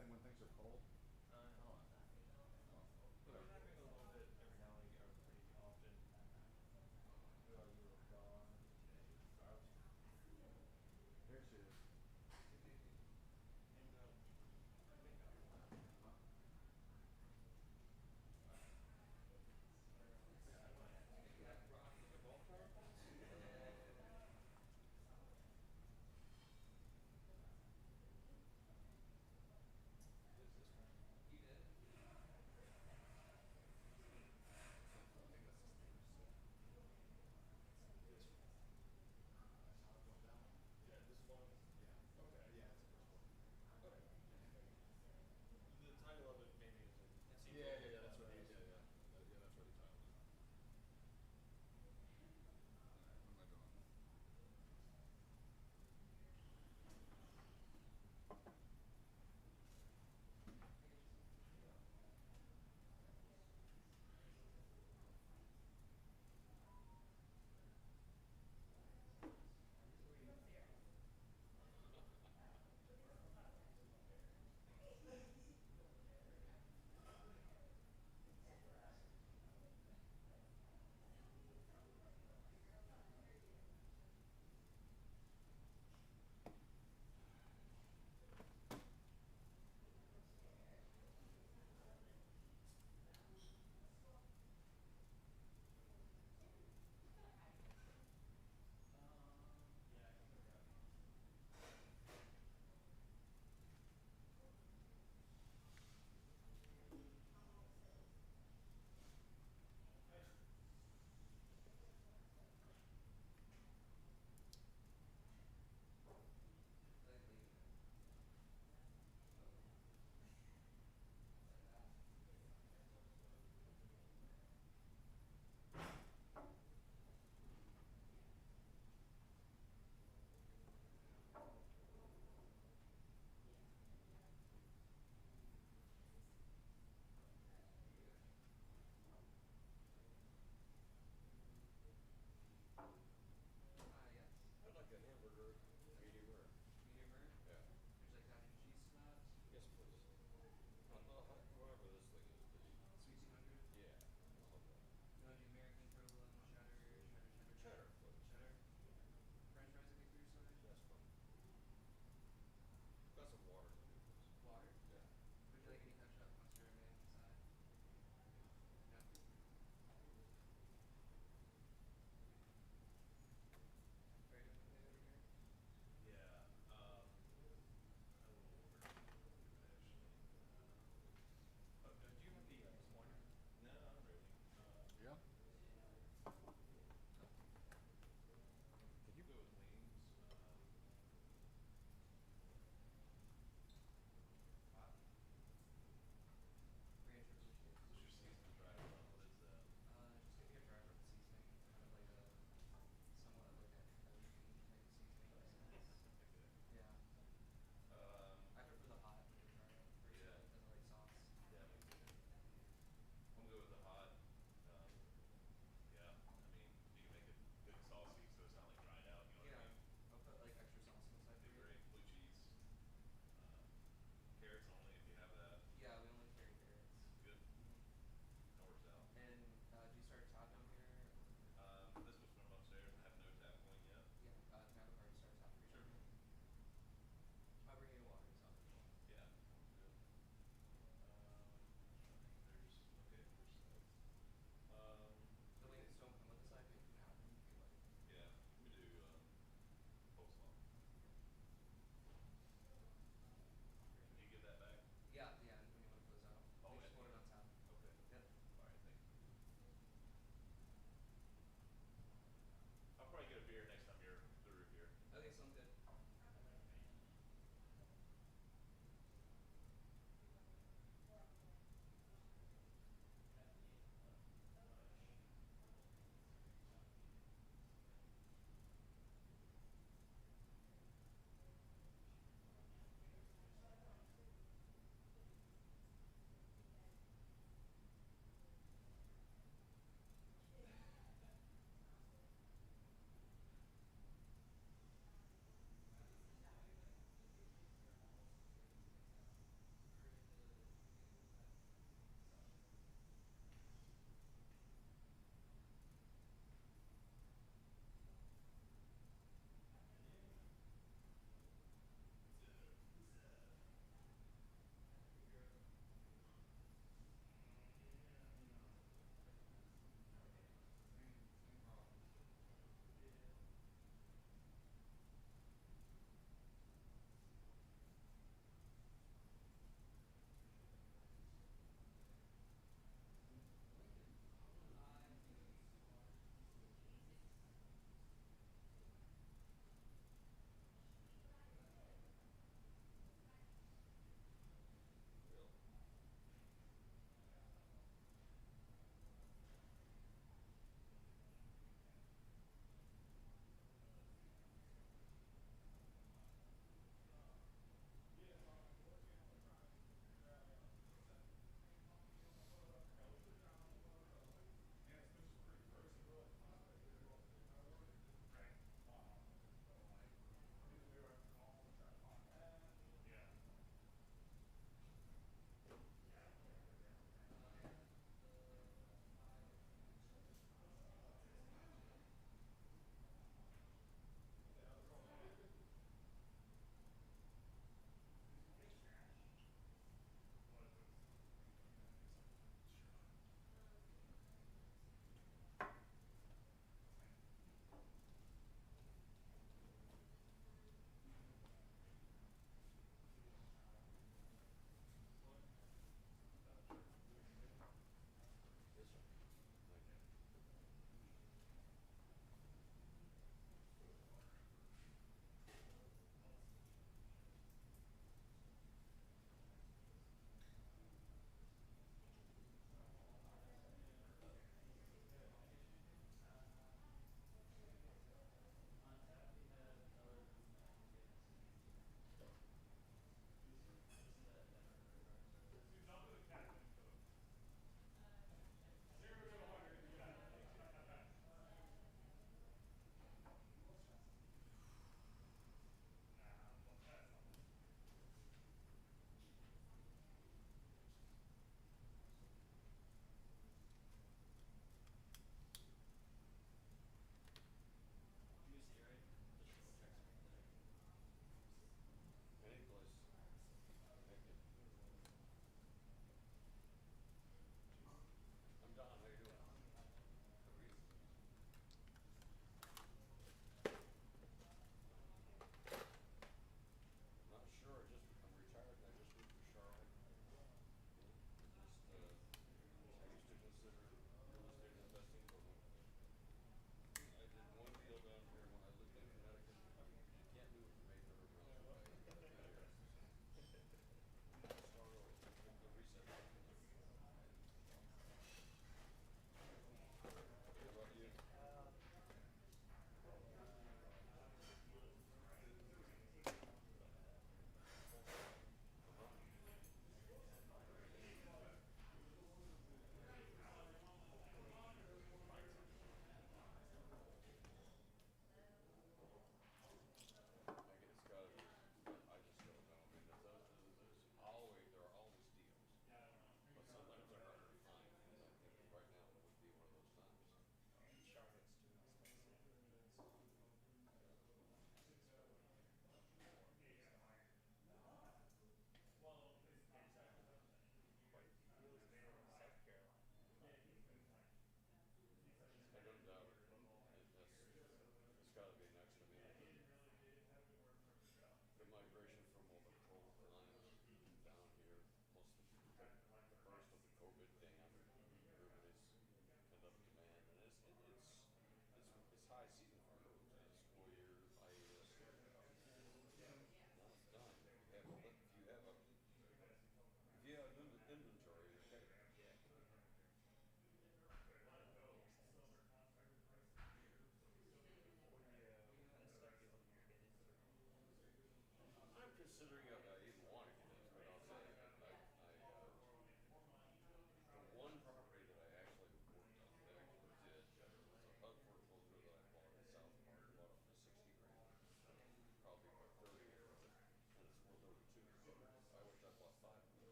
thing when things are cold. Hold on. We've been having a little bit every now and again, or pretty often. While you were gone today, so I was. There she is. And what do you think of it? Huh? Yeah, I might. You got a golf cart? What is this one?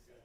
Yeah.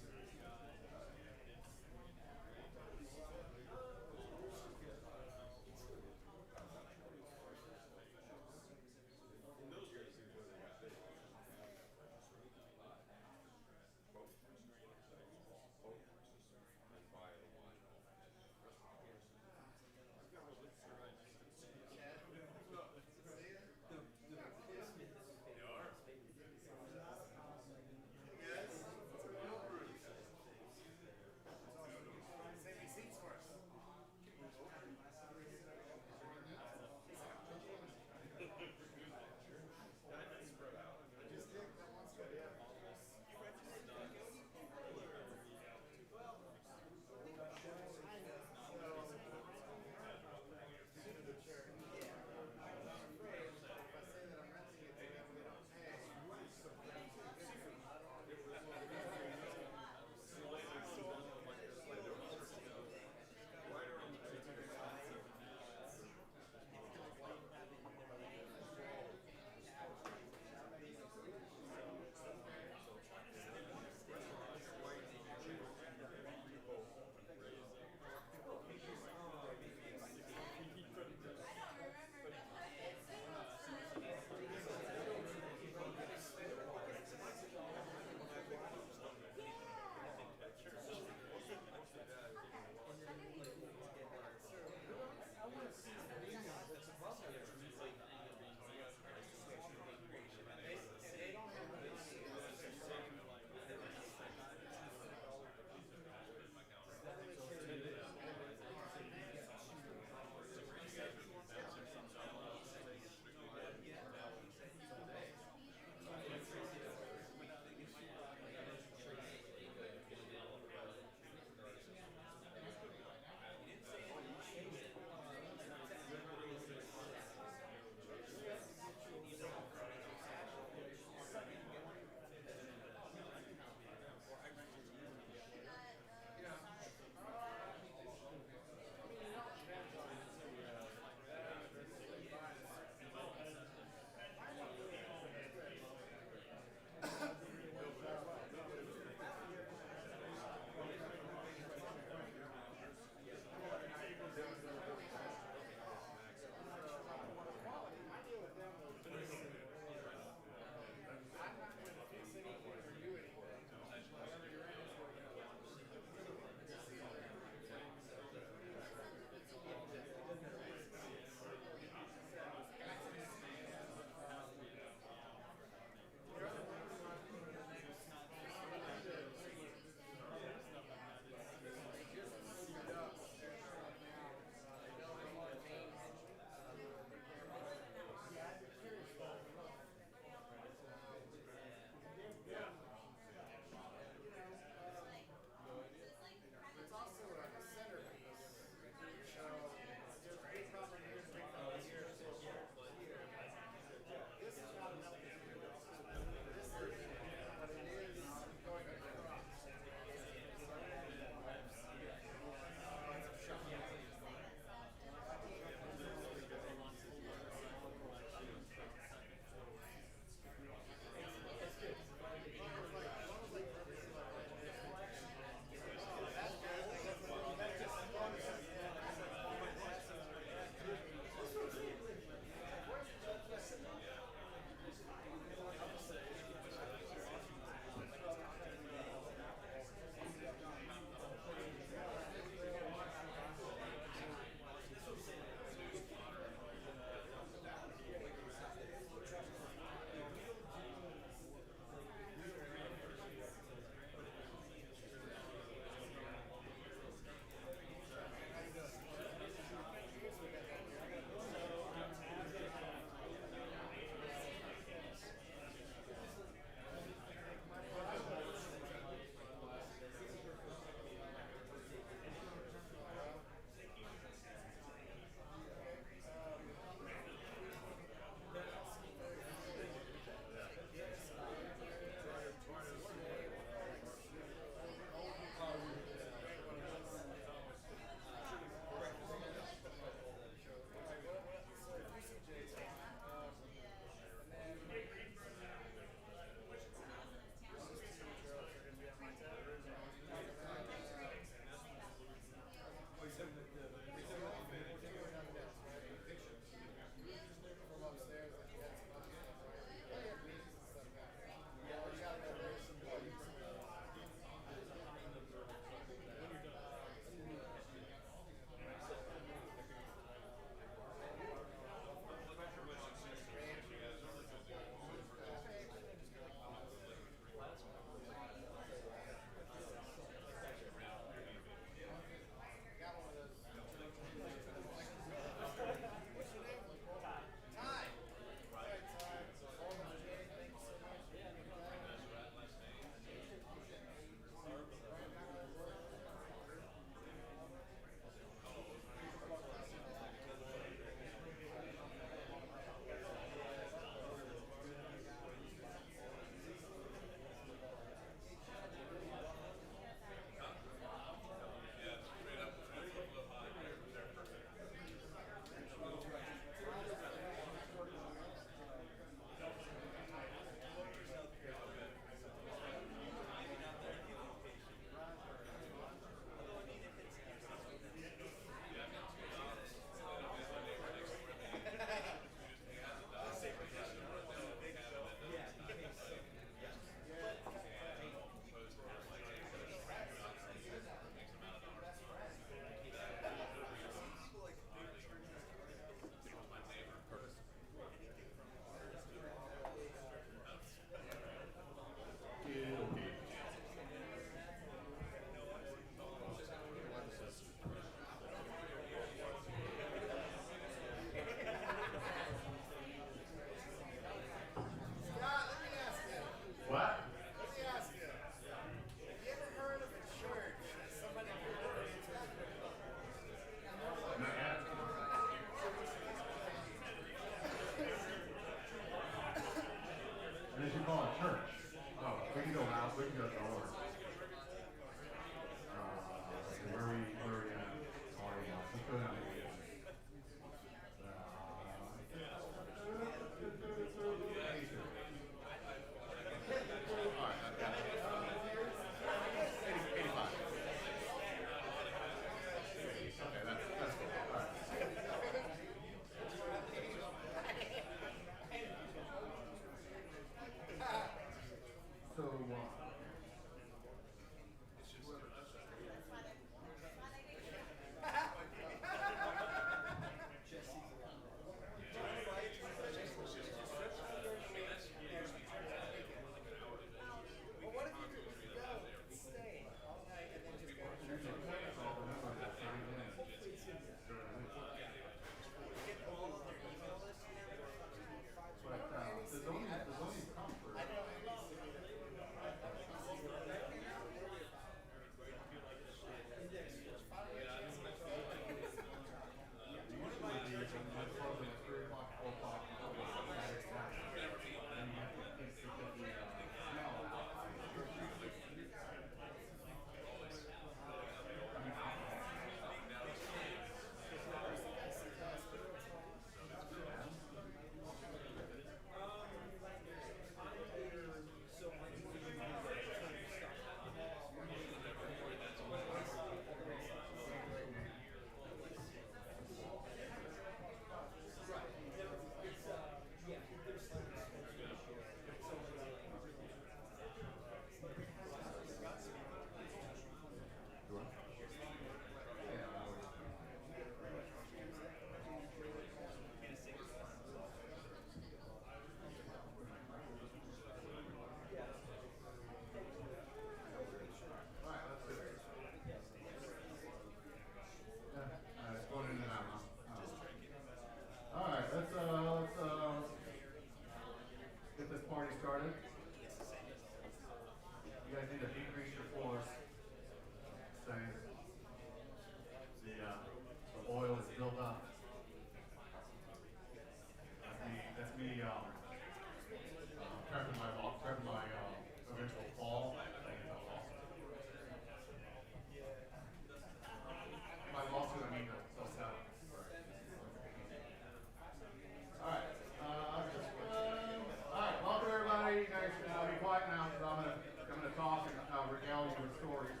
your stories.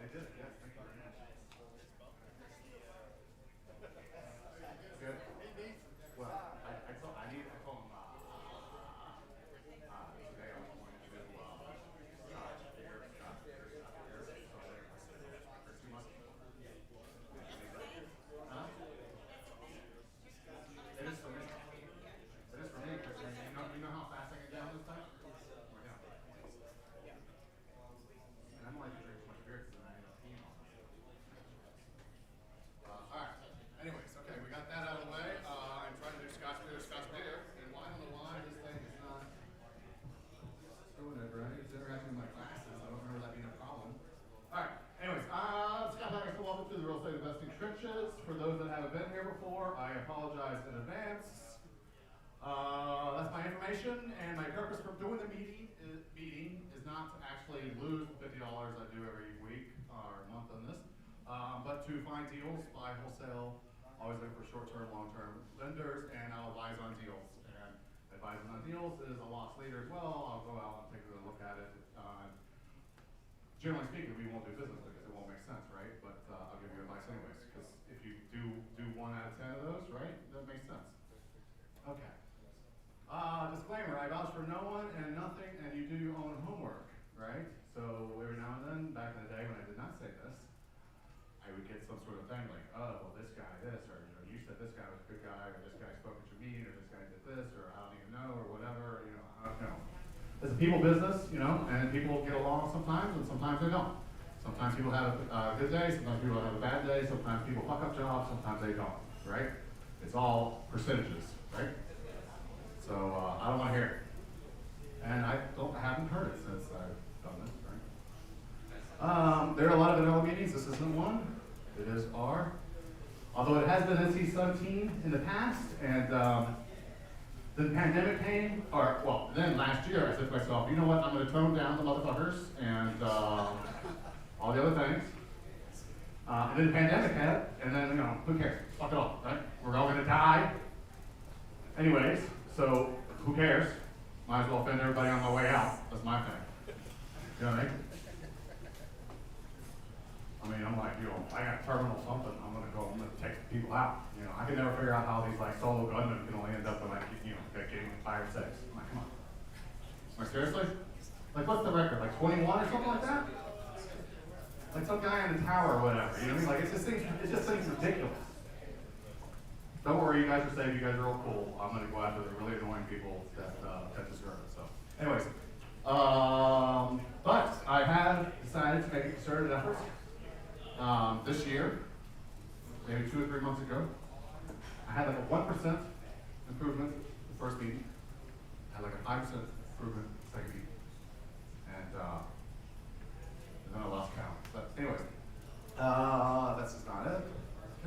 They did, yes, thank you very much. Good. Well, I told him, today I was going to, Scott here, so there's too much. Huh? It is for me. It is for me, because you know how fast I get down this time? Or him? And I'm only drinking too much beer because I end up peeing on myself. Alright. Anyways, okay, we got that out of the way. I'm trying to do Scott's beer, and I don't know why this thing is not doing it right. It's interacting with my glasses. I don't remember that being a problem. Alright, anyways, Scott Haggis, welcome to the Real Estate Investing Trenches. For those that haven't been here before, I apologize in advance. That's my information, and my purpose for doing the meeting is not to actually lose the $50 I do every week or month on this, but to find deals, buy wholesale, always look for short-term, long-term lenders, and I'll advise on deals. And advising on deals is a loss leader as well. I'll go out and take a look at it. Generally speaking, we won't do business because it won't make sense, right? But I'll give you advice anyways, because if you do 1 out of 10 of those, right, that makes sense. Okay. Disclaimer, I vouch for no one and nothing, and you do your own homework, right? So every now and then, back in the day when I did not say this, I would get some sort of thing like, oh, well, this guy this, or you said this guy was a good guy, or this guy spoke at your meeting, or this guy did this, or I don't even know, or whatever, I don't know. It's a people business, and people get along sometimes, and sometimes they don't. Sometimes people have a good day, sometimes people have a bad day, sometimes people fuck up jobs, sometimes they don't, right? It's all percentages, right? So I don't want to hear it. And I haven't heard it since I've done this, right? There are a lot of vanilla meetings. This isn't one. It is R. Although it has been NC-17 in the past, and the pandemic came, then last year I said to myself, you know what, I'm going to tone down the motherfuckers and all the other things. And then the pandemic hit, and then, who cares? Fuck it all, right? We're all going to die. Anyways, so who cares? Might as well offend everybody on my way out. That's my thing. You know what I mean? I'm like, I got terminal something. I'm gonna take people out. I can never figure out how these solo gunmen can only end up with getting 5 or 6. I'm like, come on. Like seriously? What's the record? 21 or something like that? Some guy in the tower or whatever. You know what I mean? It just seems ridiculous. Don't worry, you guys are safe. You guys are all cool. I'm gonna go after the really annoying people that deserve it. So, anyways, but I have decided to make a concerted effort. This year, maybe 2 or 3 months ago, I had a 1% improvement the first meeting. I had a 5% improvement the second meeting. And then I lost count. But anyways, that's just not it.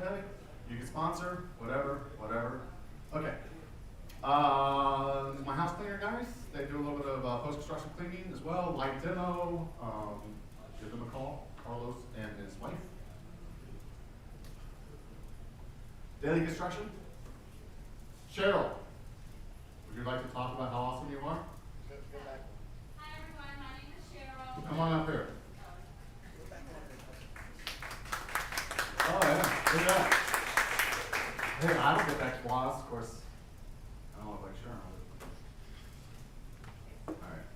Okay, you can sponsor, whatever. Okay. My house cleaner guys, they do a little bit of post-construction cleaning as well, light demo. Give them a call, Carlos and his wife. Daily construction. Cheryl, would you like to talk about how awesome you are? Hi everyone, my name is Cheryl. Come on up here. Oh yeah, look at that. Hey, I don't get that clause, of course. I don't look like Cheryl. Alright.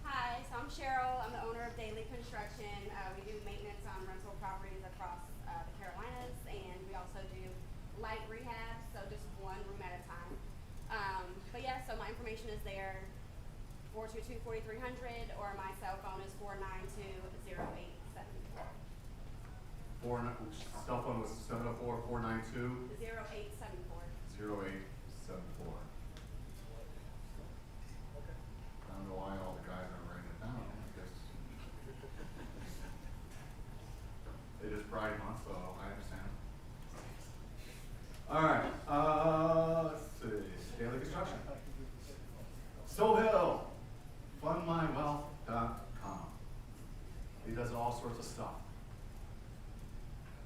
Hi, so I'm Cheryl. I'm the owner of Daily Construction. We do maintenance on rental properties across the Carolinas, and we also do light rehab, so just one room at a time. But yeah, so my information is there, 422-4300, or my cell phone is 492-0874. Cell phone was 704-492 0874. 0874. I don't know why all the guys are writing it down. I guess it is Pride Month, so I understand. All right. Let's see. Daily construction. Sohill, fundmywealth.com. He does all sorts of stuff.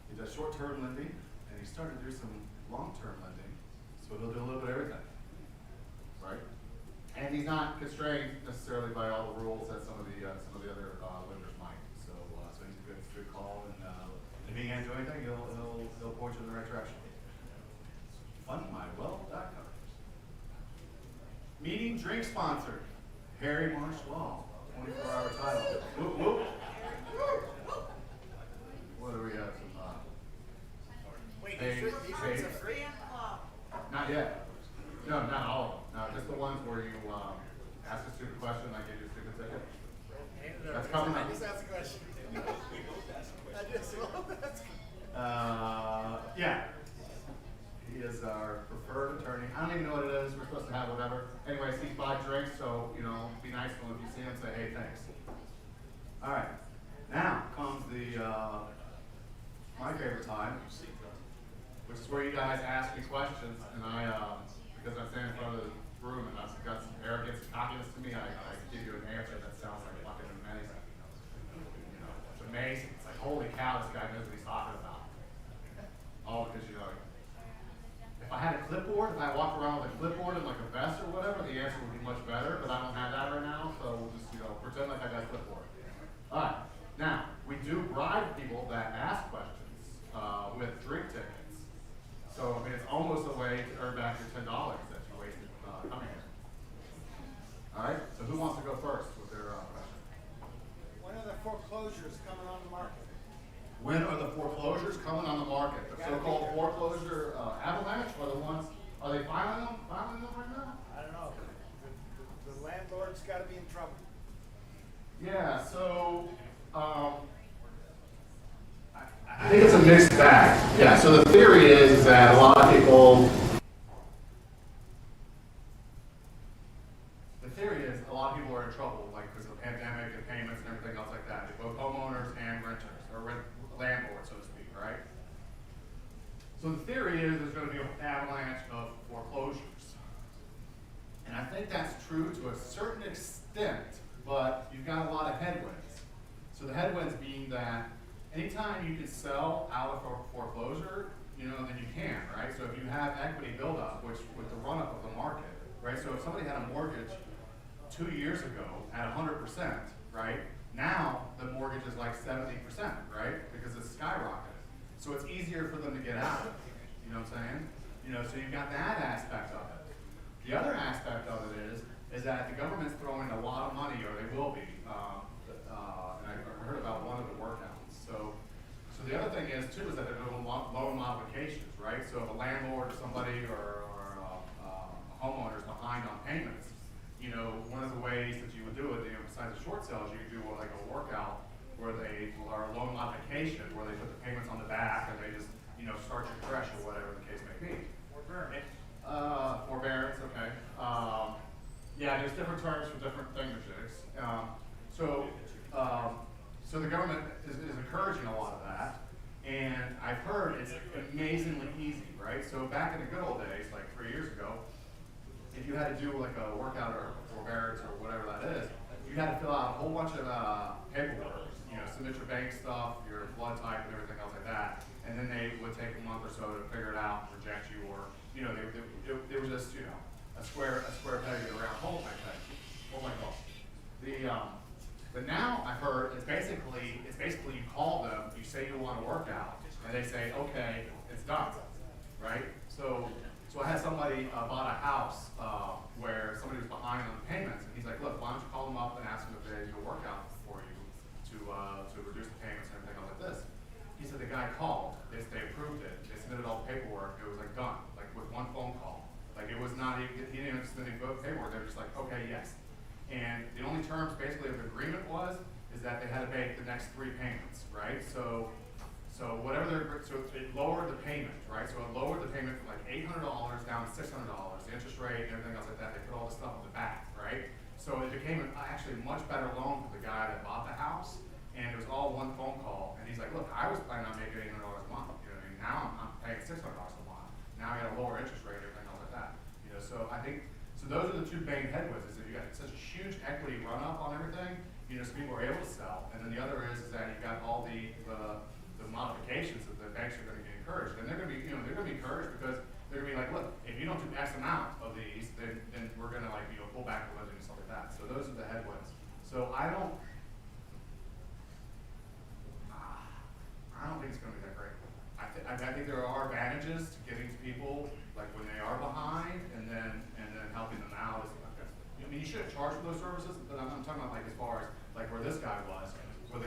He does short-term lending, and he's starting to do some long-term lending, so he'll do a little bit of everything, right? And he's not constrained necessarily by all the rules that some of the other lenders might. So he's a good call, and if he can't do anything, he'll point you in the right direction. FundMyWealth.com. Meeting drink sponsor, Harry Marsh Law, 24-hour title. Whoop, whoop. What do we have? Wait, Hey, these drinks hey. are free? Not yet. No, not all of them. No, just the ones where you ask a stupid question, I give you a stupid ticket. That's coming up. I just asked a question. I just love that. Yeah. He is our preferred attorney. I don't even know what it is. We're supposed to have whatever. Anyways, he's bought drinks, so, you know, be nice to him if you see him, say, hey, thanks. All right. Now comes the, my favorite time, which is where you guys ask me questions, and I, because I stand in front of the room and I've got some arrogance and cockiness to me, I give you an answer that sounds like fucking amazing. You know, it's amazing. It's like, holy cow, this guy knows what he's talking about. All because, you know, if I had a clipboard, if I walked around with a clipboard and like a vest or whatever, the answer would be much better, but I don't have that right now, so we'll just, you know, pretend like I got a clipboard. All right. Now, we do bribe people that ask questions with drink tickets. So, I mean, it's almost a way to earn back your $10 that you wasted coming here. All right, so who wants to go first with their question? When are the foreclosures coming on the market? When are the foreclosures coming on the market? The so-called foreclosure avalanche, or the ones, are they filing them right now? I don't know. The landlord's got to be in trouble. Yeah, so, I think it's a mixed bag. Yeah, so the theory is that a lot of people, are in trouble, like because of the pandemic and payments and everything else like that. Both homeowners and renters, or landlords, so to speak, right? So the theory is there's going to be an avalanche of foreclosures. And I think that's true to a certain extent, but you've got a lot of headwinds. So the headwinds being that anytime you can sell out of foreclosure, you know, then you can, right? So if you have equity buildup, which with the run-up of the market, right? So if somebody had a mortgage 2 years ago at 100%, right? Now the mortgage is like 70%, right? Because it's skyrocketed. So it's easier for them to get out. You know what I'm saying? You know, so you've got that aspect of it. The other aspect of it is that the government's throwing a lot of money, or they will be. And I heard about one of the workouts. So the other thing is too is that they're doing loan modifications, right? So if a landlord or somebody or a homeowner is behind on payments, you know, one of the ways that you would do it, you know, besides the short sales, you could do like a workout where or a loan modification where they put the payments on the back and they just, you know, start you fresh or whatever the case may be. Forbearance. Forbearance, okay. Yeah, there's different terms for different thingamajigs. So the government is encouraging a lot of that, and I've heard it's amazingly easy, right? So back in the good old days, like 3 years ago, if you had to do like a workout or forbearance or whatever that is, you had to fill out a whole bunch of paperwork, you know, submit your bank stuff, your blood type and everything else like that, and then they would take a month or so to figure it out and reject you, or, you know, they were just, you know, a square peg in a round hole type thing. Oh my God. But now I've heard it's basically you call them, you say you want to work out, and they say, okay, it's done, right? So I had somebody bought a house where somebody was behind on the payments, and he's like, look, why don't you call them up and ask them if they do a workout for you to reduce the payments and everything else like this. He said the guy called, they approved it, they submitted all the paperwork, it was like done, like with one phone call. Like it was not even, he didn't even submit any paperwork, they were just like, okay, yes. And the only terms basically of the agreement is that they had to make the next 3 payments, right? So it lowered the payment, right? So it lowered the payment from like $800 down to $600, the interest rate and everything else like that. They put all the stuff on the back, right? So it became actually a much better loan for the guy that bought the house, and it was all one phone call. And he's like, look, I was planning on making $800 a month. You know what I mean? Now I'm paying $600 a month. Now I got a lower interest rate and everything else like that. You know, so I think those are the 2 main headwinds. Is that you got such a huge equity run up on everything. You know, so people are able to sell, and then the other is that you got all the modifications that the banks are going to be encouraged, and they're going to be, you know, they're going to be encouraged because they're going to be like, look, if you don't do X amount of these, then we're going to, like, you know, pull back the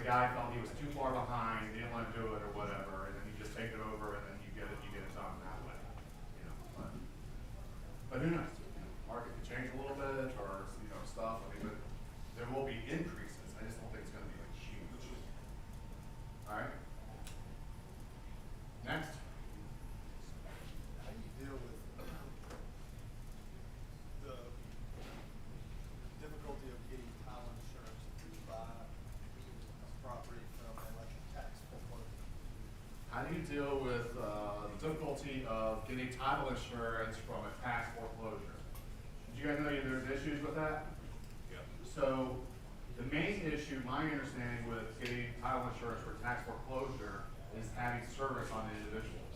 guy felt he was too far behind, he didn't want to do it or whatever, and then you just take it over and then you get it done that way. You know, but who knows? You know, market could change a little bit or, you know, stuff. I mean, but there will be increases. I just don't think it's going to be like huge. All right. Next. How do you deal with the difficulty of getting title insurance if you buy a property from an election tax foreclosure? How do you deal with the difficulty of getting title insurance from a tax foreclosure? Did you guys know there's issues with that? Yeah. So the main issue, my understanding, with getting title insurance for tax foreclosure is having service on the individuals.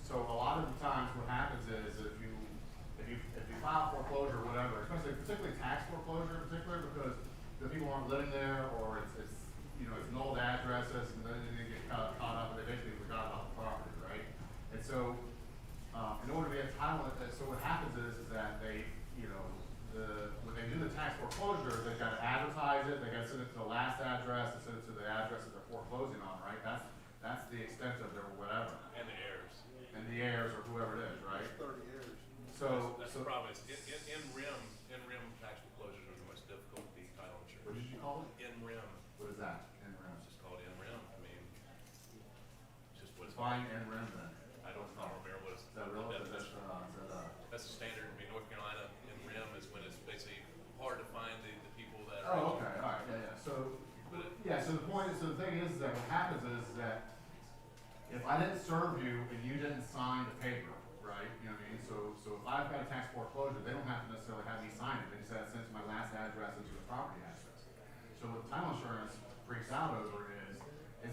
So a lot of the times what happens is if you file foreclosure or whatever, especially particularly tax foreclosure in particular, because the people aren't living there or it's you know, it's an old addresses and then they get caught up and they basically forgot about the property, right? And so in order to be a title, so what happens is that they, you know, when they do the tax foreclosure, they've got to advertise it, they got to send it to the last address, and send it to the address that they're foreclosing on, right? That's the extent of their whatever. And the heirs. And the heirs or whoever it is, right? 30 years. So, That's the problem, is in RIM tax foreclosures are the most difficult to be title what insurance. did you call it? In RIM, What is that? it's NREM. just called in RIM, I mean, it's just what it's. Define NREM then. I don't remember what it's. Is that real? That's, Is that, that's the standard, I mean, North Carolina in RIM is when it's basically hard to find the people that are. Oh, okay, all right, yeah, yeah. So, yeah, so the thing is that what happens is that if I didn't serve you and you didn't sign the paper, right, you know what I mean? So if I've got a tax foreclosure, they don't have to necessarily have me sign it. They just have to send it to my last address and to the property address. So what title insurance freaks out over is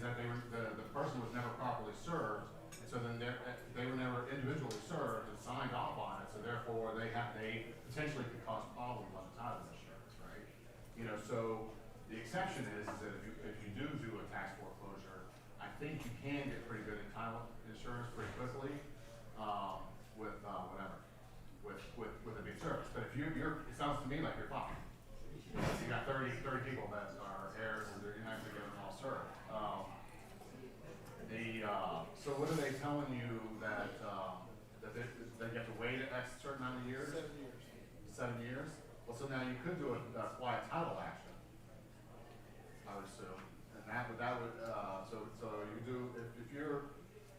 that the person was never properly served, and so then they were never individually served and signed off on it, so therefore they potentially could cause problems on the title insurance, right? You know, so the exception is that if you do a tax foreclosure, I think you can get pretty good in title insurance pretty quickly, with a big service. But if it sounds to me like you're fine. You got 30 people that are heirs and you're not gonna get them all served. So what are they telling you that they have to wait a certain amount of years? 7 years. 7 years? Well, so now you could do a quiet title action, I would assume, and that would so you do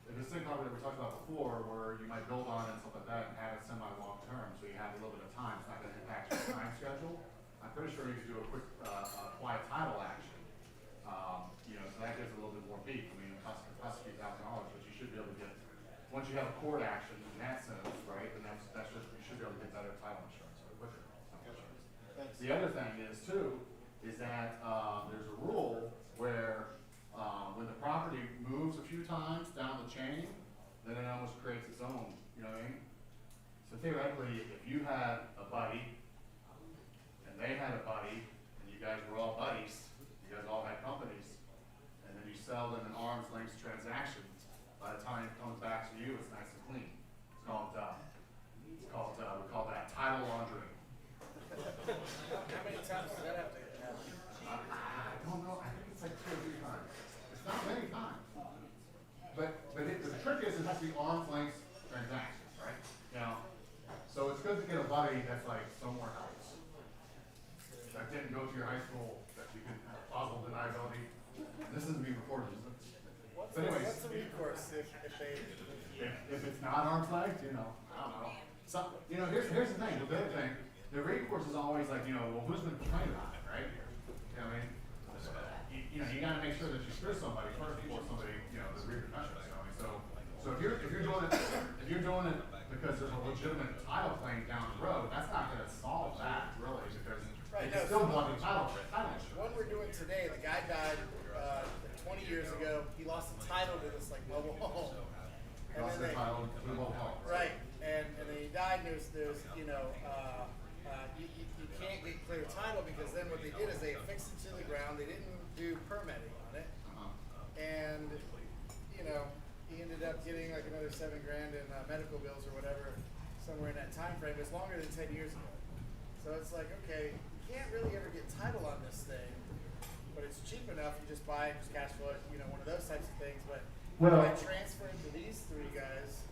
if it's the same property that we talked about before, where you might build on it and stuff like that and have it semi-long term, so you have a little bit of time. It's not going to impact your time schedule. I'm pretty sure you could do a quick quiet title action. You know, so that gives a little bit more beef. I mean, it costs $1,000, but you should be able to get once you have a court action in that sense, right? And that's just you should be able to get better title insurance or quicker title insurance. Thanks. The other thing is that there's a rule where when the property moves a few times down the chain, then it almost creates its own, you know what I mean? So theoretically, if you had a buddy, and they had a buddy, and you guys were all buddies, you guys all had companies, and then you sell them an arm's length transaction, by the time it comes back to you, it's nice and clean. It's called we call that title laundering. How many times does that have to happen? I don't know, I think it's like 2 or 3 times. It's not many times. But the trick is it has to be arm's length transactions, right? Now, so it's good to get a buddy that's like somewhere else. That didn't go to your high school, that you can have plausible deniability. This isn't being recorded, is it? What's But anyways, the recourse if they? if it's not arm's length, you know, I don't know. So, you know, here's the thing, the big thing, the recourse is always like, you know, well, who's gonna complain about it, right? You know what I mean? You know, you gotta make sure that you screw somebody first before somebody, you know, the repercussions, you know what I mean? So if you're doing it because there's a legitimate title claim down the road, that's not gonna solve that, really, because Right, it's no, still so- blocking title insurance. What we're doing today, the guy died 20 years ago. He lost the title to this like mobile home. And Lost then the title to the mobile home. right, and then he died. And there's you know you can't get clear title because then what they did is they affixed it to the ground. They didn't do permitting on it, and you know he ended up getting like another $7,000 in medical bills or whatever somewhere in that time frame. It's longer than 10 years ago. So it's like, okay, you can't really ever get title on this thing but it's cheap enough, you just buy it, just cash flow it, you know, one of those types of things, but Well- if I transfer it to these three guys,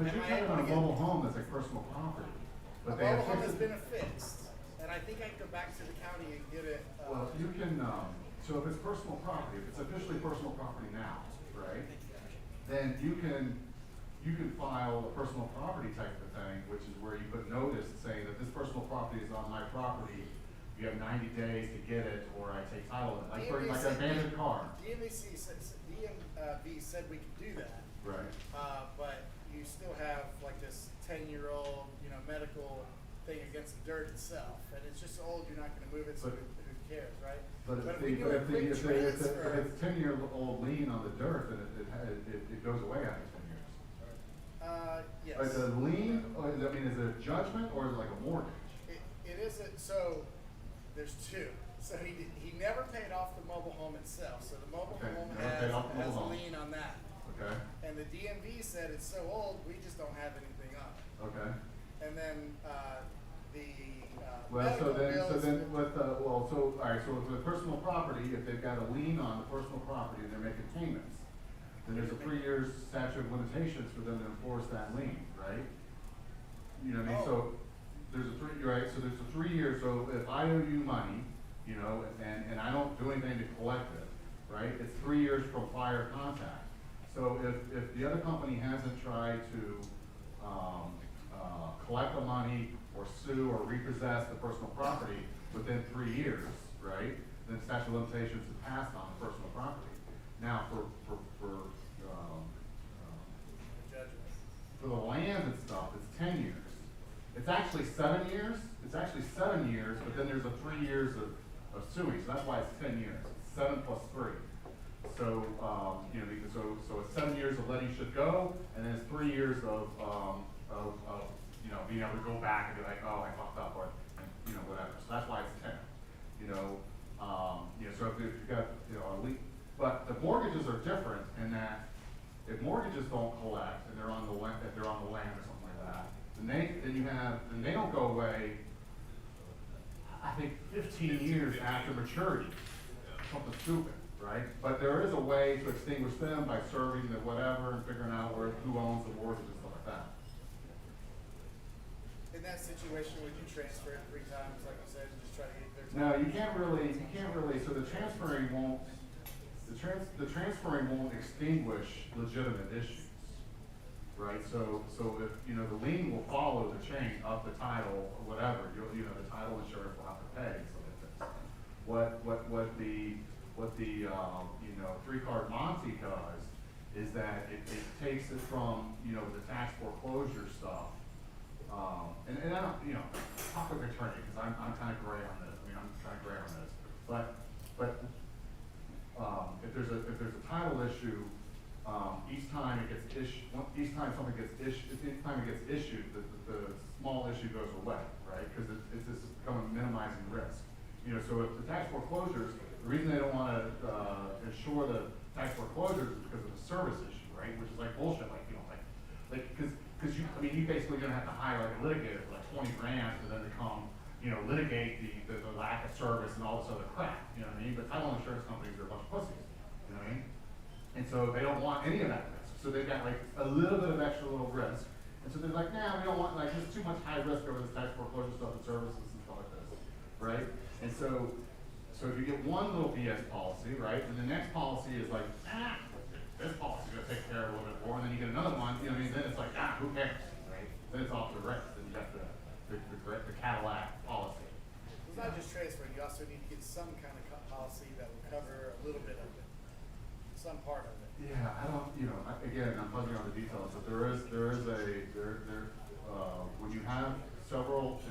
But am you're I talking able about to a get- mobile home that's a personal property. a But they have mobile home has fixed been it. affixed, and I think I can go back to the county and get it, Well, you can, so if it's personal property, if it's officially personal property now, right? Then you can file a personal property type of thing, which is where you put notice saying that this personal property is on my property. You have 90 days to get it, or I take title of it, like for like an abandoned car. DMV said we could do that, Right. but you still have like this 10-year-old, you know, medical thing against the dirt itself, and it's just old, you're not gonna move it, so But- who cares, right? But if we if do a quick it's transfer, 10-year-old lien on the dirt, then it goes away after 10 years. yes. Is it a lien, or is it, I mean, is it a judgment, or is it like a mortgage? It isn't, so, there's two. So he never paid off the mobile home itself, so the mobile Okay, home never paid off the has a mobile home. lien on that. Okay, And the DMV said it's so old, we just don't have anything on it. okay. And then, the, Well, medical so then, bill so is then the- with, well, so, all right, so with the personal property, if they've got a lien on the personal property and they're making payments, then there's a 3 years statute of limitations for them to enforce that lien, right? You know what I mean? Oh. So, there's a 3, right, so there's a 3 years, so if I owe you money, you know, and I don't do anything to collect it, right, it's 3 years from prior contact. So if the other company hasn't tried to, collect the money or sue or repossess the personal property within 3 years, right, then statute of limitations is passed on the personal property. Now, judgment. for the land and stuff, it's 10 years. It's actually 7 years, but then there's a 3 years of suing, so that's why it's 10 years. It's 7 plus 3. So, you know, because so it's 7 years of letting shit go, and then it's 3 years of, you know, being able to go back and be like, oh, I fucked up, or, you know, whatever. So that's why it's 10. You know, so if you've got, you know, a leak, but the mortgages are different in that if mortgages don't collect and they're on the land, if they're on the land or something like that, then they don't go away, I think 15 years after maturity, something stupid, right? But there is a way to extinguish them by serving the whatever and figuring out who owns the mortgage and stuff like that. In that situation, would you transfer it 3 times, like you said, and just try to get their No, you can't really, so the transferring won't extinguish legitimate issues, right? So if, you know, the lien will follow the chain of the title, or whatever, you know, the title insurance will have to pay, so like this. What the, you know, 3-card Monty does is that it takes it from, you know, the tax foreclosure stuff. And I don't, you know, talk with the attorney, because I'm kind of gray on this, I mean, I'm kind of gray on this. But, if there's a title issue, each time it gets issued, each time it gets issued, the small issue goes away, right? Because it's just becoming minimizing risk. You know, so if the tax foreclosures, the reason they don't wanna, insure the tax foreclosures is because of the service issue, right? Which is like bullshit, like, you know, because you, I mean, you basically gonna have to hire like a litigator for like 20 grand for them to come, you know, litigate the lack of service and all this other crap, you know what I mean? But title insurance companies are a bunch of pussies, you know what I mean? And so they don't want any of that risk. So they've got like a little bit of extra little risk. And so they're like, nah, we don't want, like, there's too much high risk over this tax foreclosure stuff and services and stuff like this, right? And so if you get one little BS policy, right, and the next policy is like, this policy's gonna take care of a little bit more, and then you get another one, you know what I mean, then it's like, who cares, right? Then it's off the race, then you got the Cadillac policy. It's not just transferring, you also need to get some kind of policy that will cover a little bit of it, some part of it. Yeah, I don't, you know, again, I'm fuzzy on the details, but there is when you have several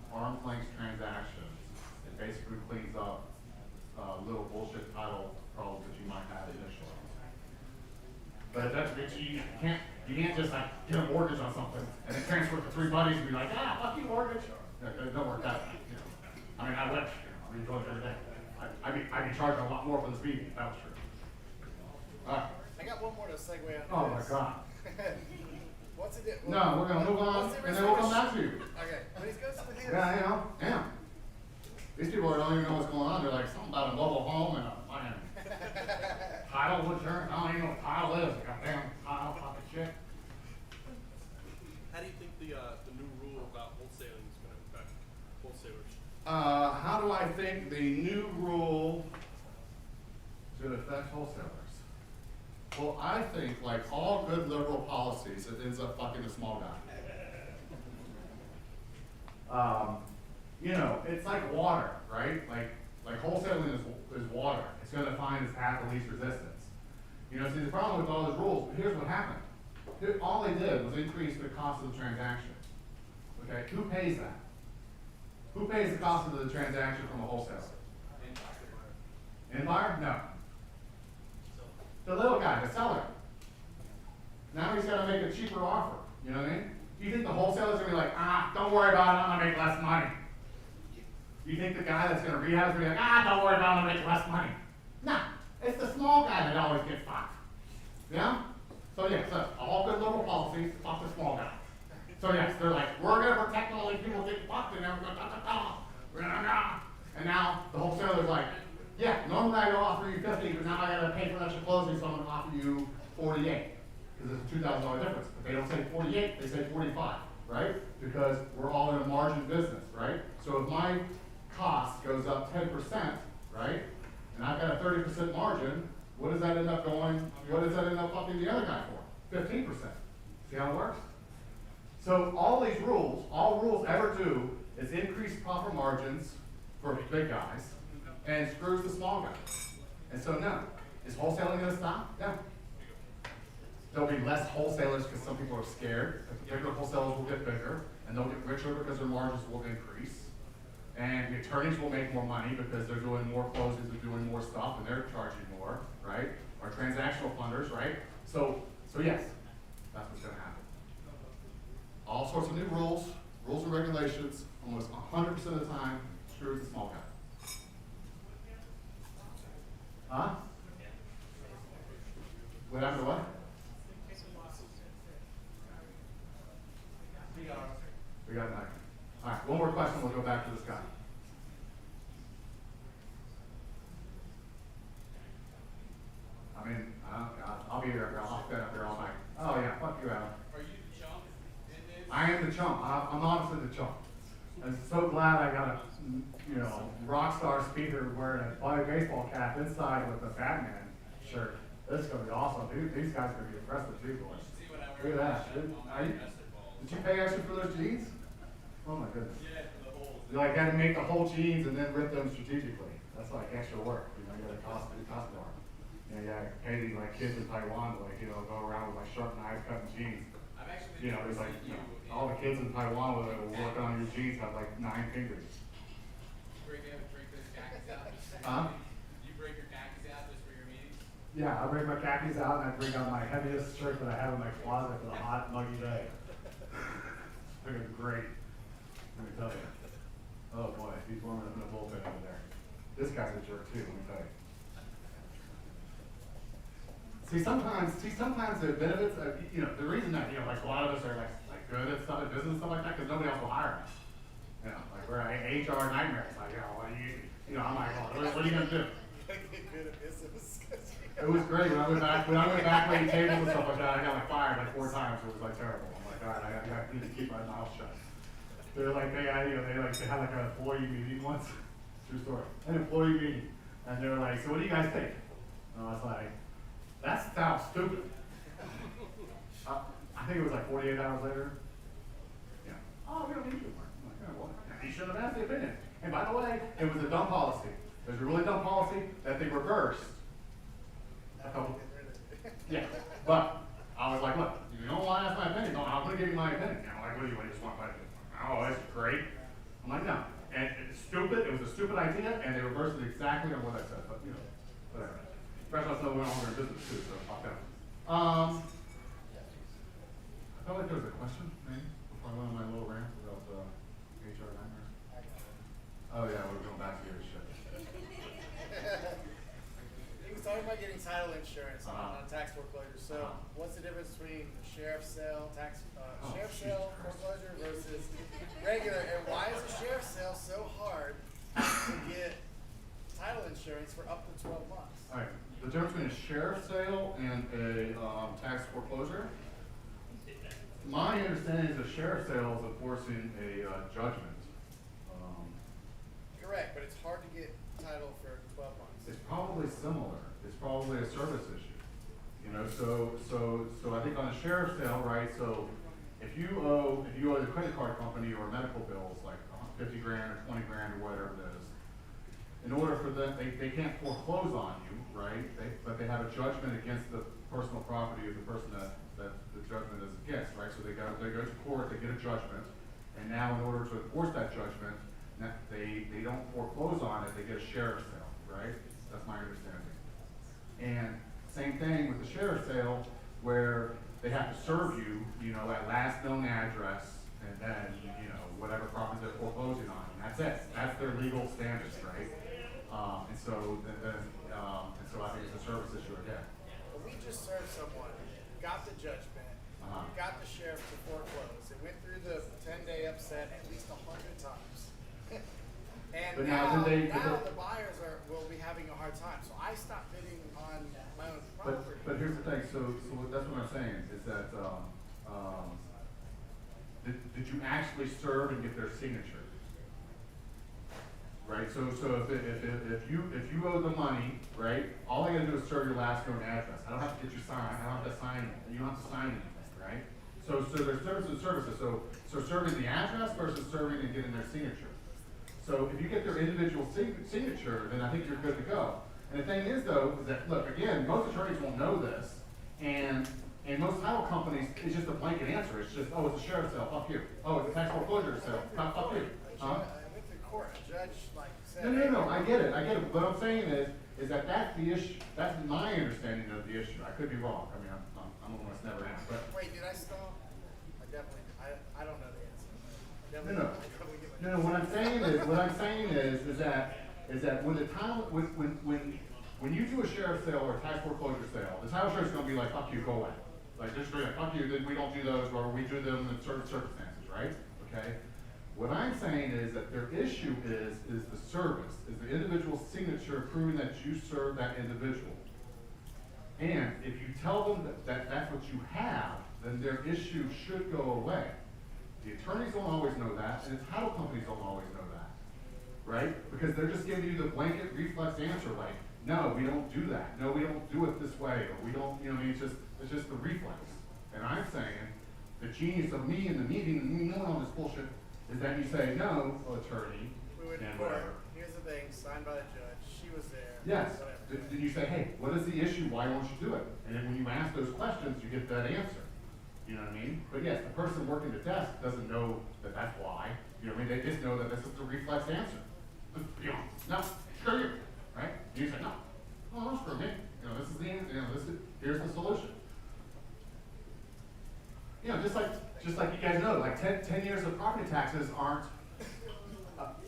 arm's length transactions, it basically cleans up, little bullshit title problems that you might have initially. But you can't just like get a mortgage on something and then transfer it to 3 buddies and be like, fuck you, mortgage. It don't work that way, you know. I mean, I wish, you know, I mean, going every day. I'd be charging a lot more for this meeting, if that was true. I got one more to segue on. Oh my God. What's it? No, we're gonna move on, what's the and then we'll come restriction? back to you. Okay, please go with his. Yeah, you know, yeah. These people don't even know what's going on. They're like, something about a mobile home and a fucking title insurance. I don't even know what title is. Goddamn title fucking shit. How do you think the new rule about wholesaling is going to affect wholesalers? How do I think the new rule should affect wholesalers? Well, I think, like all good liberal policies, it ends up fucking the small guy. You know, it's like water, right? Like wholesaling is water. It's going to find its path of least resistance. You know, see, the problem with all those rules, here's what happened. All they did was increase the cost of the transaction. Okay, who pays that? Who pays the cost of the transaction from a wholesaler? End buyer? No. The little guy, the seller. Now he's got to make a cheaper offer. You know what I mean? Do you think the wholesaler's going to be like, don't worry about it, I'm going to make less money? Do you think the guy that's going to rehab is going to be like, don't worry about it, I'm going to make less money? No, it's the small guy that always gets fucked. Yeah? So yes, all good liberal policies, fuck the small guy. So yes, they're like, we're going to protect all these people getting fucked, and they're and now the wholesaler's like, yeah, normally I go offer you 50, but now I got to pay for extra closing, so I'm going to offer you 48. Because it's a $2,000 difference. But they don't say 48, they say 45, right? Because we're all in a margin business, right? So if my cost goes up 10%, right? And I've got a 30% margin, what does that end up fucking the other guy for? 15%. See how it works? So all these rules, all rules ever do is increase profit margins for big guys and screws the small guys. And so no. Is wholesaling gonna stop? No. There'll be less wholesalers because some people are scared. The bigger wholesalers will get bigger, and they'll get richer because their margins will increase. And the attorneys will make more money because they're doing more closings, they're doing more stuff, and they're charging more, right? Our transactional funders, right? So yes, that's what's gonna happen. All sorts of new rules and regulations, almost 100% of the time, screws the small guy. Huh? What happened to what? We got nine. All right, one more question, we'll go back to this guy. I mean, I'll be here, I'll stand up here all night. Oh yeah, fuck you, Adam. Are you the chump in this? I am the chump, I'm honestly the chump. I'm so glad I got a, rock star speaker wearing a baseball cap inside with a Batman shirt. This is gonna be awesome, dude. These guys are gonna be impressive too, boys. See what I Look wear at that, dude. Did you pay extra for those jeans? Oh my goodness. Yeah, for the whole. You like had to make the whole jeans and then rip them strategically. That's like extra work. You gotta cost more. I pay these like kids in Taiwan to go around with my sharp knives cutting jeans. I'm actually. It's like all the kids in Taiwan will work on your jeans have like 9 fingers. Break those khakis out. Huh? You break your khakis out just for your meetings? Yeah, I bring my khakis out and I bring out my heaviest shirt that I have in my closet for the hot, muggy day. Looking great. Let me tell you. Oh boy, he's warming up in the bullpen over there. This guy's a jerk too, let me tell you. See, sometimes the benefits of, the reason that, like a lot of us are like good at stuff, at business and stuff like that, because nobody else will hire us. Like we're HR nightmares. Like, what do you, I'm like, what are you gonna do? Good at business. It was great when I went back waiting tables and stuff like that. I got like fired like 4 times. It was like terrible. I'm like, all right, I need to keep my mouth shut. They're like, they had like an employee meeting once. True story. An employee meeting, and they were like, so what do you guys think? And I was like, that sounds stupid. I think it was like 48 hours later. Yeah. Oh, we don't need you anymore. I'm like, oh, well, you shouldn't have asked the opinion. And by the way, it was a dumb policy. It was a really dumb policy that they reversed. Yeah, but I was like, look, you don't want to ask my opinion. No, I'm going to give you my opinion. I'm like, what do you just want my opinion? Oh, that's great. I'm like, no. And it's stupid. It was a stupid idea, and they reversed it exactly on what I said. But, whatever. Especially also we're all in business too, so fuck that. I felt like there was a question, maybe, before I went on my little rant about HR nightmares. Oh yeah, we're going back to your shit. He was talking about getting title insurance on tax foreclosure. So, what's the difference between sheriff's sale, sheriff's sale foreclosure versus regular? And why is the sheriff's sale so hard to get title insurance for up to 12 months. All right, the difference between a sheriff's sale and a tax foreclosure? My understanding is a sheriff's sale is enforcing a judgment. Correct, but it's hard to get title for 12 months. It's probably similar. It's probably a service issue. You know, so I think on a sheriff's sale, right, so if you owe the credit card company or medical bills, like 50 grand or 20 grand or whatever it is, in order for them, they can't foreclose on you, right? But they have a judgment against the personal property of the person that the judgment is against, right? So they go to court, they get a judgment, and now in order to enforce that judgment, they don't foreclose on it, they get a sheriff's sale, right? That's my understanding. And same thing with the sheriff's sale, where they have to serve you, you know, at last known address, and then, you know, whatever property they're foreclosing on, and that's it. That's their legal standards, right? And so I think it's a service issue again. But we just served someone, got the judgment, got the sheriff to foreclose. It went through the 10-day upset at least 100 times. And But now, now, now the buyers will be having a hard time. So I stopped bidding on my own property. But here's the thing, so that's what I'm saying, is that, did you actually serve and get their signature? Right, so if you owe the money, right, all I gotta do is serve your last known address. I don't have to get you signed, I don't have to sign, you don't have to sign anything, right? So there's services and services, so serving the address versus serving and getting their signature. So if you get their individual signature, then I think you're good to go. And the thing is though, is that, look, again, most attorneys won't know this, and most title companies, it's just a blanket answer. It's just, oh, it's a sheriff's sale, fuck you. Oh, it's a tax foreclosure sale, fuck you. Huh? I went to court, a judge like said. No, I get it. What I'm saying is that that's the issue, that's my understanding of the issue. I could be wrong. I mean, I'm almost never asked, but. Wait, did I stop? I definitely, I don't know the answer. I definitely, No. I probably give a- No, what I'm saying is that when the title, when you do a sheriff's sale or a tax foreclosure sale, the title insurance is gonna be like, fuck you, go away. Like, just straight up, fuck you, then we don't do those, or we do them in certain circumstances, right? Okay? What I'm saying is that their issue is the service, is the individual signature proving that you serve that individual. And if you tell them that that's what you have, then their issue should go away. The attorneys don't always know that, and the title companies don't always know that, right? Because they're just giving you the blanket reflex answer, like, no, we don't do that. No, we don't do it this way, or we don't, you know, it's just the reflex. And I'm saying, the genius of me in the meeting, and me knowing all this bullshit, is that you say, no, attorney, We went to and court, whatever. here's the thing, signed by the judge, she was there. Yes, Whatever. then you say, hey, what is the issue, why won't you do it? And then when you ask those questions, you get that answer. You know what I mean? But yes, the person working the desk doesn't know that that's why. You know what I mean? They just know that this is the reflex answer. You know, no, screw you, right? And you say, no, well, don't screw me. You know, this is the answer, you know, here's the solution. You know, just like you guys know, like 10 years of property taxes aren't,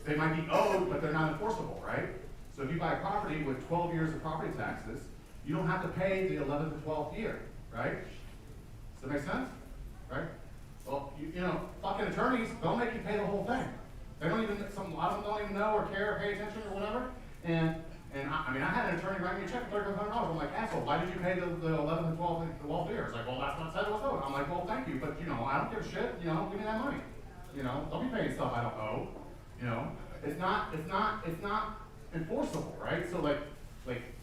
they might be owed, but they're not enforceable, right? So if you buy a property with 12 years of property taxes, you don't have to pay the 11th and 12th year, right? Does that make sense? Right? Well, you know, fucking attorneys, they'll make you pay the whole thing. They don't even, a lot of them don't even know or care or pay attention or whatever. And I mean, I had an attorney write me a check for $3,500. I'm like, asshole, why did you pay the 11th and 12th year? It's like, well, that's what it said it was owed. I'm like, well, thank you, but you know, I don't give a shit. You know, give me that money. You know, don't be paying stuff I don't owe. You know, it's not enforceable, right? So like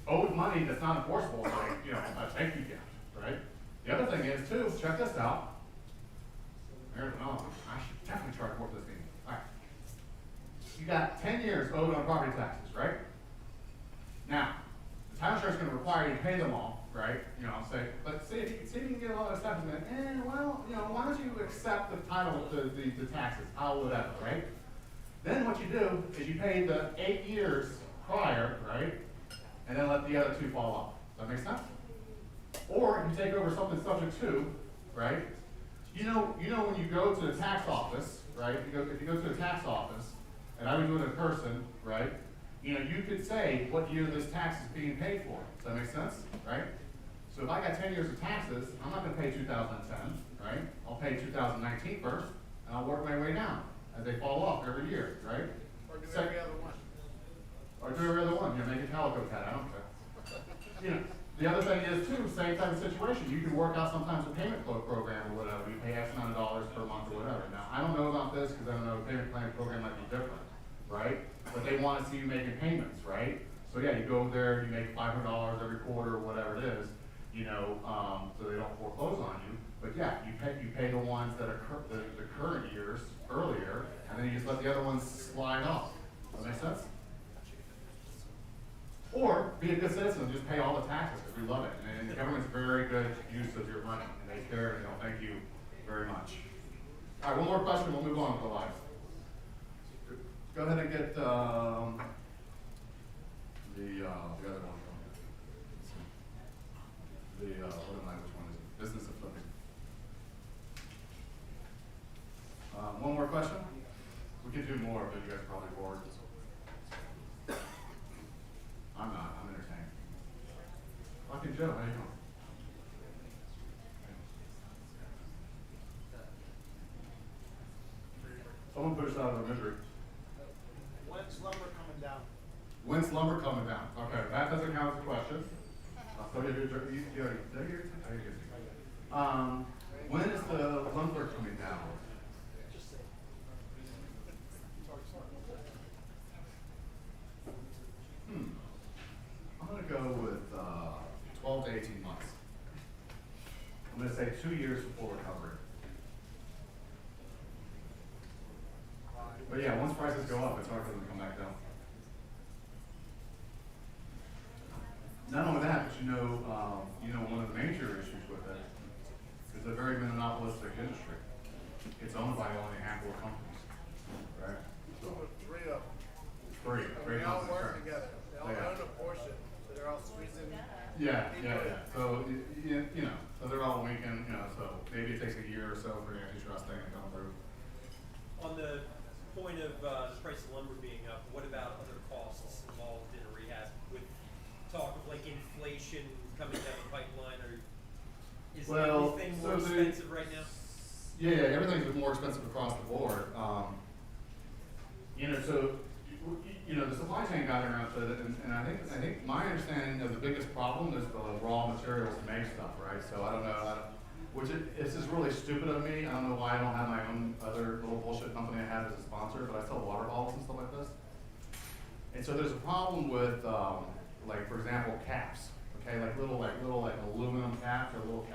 owed money that's not enforceable is like, you know, a thank you gift, right? The other thing is too, check this out. I should definitely charge more for this meeting. All right. You got 10 years owed on property taxes, right? Now, the title insurance is going to require you to pay them all, right? You know, say, but see if you can get a lot of stuff and then, well, you know, why don't you accept the title, the taxes, how whatever, right? Then what you do is you pay the 8 years prior, right? And then let the other 2 fall off. Does that make sense? Or if you take over something subject to, right? You know when you go to the tax office, right? If you go to the tax office, and I would do it in person, right? You know, you could say what year this tax is being paid for. Does that make sense? Right? So if I got 10 years of taxes, I'm not gonna pay 2010, right? I'll pay 2019 first, and I'll work my way down as they fall off every year, right? Or do So- every other one. Or do every other one, make a calico cat, I don't care. The other thing is too, same type of situation, you can work out sometimes a payment flow program or whatever, you pay X amount of dollars per month or whatever. Now, I don't know about this, because I don't know, a payment plan program might be different, right? But they wanna see you making payments, right? So yeah, you go there, you make $500 every quarter or whatever it is, so they don't foreclose on you. But yeah, you pay the ones that are the current years earlier, and then you just let the other ones slide off. Does that make sense? Or be a good citizen and just pay all the taxes, because we love it. And the government's very good use of your money, and they care, and they'll thank you very much. All right, one more question, we'll move on with the lives. Go ahead and get, the other one. What am I, which one is it? Business of flipping. One more question? We could do more, but you guys are probably bored. I'm not, I'm entertained. Fucking Joe, how you doing? Someone put us out of our misery. When's lumber coming down? When's lumber coming down? Okay, that doesn't count as a question. So when is the lumber coming down? I'm gonna go with 12 to 18 months. I'm gonna say 2 years for recovery. But yeah, once prices go up, it's hard for them to come back down. Not only that, but one of the major issues with it is a very monopolistic industry. It's owned by only a handful of companies, right? Three of them. Three They all companies, work right. together. They all Yeah. own a portion, so they're all squeezing. Yeah. So, so they're all winking, so maybe it takes a year or so for the antitrust thing to come through. On the point of the price of lumber being up, what about other costs involved in a rehab? With talk of like inflation coming down the pipeline, or is everything more expensive right now? Yeah, everything's more expensive across the board. The supply chain got around to it, and I think my understanding of the biggest problem is the raw materials to make stuff, right? So I don't know, this is really stupid of me. I don't know why I don't have my own other little bullshit company I have as a sponsor, but I sell water bottles and stuff like this. And so there's a problem with, for example, caps. Okay, like little aluminum caps or little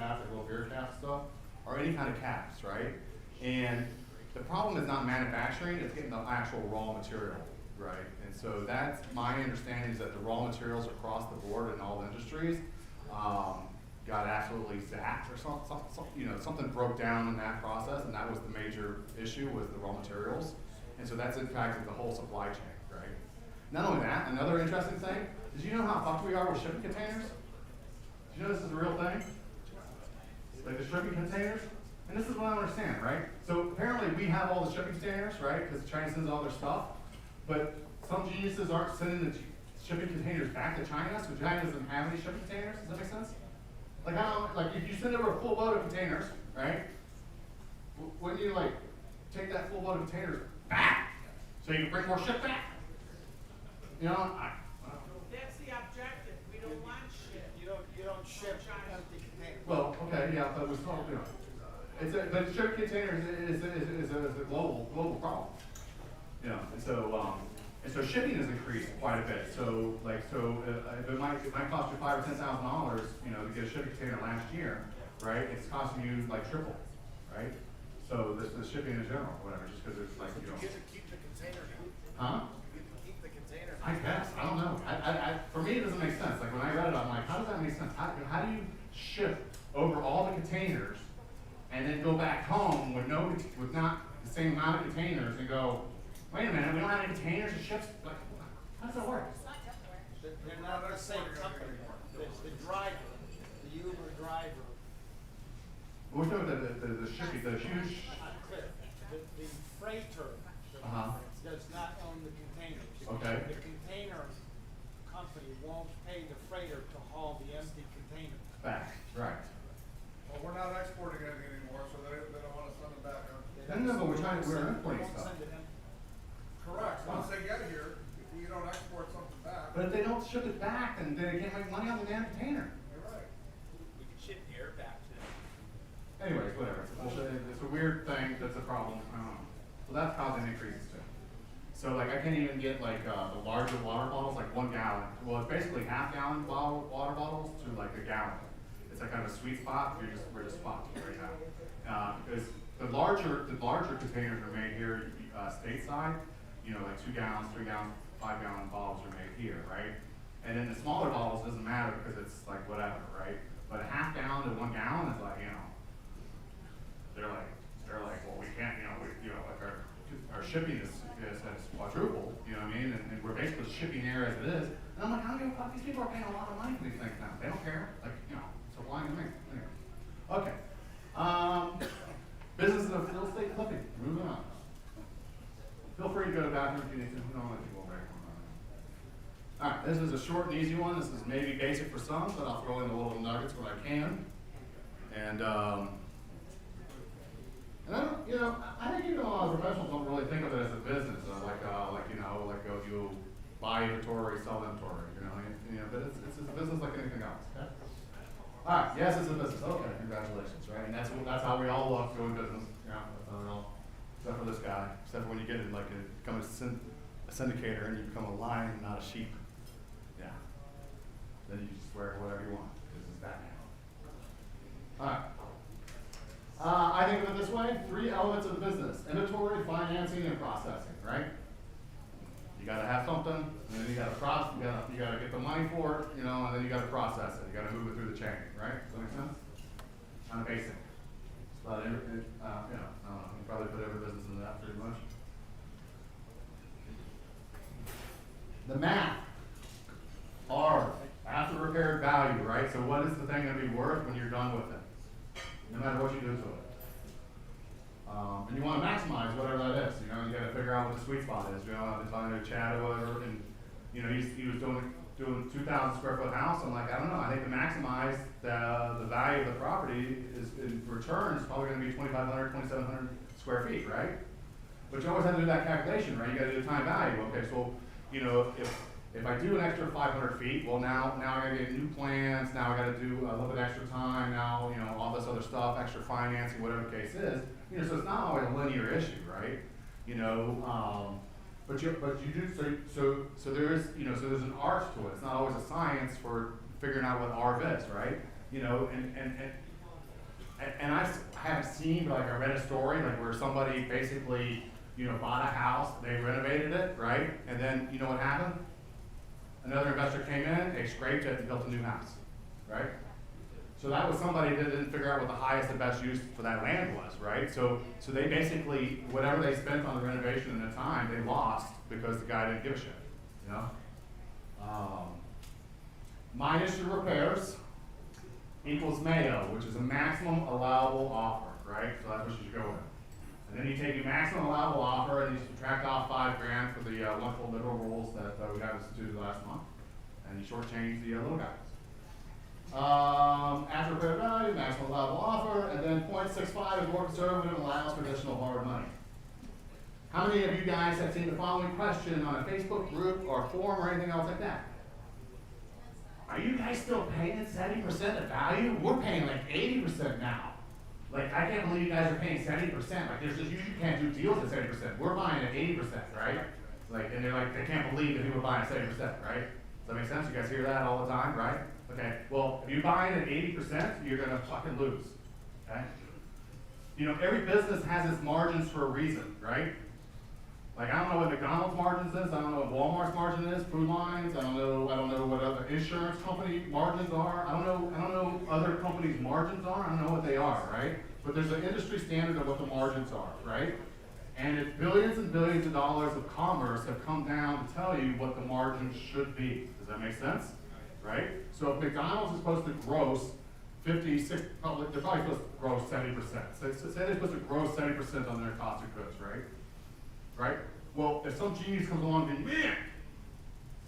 beer cap stuff, or any kind of caps, right? And the problem is not manufacturing; it's getting the actual raw material, right? And so that's my understanding is that the raw materials across the board in all industries got absolutely zapped or something broke down in that process, and that was the major issue was the raw materials, and so that's impacted the whole supply chain, right? Not only that, another interesting thing is you know how fucked we are with shipping containers? Do you know this is a real thing? Like the shipping containers? And this is what I don't understand, right? So apparently we have all the shipping containers, right? Because China sends all their stuff. But some geniuses aren't sending the shipping containers back to China, so China doesn't have any shipping containers. Does that make sense? If you send over a full load of containers, right? Wouldn't you take that full load of containers back so you can bring more shit back? That's the objective. We don't want shit. You don't ship empty containers. Well, okay, yeah, but it was called, the shipping containers is a global problem. And so shipping has increased quite a bit. So if it might cost you $5,000 or $10,000, to get a shipping container last year, right? It's costing you triple, right? So the shipping in general, whatever, just because it's You get to keep the container. Huh? You get to keep the container. I guess, I don't know. For me, it doesn't make sense. Like when I read it, I'm like, how does that make sense? How do you ship over all the containers and then go back home with not the same amount of containers and go, wait a minute, we don't have any containers to ship? Like, how does that work? They're not the same company. The driver, the Uber driver. We're talking about the shipping, the huge. Not clear. The freighter does not own the containers. Okay. The container company won't pay the freighter to haul the empty container. Back, right. Well, we're not exporting anything anymore, so they don't want to send them back. No, but we're importing They won't stuff. send it empty. Correct, once they get here, if we don't export something back. they can't make money on the damn container. You're right. We can ship air back to them. Anyways, whatever. It's a weird thing that's a problem. I don't know. So that's causing increases too. So like I can't even get like the larger water bottles, like 1 gallon. Well, it's basically half-gallon water bottles to like a gallon. It's like kind of a sweet spot. We're just spotting right now because the larger containers are made here stateside. You know, like 2 gallons, 3 gallons, 5 gallon bottles are made here, right? And then the smaller bottles doesn't matter because it's like whatever, right? But a half gallon to 1 gallon is like, you know, they're like, well, we can't, like our shipping is quadrupled, you know what I mean? And we're basically shipping air as it is. And I'm like, how do you fuck? These people are paying a lot of money for these things now. They don't care. Like, you know, supplying to me. Anyway. Okay. Business of real estate flipping. Moving on. Feel free to go to the bathroom if you need to. We don't let you go back. Alright, this is a short and easy one. This is maybe basic for some, but I'll throw in the little nuggets when I can. And I don't, I think a lot of professionals don't really think of it as a business, you buy inventory, sell inventory, but it's a business like anything else. Okay? All right, yes, it's a business. Okay, congratulations, right? And that's how we all look doing business. Yeah, that's how we all, except for this guy, except for when you get in become a syndicator and you become a lion, not a sheep. Yeah. Then you just wear whatever you want because it's that now. All right. I think of it this way, 3 elements of the business: inventory, financing, and processing, right? You gotta have something, and then you gotta you gotta get the money for it, and then you gotta process it. You gotta move it through the chain, right? Does that make sense? Kind of basic. It's about, I don't know, you probably put every business in that pretty much. The math. R, after repaired value, right? So what is the thing gonna be worth when you're done with it? No matter what you do to it. And you want to maximize whatever that is. You got to figure out what the sweet spot is. I've been talking to Chad or whatever, and he was doing 2,000 square foot house. I'm like, I don't know. I think to maximize the value of the property is in return is probably going to be 2,500, 2,700 square feet, right? But you always have to do that calculation, right? You got to do time value. Okay, so if I do an extra 500 feet, well now I gotta get new plans, now I gotta do a little bit extra time, now, all this other stuff, extra financing, whatever the case is. So it's not always a linear issue, right? But you do, so there is, so there's an art to it. It's not always a science for figuring out what ARV is, right? And I haven't seen, but I read a story, where somebody basically, bought a house, they renovated it, right? And then, you know what happened? Another investor came in, they scraped it and built a new house, right? So that was somebody that didn't figure out what the highest and best use for that land was, right? So they basically, whatever they spent on the renovation in the time, they lost because the guy didn't give a shit, Minus your repairs equals Mayo, which is a maximum allowable offer, right? So that's what you should go with. And then you take your maximum allowable offer and you subtract off $5,000 for the wonderful liberal rules that we got instituted last month, and you shortchange the little guys. After repair value, maximum allowable offer, and then 0.65 is more conservative and allows for additional borrowed money. How many of you guys have seen the following question on a Facebook group or forum or anything else like that? Are you guys still paying 70% of value? We're paying like 80% now. I can't believe you guys are paying 70%. You can't do deals at 70%. We're buying at 80%, right? And they're like, they can't believe that people are buying at 70%, right? Does that make sense? You guys hear that all the time, right? Okay, well, if you're buying at 80%, you're gonna fucking lose, okay? Every business has its margins for a reason, right? I don't know what McDonald's margins is, I don't know what Walmart's margin is, Food Lines, I don't know what other insurance company margins are, I don't know other companies' margins are, I don't know what they are, right? But there's an industry standard of what the margins are, right? And it's billions and billions of dollars of commerce have come down to tell you what the margins should be. Does that make sense? Right? So if McDonald's is supposed to gross 56, they're probably supposed to gross 70%. So say they're supposed to gross 70% on their cost of goods, right? Right? Well, if some genius comes along and, man,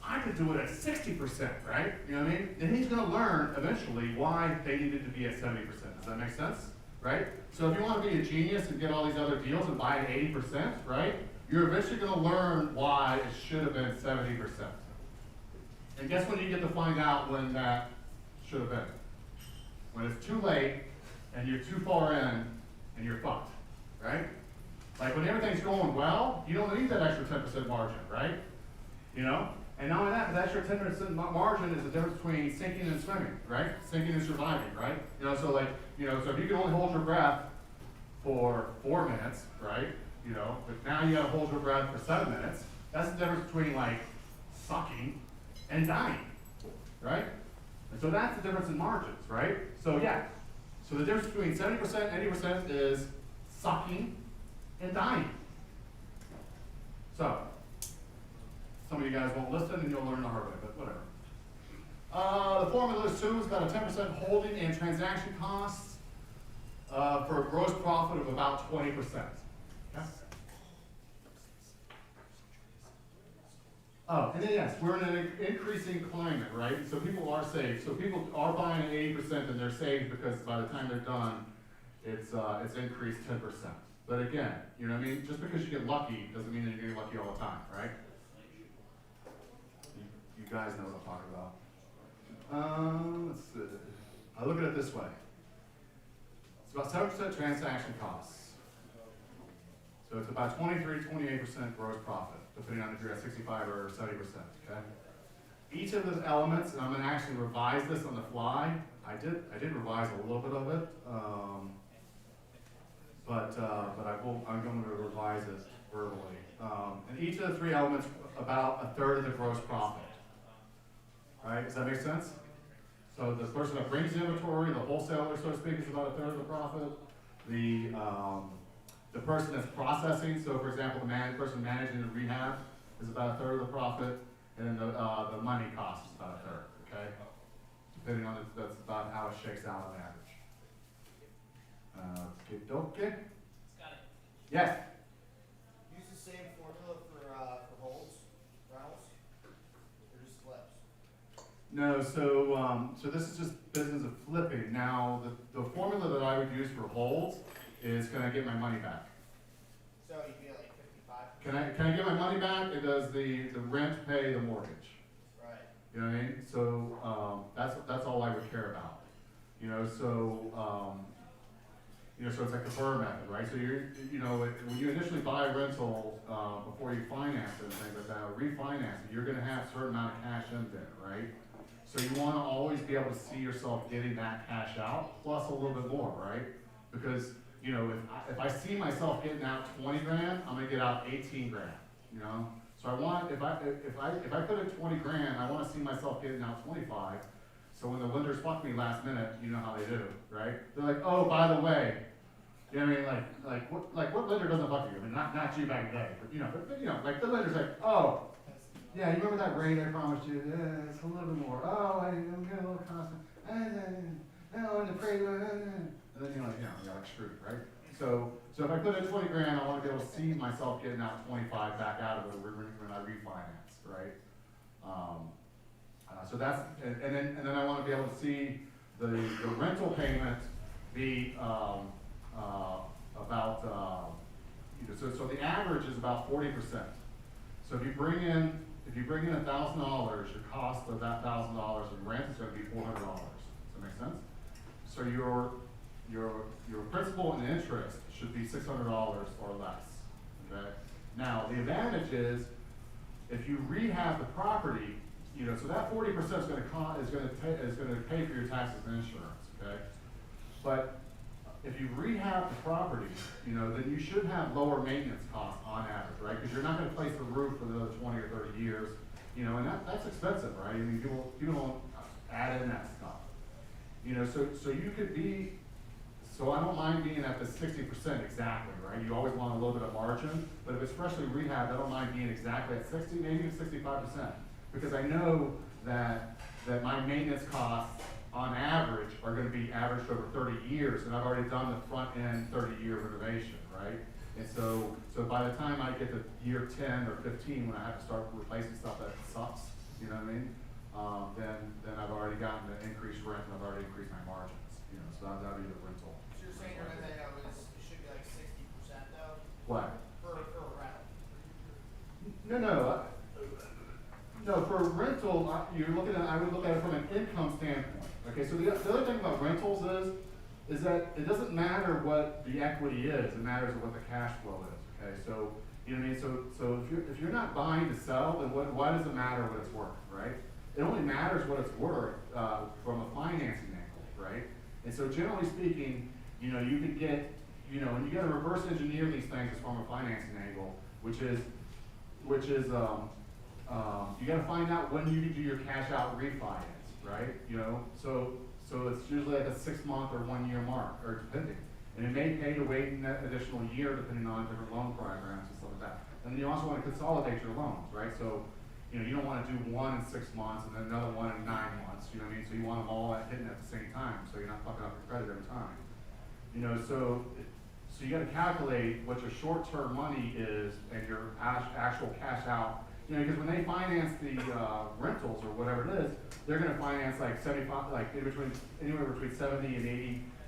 I could do it at 60%, right? You know what I mean? Then he's gonna learn eventually why they needed to be at 70%. Does that make sense? Right? So if you want to be a genius and get all these other deals and buy at 80%, right? You're eventually gonna learn why it should have been 70%. And guess when you get to find out when that should have been? When it's too late and you're too far in and you're fucked, right? Like when everything's going well, you don't need that extra 10% margin, right? You know? And not only that, that extra 10% margin is the difference between sinking and swimming, right? Sinking and surviving, right? You know, so like, you know, so if you can only hold your breath for 4 minutes, right? You know, but now you gotta hold your breath for 7 minutes. That's the difference between like sucking and dying, right? And so that's the difference in margins, right? So yeah, so the difference between 70% and 80% is sucking and dying. So, some of you guys won't listen and you'll learn the hard way, but whatever. The formula is too is about a 10% holding and transaction costs for a gross profit of about 20%. Okay? Oh, and then yes, we're in an increasing climate, right? So people are saved. So people are buying at 80% and they're saved because by the time they're done, it's increased 10%. But again, you know what I mean? Just because you get lucky doesn't mean that you're getting lucky all the time, right? You guys know what I'm talking about. Let's see. I look at it this way. It's about 7% transaction costs. So it's about 23-28% gross profit, depending on if you're at 65 or 70%, okay? Each of those elements, and I'm gonna actually revise this on the fly. I did revise a little bit of it, but I'm going to revise it verbally. And each of the three elements, about a third of the gross profit. All right, does that make sense? So the person that brings the inventory, the wholesaler, so to speak, is about a third of the profit. The person that's processing, so for example, the person managing the rehab is about a third of the profit, and then the money cost is about a third, okay? Depending on that's about how it shakes out on average. Okay. Scotty, Yes. use the same formula for holds, rentals, or just flips? No, so this is just business of flipping. Now, the formula that I would use for holds is, can I get my money back? So you get like 55? Can I get my money back, and does the rent pay the mortgage? Right. You know what I mean? So, that's all I would care about. You know, so, so it's like the Burr method, right? So when you initially buy a rental, before you finance it and things like that, or refinance it, you're gonna have a certain amount of cash in there, right? So you wanna always be able to see yourself getting that cash out, plus a little bit more, right? Because, if I see myself getting out 20 grand, I'm gonna get out 18 grand, you know? So I want, if I put in 20 grand, I wanna see myself getting out 25. So when the lenders fuck me last minute, you know how they do, right? They're like, oh, by the way, you know what I mean? Like what lender doesn't fuck you? I mean, not you back in the day, but like the lender's like, oh, yeah, you remember that rate I promised you? Yeah, it's a little bit more. Oh, I'm getting a little constant. No, I'm afraid. And then you're like screwed, right? So if I put in 20 grand, I want to be able to see myself getting out 25 back out of it when I refinance, right? So that's, and then I want to be able to see the rental payment be about so the average is about 40%. So if you bring in $1,000, your cost of that $1,000 in rent is going to be $400. Does that make sense? So your principal and interest should be $600 or less. Okay. Now the advantage is if you rehab the property, so that 40% is going to pay for your taxes and insurance. Okay. But if you rehab the property, then you should have lower maintenance costs on average, right? Because you're not going to place the roof for another 20 or 30 years, and that's expensive, right? I mean, people don't add in that stuff. So you could be, so I don't mind being at the 60% exactly, right? You always want a little bit of margin, but if it's freshly rehabbed, I don't mind being exactly at 60, maybe even 65%. Because I know that my maintenance costs on average are going to be averaged over 30 years, and I've already done the front end 30-year renovation, right? And so by the time I get to year 10 or 15, when I have to start replacing stuff that sucks, you know what I mean? Then I've already gotten the increased rent, and I've already increased my margins, so that'd be the rental. So you're saying everything it should be like 60% though? What? For a rental? No. No, for rental, you're looking at, I would look at it from an income standpoint. Okay, so the other thing about rentals is that it doesn't matter what the equity is, it matters what the cash flow is, okay? So, you know what I mean? So if you're not buying to sell, then why does it matter what it's worth, right? It only matters what it's worth, from a financing angle, right? And so generally speaking, you know, you could get, you know, and you gotta reverse engineer these things from a financing angle, which is, you gotta find out when you can do your cash out refinance, right? You know, so it's usually like a 6 month or 1 year mark, or depending. And it may pay to wait an additional year depending on different loan programs and stuff like that. And then you also wanna consolidate your loans, right? So, you know, you don't wanna do one in 6 months and then another one in 9 months, you know what I mean? So you want them all hitting at the same time, so you're not fucking up your credit every time. You know, so you gotta calculate what your short-term money is and your actual cash out. You know, because when they finance the rentals or whatever it is, they're gonna finance like 75, like anywhere between 70 and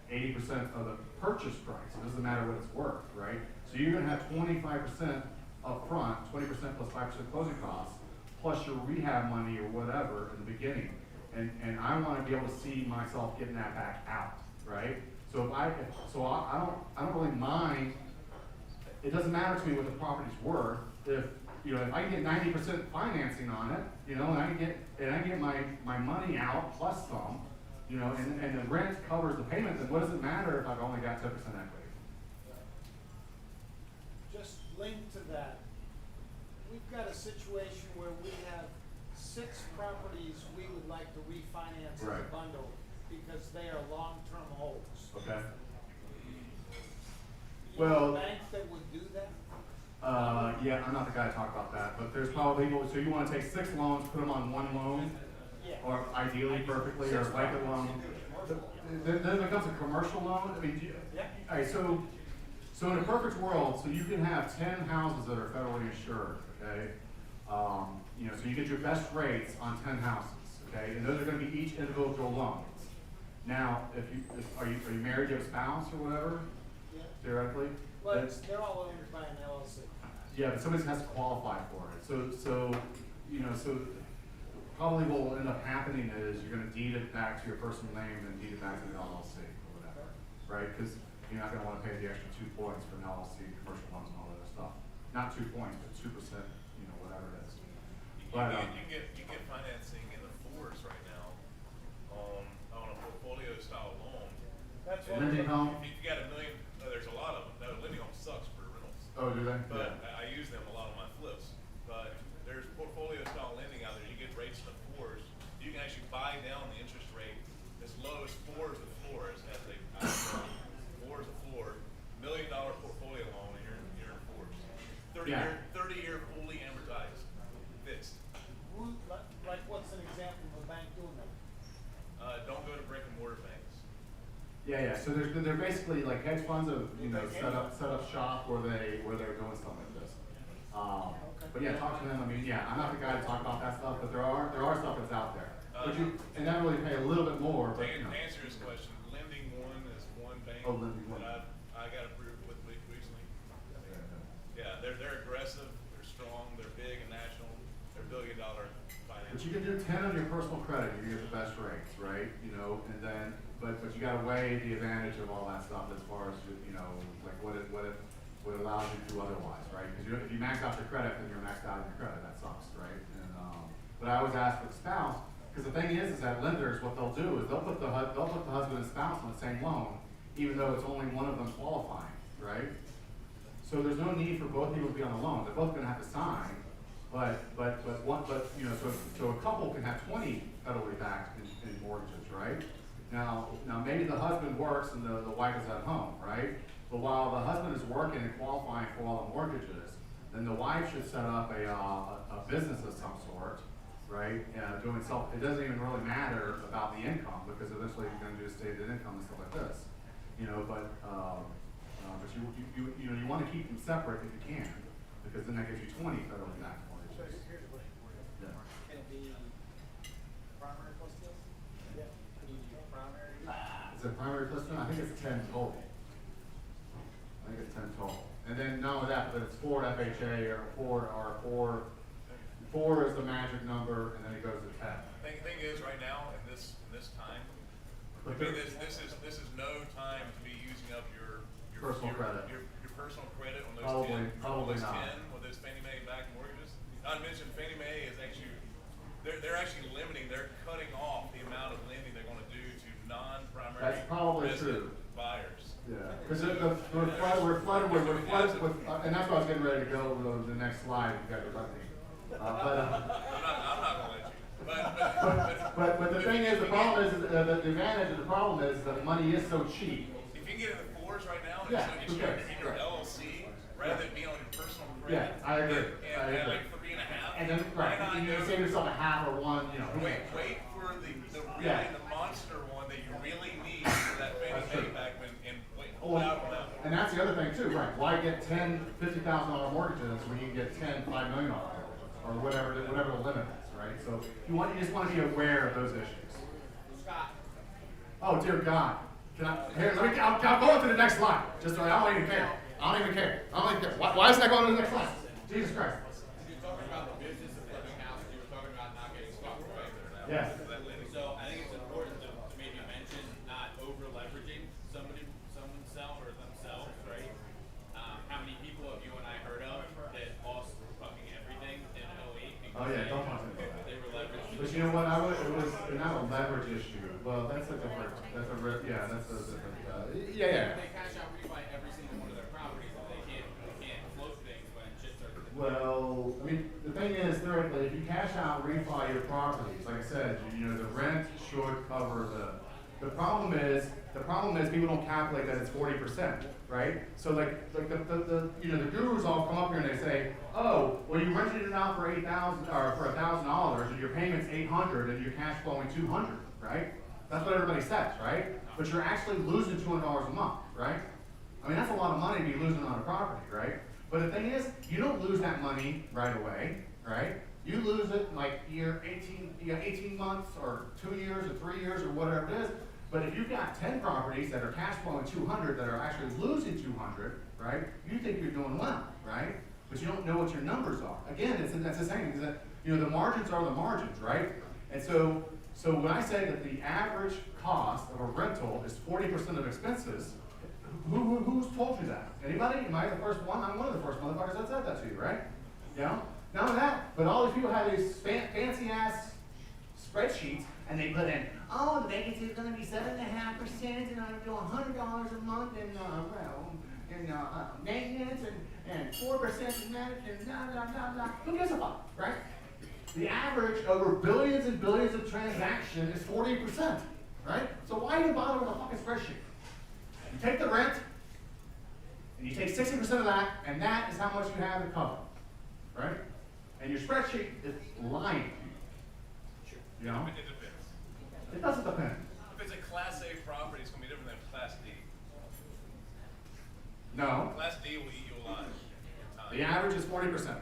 80% of the purchase price. It doesn't matter what it's worth, right? So you're gonna have 25% upfront, 20% plus 5% closing costs, plus your rehab money or whatever in the beginning. And I wanna be able to see myself getting that back out, right? So I don't really mind. It doesn't matter to me what the property's worth if, you know, if I can get 90% financing on it, you know, and I get my money out plus some, you know, and the rent covers the payment, then what does it matter if I've only got 10% equity? Just linked to that, we've got a situation where we have 6 properties we would like to refinance as a Right. bundle because they are long-term holds. Okay. You know Well- a bank that would do that? Yeah, I'm not the guy to talk about that, but there's probably people, so you wanna take 6 loans, put them on 1 loan, Yeah. or ideally perfectly, or like a loan. Then it becomes a commercial loan, I mean, Yeah. alright, so in a perfect world, so you can have 10 houses that are federally insured, okay? You know, so you get your best rates on 10 houses, okay? And those are gonna be each individual loans. Now, are you married, you have a spouse or whatever, Yeah. theoretically? Well, That's- they're all owned by an LLC. Yeah, but somebody has to qualify for it. So, you know, so probably what will end up happening is you're gonna deed it back to your personal name and deed it back to the LLC or whatever, right? Because you're not gonna wanna pay the extra 2 points for an LLC, commercial loans and all that other stuff. Not 2 points, but 2%, you know, whatever it is. But, You get financing in the 4s right now on a portfolio style loan. That's And what. then they come- If you got $1 million, there's a lot of them. No, Living Home sucks for rentals. oh, do they? But Yeah. I use them a lot on my flips. But there's portfolio style lending out there. You get rates in the 4s. You can actually buy down the interest rate as low as 4 is the floor, as they 4 is the floor. $1 million portfolio loan, and you're in 4s. 30-year fully amortized, fixed. Like what's an example of a bank doing that? Don't go to brick and mortar banks. Yeah. So they're basically like hedge funds of, you know, set up shop where they're doing stuff like this. But yeah, talk to them. I mean, yeah, I'm not the guy to talk about that stuff, but there are stuff that's out there. But and that really pay a little bit more, but you know. To answer his question, Lending One is one bank Oh, Lending One. that I got approved with recently. Yeah, they're aggressive, they're strong, they're big and national, they're $1 billion finance. But you can do 10 on your personal credit, you get the best rates, right? You know, and then, but you gotta weigh the advantage of all that stuff as far as, you know, like what it allows you to do otherwise, right? Because if you max out your credit, then you're maxed out on your credit, that sucks, right? And, but I always ask for the spouse, because the thing is that lenders, what they'll do is they'll put the husband and spouse on the same loan, even though it's only one of them qualifying, right? So there's no need for both people to be on the loan, they're both gonna have to sign, but you know, so a couple can have 20 federally backed in mortgages, right? Now maybe the husband works and the wife is at home, right? But while the husband is working and qualifying for all the mortgages, then the wife should set up a business of some sort, right? Doing it doesn't even really matter about the income, because eventually you're gonna do stated income and stuff like this, you know, but you want to keep them separate if you can, because then that gives you 20 federally backed mortgages. Here's a question for you. Yeah. Can it be primary plus this? Yeah. Can you do primary? Is it primary plus 10? I think it's 10 total. I think it's 10 total. And then not only that, but it's 4 FHA or 4 4 is the magic number, and then it goes to 10. Thing is, right now, in this time, I But mean, there- this is no time to be using up your Personal credit. Your personal credit on those Probably- 10, probably on those not. 10 with those Fannie Mae backed mortgages. Not to mention Fannie Mae is actually, they're actually limiting, they're cutting off the amount of lending they're gonna do to non-primary That's probably resident true. buyers. Yeah, because we're flooded with, and that's why I was getting ready to go to the next slide, if you guys are let me. I'm not gonna let you, But the thing is, the problem is, the advantage of the problem is that money is so cheap. if you can get in the 4s right now, Yeah, it's who cares? in your Right. LLC, rather than be on your personal Yeah, credit. I agree. And I agree. like 3.5. And then, why right, not you go- save yourself a half or one, you know. who Wait, cares? wait for the really, Yeah. the monster one that you really need for that Fannie That's true. Mae back and wait, hold Well, out on that one. and that's the other thing too, right? Why get $50,000 mortgages when you can get $5 million mortgages, or whatever the limit is, right? So you just want to be aware of those issues. Scott. Oh dear God! Can I? Here, I'll go on to the next slide. Just so I don't even care. I don't even care. Why isn't that going to the next slide? Jesus Christ! You're talking about the business of flipping houses, you were talking about not getting stuck, right? Yes. So I think it's important to maybe mention not over leveraging someone's self or themselves, right? How many people have you and I heard of that lost fucking everything in 08 because Oh yeah, don't talk to me about that. they were leveraged? But you know what? It was not a leverage issue. Well, that's a different. That's a different. Yeah. They cash out refi every single one of their properties and they can't float things when shit starts to. Well, I mean, the thing is, theoretically, if you cash out, refi your properties, like I said, you know, the rent should cover the problem is people don't calculate that it's 40%, right? So like the the gurus all come up here and they say, oh, well you rented it out for $8,000 or for $1,000 and your payment's $800 and your cash flowing $200, right? That's what everybody says, right? But you're actually losing $200 a month, right? I mean, that's a lot of money to be losing on a property, right? But the thing is, you don't lose that money right away, right? You lose it in like 18 months or 2 years or 3 years or whatever it is. But if you've got 10 properties that are cash flowing 200 that are actually losing 200, right? You think you're doing well, right? But you don't know what your numbers are. Again, that's the same, is that, you know, the margins are the margins, right? And so when I say that the average cost of a rental is 40% of expenses, who's told you that? Anybody? Am I the first one? I'm one of the first motherfuckers that said that to you, right? You know? Not only that, but all these people have these fancy ass spreadsheets, and they put in, oh, the vacancy is going to be 7.5%, and I'm doing $100 a month in maintenance, and 4% in management, blah blah blah blah. Who gives a fuck, right? The average over billions and billions of transactions is 40%, right? So why do you bother with a fucking spreadsheet? You take the rent, and you take 60% of that, and that is how much you have to cover, right? And your spreadsheet is lying to you. You know? It depends. It doesn't depend. If it's a Class A property, it's gonna be different than Class D. No. Class D will eat you alive in time. The average is 40%.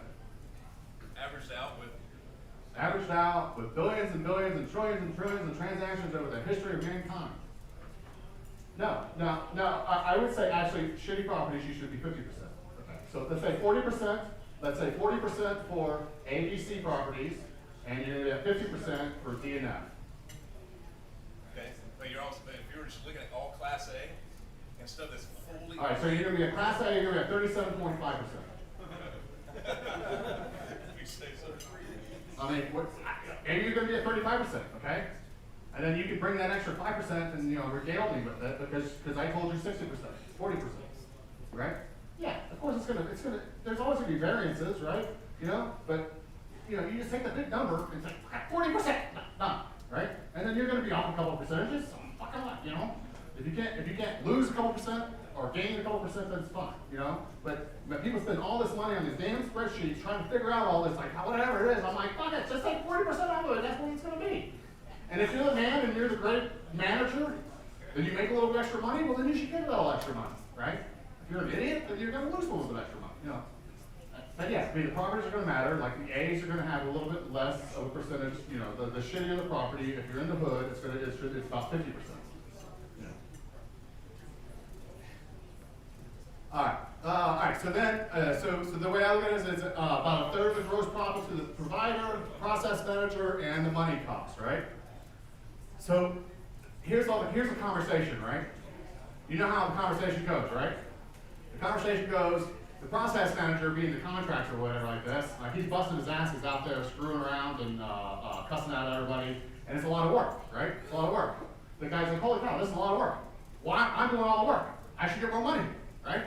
Averaged out with. Averaged out with billions and billions and trillions of transactions over the history of mankind. No, I would say actually shitty properties you should be 50%. Okay. So let's say 40%, let's say 40% for ABC properties, and you're at 50% for D and F. Okay, but you're also, but if you were just looking at all Class A and stuff that's fully. All right, so you're gonna be a Class A, you're gonna be at 37.5%. You say so. I mean, maybe you're gonna be at 35%, okay? And then you can bring that extra 5% and, you know, regale me with it because I told you 60%, 40%, right? Yeah, of course it's gonna, there's always gonna be variances, right? You know, but, you know, you just take the big number and say, 40%, done, right? And then you're gonna be off a couple of percentages, so fuck on, you know? If you can't lose a couple percent or gain a couple percent, then it's fine, you know? But people spend all this money on these damn spreadsheets trying to figure out all this, like, whatever it is. I'm like, fuck it, just take 40% off of it, that's what it's gonna be. And if you're the man and you're the great manager, then you make a little extra money, well then you should get a little extra money, right? If you're an idiot, then you're gonna lose a little bit extra money, you know? But yeah, I mean, the properties are gonna matter, like the A's are gonna have a little bit less of a percentage, you know, the shittier the property, if you're in the hood, it's about 50%. You know? Alright, so then, so the way I look at it is about a third of the gross profit to the provider, process manager, and the money cost, right? So here's the conversation, right? You know how the conversation goes, right? The conversation goes, the process manager, being the contractor or whatever like this, he's busting his ass, he's out there screwing around and cussing out everybody, and it's a lot of work, right? It's a lot of work. The guy's like, holy cow, this is a lot of work. Well, I'm doing all the work. I should get more money, right?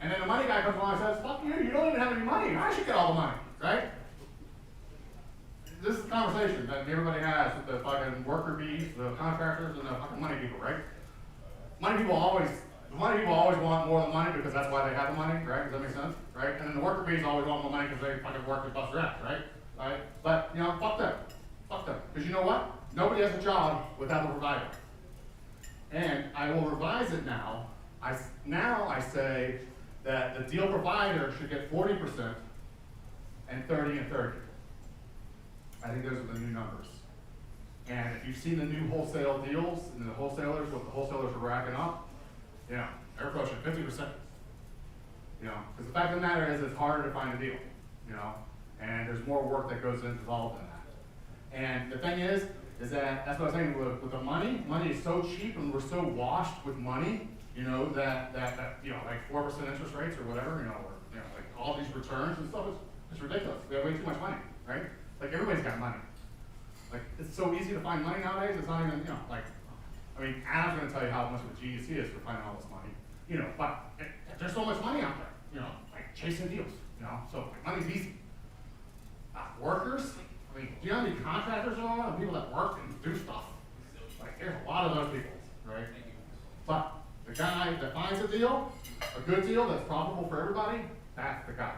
And then the money guy comes along and says, fuck you don't even have any money. I should get all the money, right? This is the conversation that everybody has with the fucking worker bees, the contractors, and the fucking money people, right? Money people always want more than money because that's why they have the money, right? Does that make sense? Right? And then the worker bees always want more money because they fucking work and bust their ass, right? Right? But, you know, fuck them. Fuck them. Because you know what? Nobody has a job without a provider. And I will revise it now. I say that the deal provider should get 40% and 30 and 30. I think those are the new numbers. And if you've seen the new wholesale deals and the wholesalers, what the wholesalers are racking up, you know, they're approaching 50%. You know, because the fact of the matter is it's harder to find a deal, you know, and there's more work that goes involved in that. And the thing is that, that's what I was saying, with the money is so cheap and we're so washed with money, you know, that you know, like 4% interest rates or whatever, you know, or, you know, like all these returns and stuff, it's ridiculous. We have way too much money, right? Like everybody's got money. Like, it's so easy to find money nowadays, it's not even, you know, like, I mean, Adam's gonna tell you how much of a genius he is for finding all this money, you know, but there's so much money out there, you know, like chasing deals, you know, so like, money's easy. Workers, I mean, do you know how many contractors there are and people that work and do stuff? Like, there's a lot of those people, right? But the guy that finds a deal, a good deal that's profitable for everybody, that's the guy.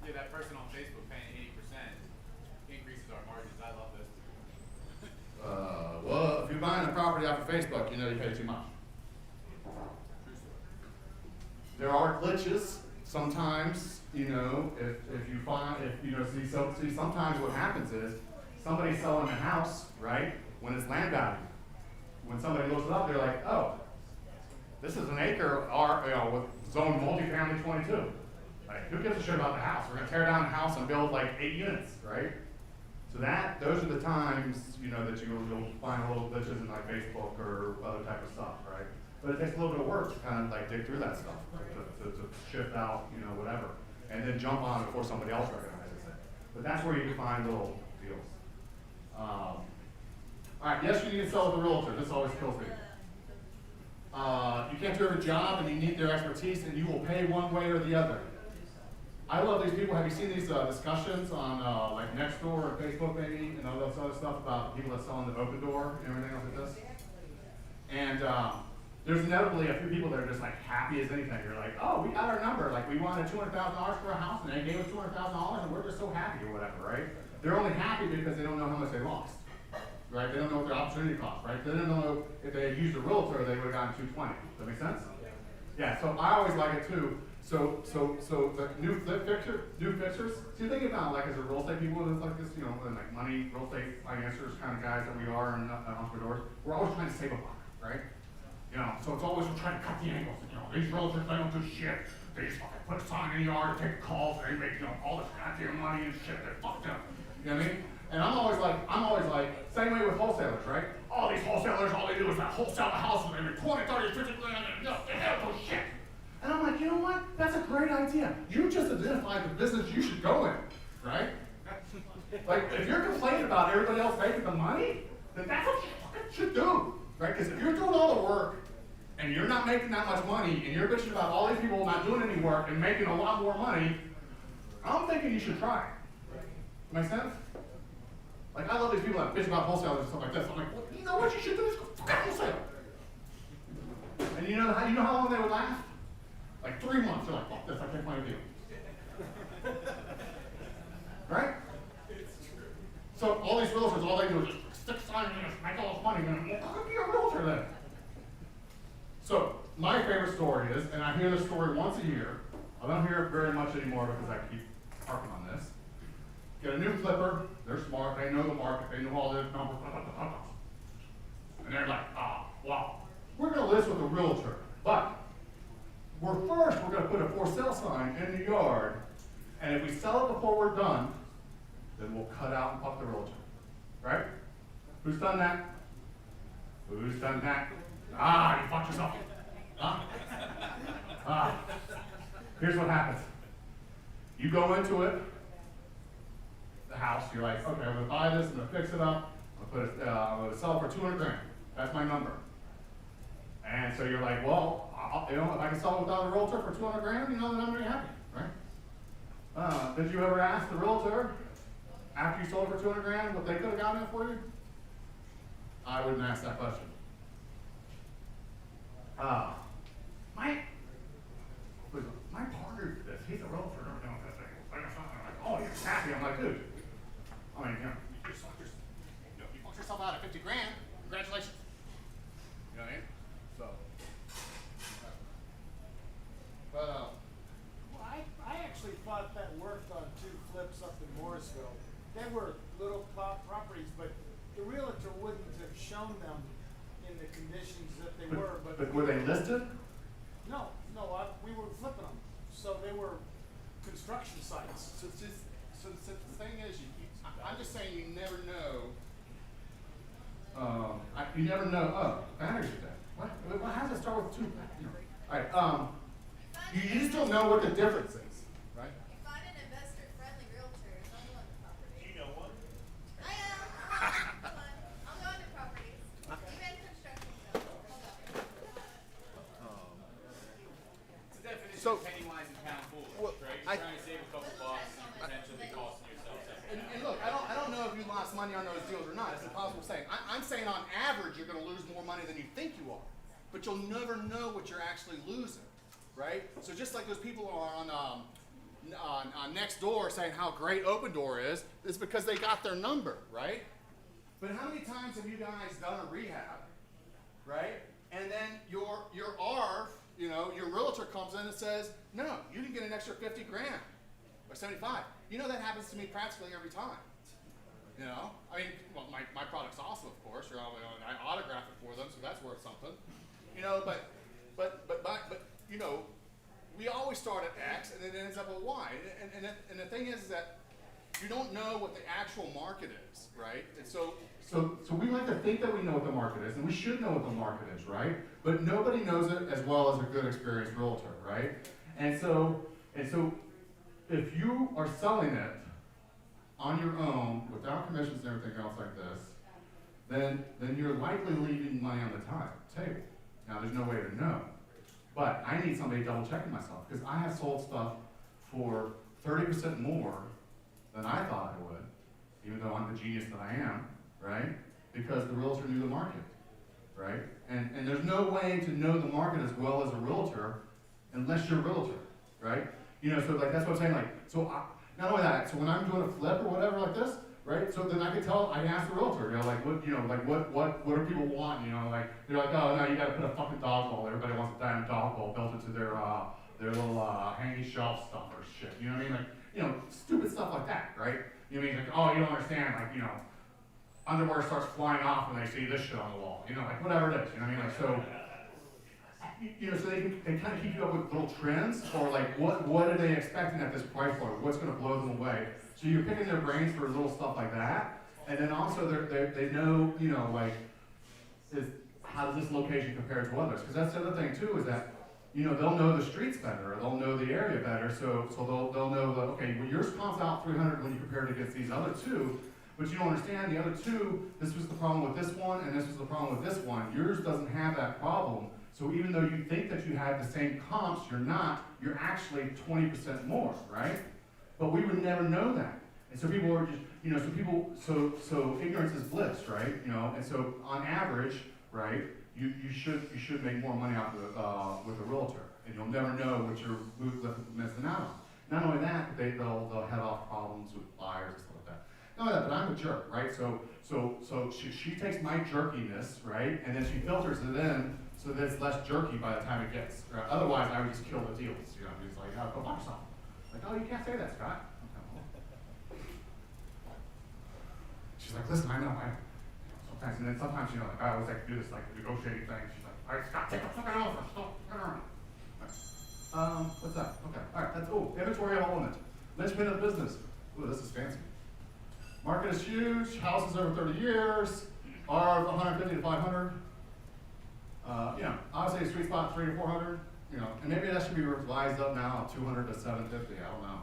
Yeah, that person on Facebook paying 80% increases our margins. I love this. Well, if you're buying a property off of Facebook, you know you pay too much. There are glitches sometimes, you know, if you find, if you know, see sometimes what happens is somebody's selling a house, right, when it's land value. When somebody looks it up, they're like, oh, this is an acre, or, you know, with zone multifamily 22. Like, who gives a shit about the house? We're gonna tear down the house and build like 8 units, right? So those are the times, you know, that you'll find little glitches in like Facebook or other type of stuff, right? But it takes a little bit of work to kind of like dig through that stuff, to shift out, you know, whatever, and then jump on it before somebody else recognizes it. But that's where you can find little deals. All right, yes, you need to sell with a realtor. This always kills me. You can't do every job, and you need their expertise, and you will pay one way or the other. I love these people. Have you seen these discussions on like Nextdoor or Facebook maybe, and all this other stuff about people that sell on the Open Door and everything else like this? And there's inevitably a few people that are just like happy as anything. You're like, oh, we got our number. Like we wanted $200,000 for a house, and they gave us $200,000, and we're just so happy or whatever, right? They're only happy because they don't know how much they lost, right? They don't know what their opportunity cost, right? They don't know if they had used a realtor, they would have gotten $220. Does that make sense? Yeah. So I always like it too. So the new fixers, see, think about like as a real estate people like this, you know, and like money, real estate financiers kind of guys that we are and entrepreneurs, we're always trying to save a buck, right? You know, so it's always we're trying to cut the angles. You know, these realtors, they don't do shit. They just fucking put a sign in the yard, take calls, they make, you know, all this goddamn money and shit, they're fucked up. You know what I mean? And I'm always like, same way with wholesalers, right? All these wholesalers, all they do is like wholesale the house and they make 20, 30, 50 grand and you know, they have no shit. And I'm like, you know what? That's a great idea. You just identified the business you should go in, right? Like, if you're complaining about everybody else making the money, then that's what you fucking should do, right? Because if you're doing all the work and you're not making that much money and you're bitching about all these people not doing any work and making a lot more money, I'm thinking you should try. Make sense? Like, I love these people that bitch about wholesalers and stuff like this. I'm like, well, you know what you should do is go fuck wholesale. And you know how long they would last? Like 3 months, they're like, fuck this, I can't find a deal. Right? So all these realtors, all they do is just stick signs and just make all this money, and well, how could be a realtor then? So my favorite story is, and I hear this story once a year, I don't hear it very much anymore because I keep harping on this. Get a new flipper, they're smart, they know the market, they know all the numbers, and they're like, well, we're gonna list with a realtor, but sale sign in the yard, and if we sell it before we're done, then we'll cut out and fuck the realtor, right? Who's done that? Who's done that? Ah, you fucked yourself. Huh? Ah. Here's what happens. You go into it, the house, you're like, okay, I'm gonna buy this, I'm gonna fix it up, I'm gonna sell it for 200 grand. That's my number. And so you're like, well, you know, if I can sell it without a realtor for 200 grand, you know, then I'm gonna be happy, right? Did you ever ask the realtor, after you sold it for 200 grand, what they could have gotten it for you? I wouldn't ask that question. My partner did this. He's a realtor. Never done this thing. Like, oh, you're happy. I'm like, dude. I mean, you know, you fucked yourself out at 50 grand. Congratulations. You know what I mean? So. Well, I actually thought that worked on 2 flips up in Morrisville. They were little properties, but the realtor wouldn't have shown them in the conditions that they were. But were they listed? No, we were flipping them, so they were construction sites. So the thing is, I'm just saying you never know. You never know. Oh, I understand that. What? How does it start with 2? All right. You just don't know what the difference is, right? Find an investor-friendly realtor. Don't go into property. Do you know one? I am. Hold on. I'll go into properties. Even construction stuff. Hold on. It's a definition So- of penny wise and pound foolish, Well, right? You're I- trying to save a couple bucks and potentially costing yourself something. And look, I don't know if you lost money on those deals or not. It's impossible to say. I'm saying on average you're going to lose more money than you think you are, but you'll never know what you're actually losing, right? So just like those people on Nextdoor saying how great Open Door is, it's because they got their number, right? But how many times have you guys done a rehab, right? And then your ARV, you know, your realtor comes in and says, no, you can get an extra 50 grand or 75. You know that happens to me practically every time. You know, I mean, well, my product's awesome, of course. You know, I autograph it for them, so that's worth something. You know, but you know, we always start at X and then it ends up at Y. And the thing is that you don't know what the actual market is, right? And so we like to think that we know what the market is, and we should know what the market is, right? But nobody knows it as well as a good experienced realtor, right? And so if you are selling it on your own without commissions and everything else like this, then you're likely leaving money on the table. Now there's no way to know. But I need somebody double checking myself because I have sold stuff for 30% more than I thought I would, even though I'm the genius that I am, right? Because the realtor knew the market, right? And there's no way to know the market as well as a realtor unless you're a realtor, right? You know, so like that's what I'm saying. Like, so not only that, so when I'm doing a flip or whatever like this, right? So then I can tell, I can ask the realtor, you know, like what, you know, like what do people want? You know, like they're like, oh no, you got to put a fucking dog bowl. Everybody wants a damn dog bowl built into their little hanging shelf stuff or shit. You know what I mean? Like, you know, stupid stuff like that, right? You know what I mean? Like, oh, you don't understand, like, you know, underwear starts flying off when they see this shit on the wall. You know, like whatever it is. You know what I mean? Like so. You know, so they kind of keep you up with little trends, or like what are they expecting at this price point? What's going to blow them away? So you're picking their brains for little stuff like that, and then also they know, you know, like how does this location compare to others? Because that's the other thing too, is that, you know, they'll know the streets better, or they'll know the area better, so they'll know that, okay, well yours comps out 300 when you compare it against these other two, but you don't understand the other two. This was the problem with this one, and this was the problem with this one. Yours doesn't have that problem. So even though you think that you have the same comps, you're not. You're actually 20% more, right? But we would never know that. And so people are just, you know, so ignorance is bliss, right? You know, and so on average, right, you should make more money off with a realtor, and you'll never know what you're missing out on. Not only that, they'll head off problems with buyers and stuff like that. Not only that, but I'm a jerk, right? So she takes my jerkiness, right, and then she filters it in so that it's less jerky by the time it gets. Right? Otherwise, I would just kill the deals. You know, it's like, oh, go buy something. Like, oh, you can't say that, Scott. She's like, listen, I know, sometimes, and then sometimes, you know, like, I always like to do this, like, negotiating thing. She's like, all right, Scott, take the fucking offer, stop, turn around. What's that? Okay, all right, that's, oh, inventory element, linchpin of the business. Ooh, this is fancy. Market is huge, houses over 30 years, are 150 to 500. You know, obviously a sweet spot 300 to 400, you know, and maybe that should be revised up now, 200 to 750, I don't know.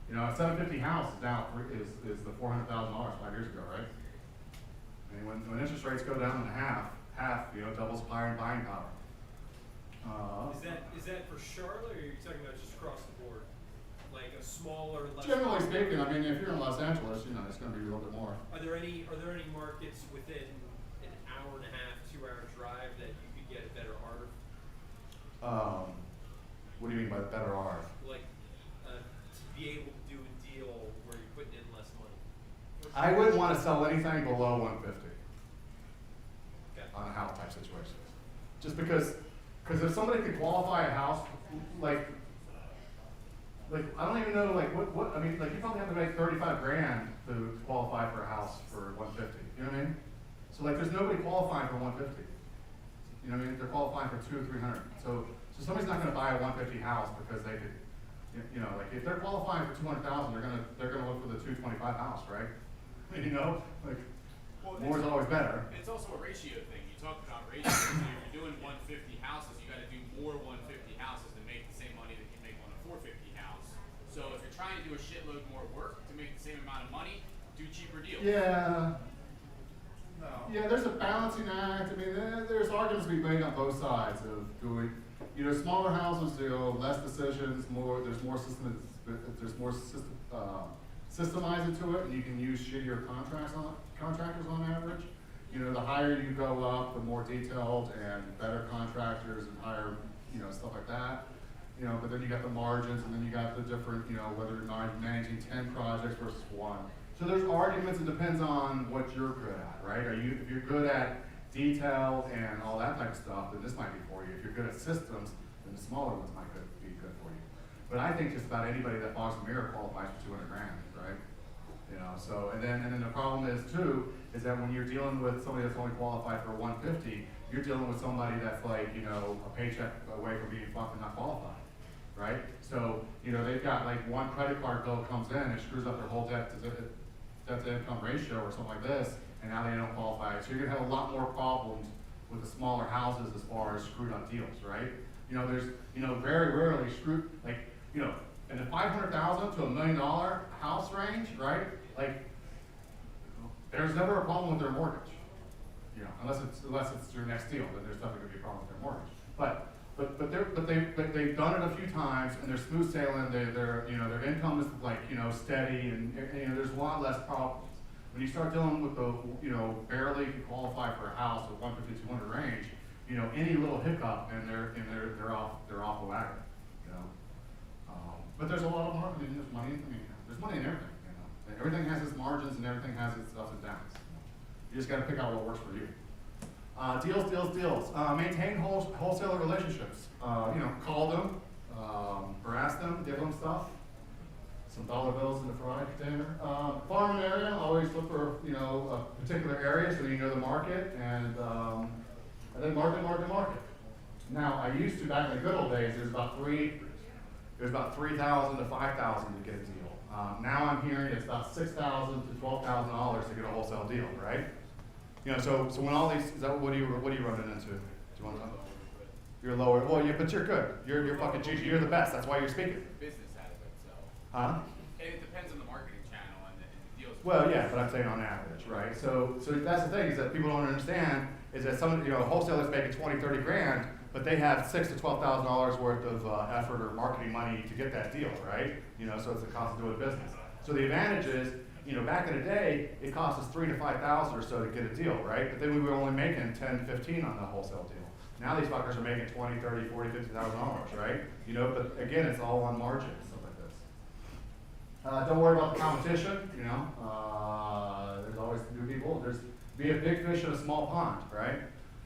You know, a 750 house is now, is the $400,000 5 years ago, right? I mean, when interest rates go down to half, you know, doubles buying power. Is that for Charlotte, or are you talking about just across the board? Like a smaller, less. Generally speaking, I mean, if you're in Los Angeles, you know, it's gonna be a little bit more. Are there any markets within an hour and a half, 2 hour drive that you could get a better ARV? What do you mean by better R? Like, to be able to do a deal where you're putting in less money? I wouldn't wanna sell anything below 150 Okay. on a house type situation. Just because if somebody could qualify a house, like I don't even know, like, what, I mean, like, you probably have to make 35 grand to qualify for a house for 150, you know what I mean? So, like, there's nobody qualifying for 150. You know what I mean? They're qualifying for 200 or 300. So somebody's not gonna buy a 150 house because they could, you know, like, if they're qualifying for 200,000, they're gonna look for the 225 house, right? You know, like, Well, more is always better. It's also a ratio thing. You talk about ratios. So if you're doing 150 houses, you got to do more 150 houses to make the same money that you make on a 450 house. So if you're trying to do a shitload more work to make the same amount of money, do cheaper deals. Yeah. No. Yeah, there's a balancing act. I mean, there's arguments to be made on both sides of doing, you know, smaller houses, you know, less decisions, there's more systemized into it, and you can use shittier contractors on average. You know, the higher you go up, the more detailed and better contractors and higher, you know, stuff like that. You know, but then you got the margins, and then you got the different, you know, whether you're managing 10 projects versus 1. So there's arguments, it depends on what you're good at, right? If you're good at detail and all that type of stuff, then this might be for you. If you're good at systems, then the smaller ones might be good for you. But I think just about anybody that Fox and Mirror qualifies for 200 grand, right? You know, so, and then the problem is too, is that when you're dealing with somebody that's only qualified for 150, you're dealing with somebody that's like, you know, a paycheck away from being fucking not qualified, right? So, you know, they've got like one credit card bill comes in and screws up their whole debt to income ratio or something like this, and now they don't qualify. So you're gonna have a lot more problems with the smaller houses as far as screwed up deals, right? You know, there's, you know, very rarely screwed, like, you know, in the $500,000 to $1 million house range, right? Like, there's never a problem with their mortgage, you know, unless it's your next deal, then there's definitely gonna be a problem with their mortgage. But they've done it a few times, and they're smooth sailing. You know, their income is like, you know, steady, and you know, there's a lot less problems. When you start dealing with the, you know, barely qualify for a house with 150, 200 range, you know, any little hiccup and they're off the wagon, you know. But there's a lot of marketing. There's money. I mean, there's money in everything. You know, everything has its margins and everything has its ups and downs. You just got to pick out what works for you. Deals. Maintain wholesaler relationships. You know, call them, harass them, give them stuff. Some dollar bills in the fry container. Farming area, always look for, you know, a particular area so you know the market, and then market. Now, I used to, back in the good old days, there's about 3,000 to 5,000 to get a deal. Now I'm hearing it's about $6,000 to $12,000 to get a wholesale deal, right? You know, so when all these, is that what are you running into? Do you want to talk? You're lower. Well, yeah, but you're good. You're fucking Gigi. You're the best. That's why you're speaking. Business out of it, so. Huh? And it depends on the marketing channel and the deals. Well, yeah, but I'm saying on average, right? So that's the thing, is that people don't understand, is that some, you know, wholesalers making 20, 30 grand, but they have $6,000 to $12,000 worth of effort or marketing money to get that deal, right? You know, so it's the cost of doing business. So the advantage is, you know, back in the day, it cost us $3,000 to $5,000 or so to get a deal, right? But then we were only making 10, 15 on the wholesale deal. Now these fuckers are making 20, 30, 40, $50,000, right? You know, but again, it's all on margin, stuff like this. Don't worry about the competition, you know. There's always new people. Be a big fish in a small pond, right?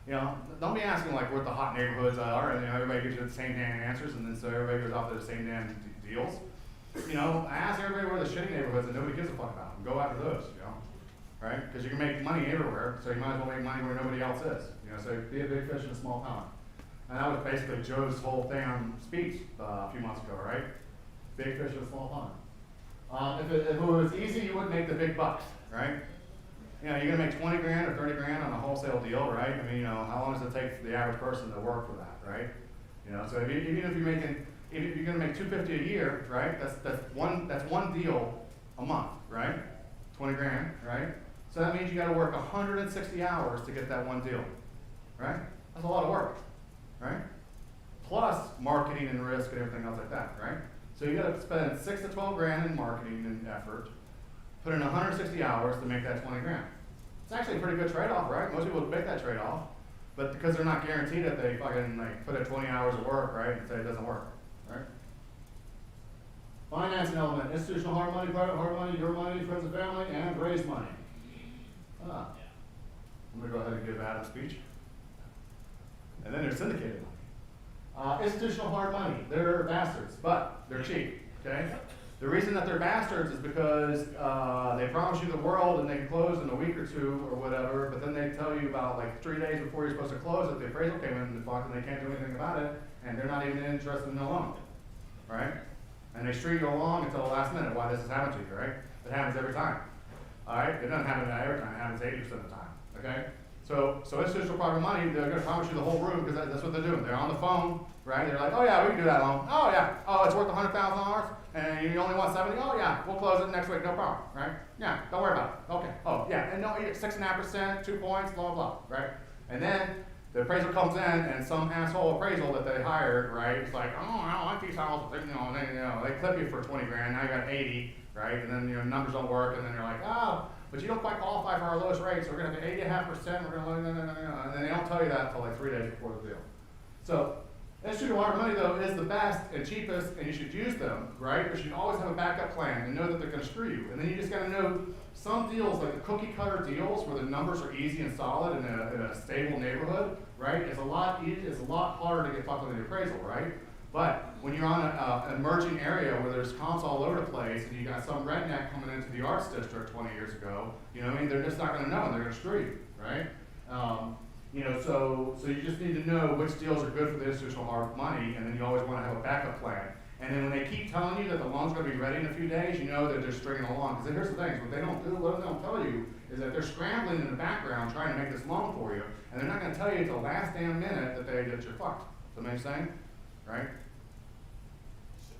You know, don't be asking like what the hot neighborhoods are, and you know, everybody gives you the same damn answers, and then so everybody goes off to the same damn deals. You know, ask everybody where the shitty neighborhoods that nobody gives a fuck about, and go after those, you know, right? Because you can make money everywhere, so you might as well make money where nobody else is. You know, so be a big fish in a small pond. And that was basically Joe's whole thing on speech a few months ago, right? Big fish in a small pond. If it was easy, you wouldn't make the big bucks, right? You know, you're gonna make 20 grand or 30 grand on a wholesale deal, right? I mean, you know, how long does it take for the average person to work for that, right? You know, so even if you're making, if you're gonna make $250 a year, right? That's one deal a month, right? 20 grand, right? So that means you gotta work 160 hours to get that one deal, right? That's a lot of work, right? Plus marketing and risk and everything else like that, right? So you gotta spend 6 to 12 grand in marketing and effort, put in 160 hours to make that 20 grand. It's actually a pretty good trade-off, right? Most people would make that trade-off, but because they're not guaranteed it, they fucking like put in 20 hours of work, right, and say it doesn't work, right? Financing element, institutional hard money, private hard money, your money, friends and family, and raise money. I'm gonna go ahead and give Adam a speech. And then there's syndicated money. Institutional hard money, they're bastards, but they're cheap, okay? The reason that they're bastards is because they promise you the world and they can close in a week or two or whatever, but then they tell you about like 3 days before you're supposed to close that the appraisal came in and they can't do anything about it, and they're not even interested in the loan, right? And they string you along until the last minute. Why this has happened to you, right? It happens every time, all right? It doesn't happen every time, it happens 80% of the time, okay? So institutional private money, they're gonna promise you the whole room because that's what they're doing. They're on the phone, right? They're like, oh yeah, we can do that loan. Oh yeah, oh it's worth $100,000 and you only want 70. Oh yeah, we'll close it next week, no problem, right? Yeah, don't worry about it. Okay. Oh yeah, and no, 6.5%, 2 points, blah blah, right? And then the appraisal comes in and some asshole appraisal that they hired, right? It's like, oh, I don't like these houses, they clip you for 20 grand, now you got 80, right? And then your numbers don't work, and then you're like, oh, but you don't quite qualify for our lowest rate, so we're gonna have 80.5%, we're gonna, and then they don't tell you that until like 3 days before the deal. So, institutional hard money though is the best and cheapest, and you should use them, right? But you should always have a backup plan and know that they're gonna screw you. And then you just gotta know some deals, like the cookie cutter deals where the numbers are easy and solid in a stable neighborhood, right? It's a lot harder to get fucked with the appraisal, right? But when you're on an emerging area where there's comps all over the place and you got some redneck coming into the arts district 20 years ago, you know what I mean? They're just not gonna know and they're gonna screw you, right? You know, so you just need to know which deals are good for the institutional hard money, and then you always wanna have a backup plan. And then when they keep telling you that the loan's gonna be ready in a few days, you know that they're stringing along. Because here's the thing, what they don't tell you is that they're scrambling in the background trying to make this loan for you, and they're not gonna tell you at the last damn minute that you're fucked. Does that make sense? Right?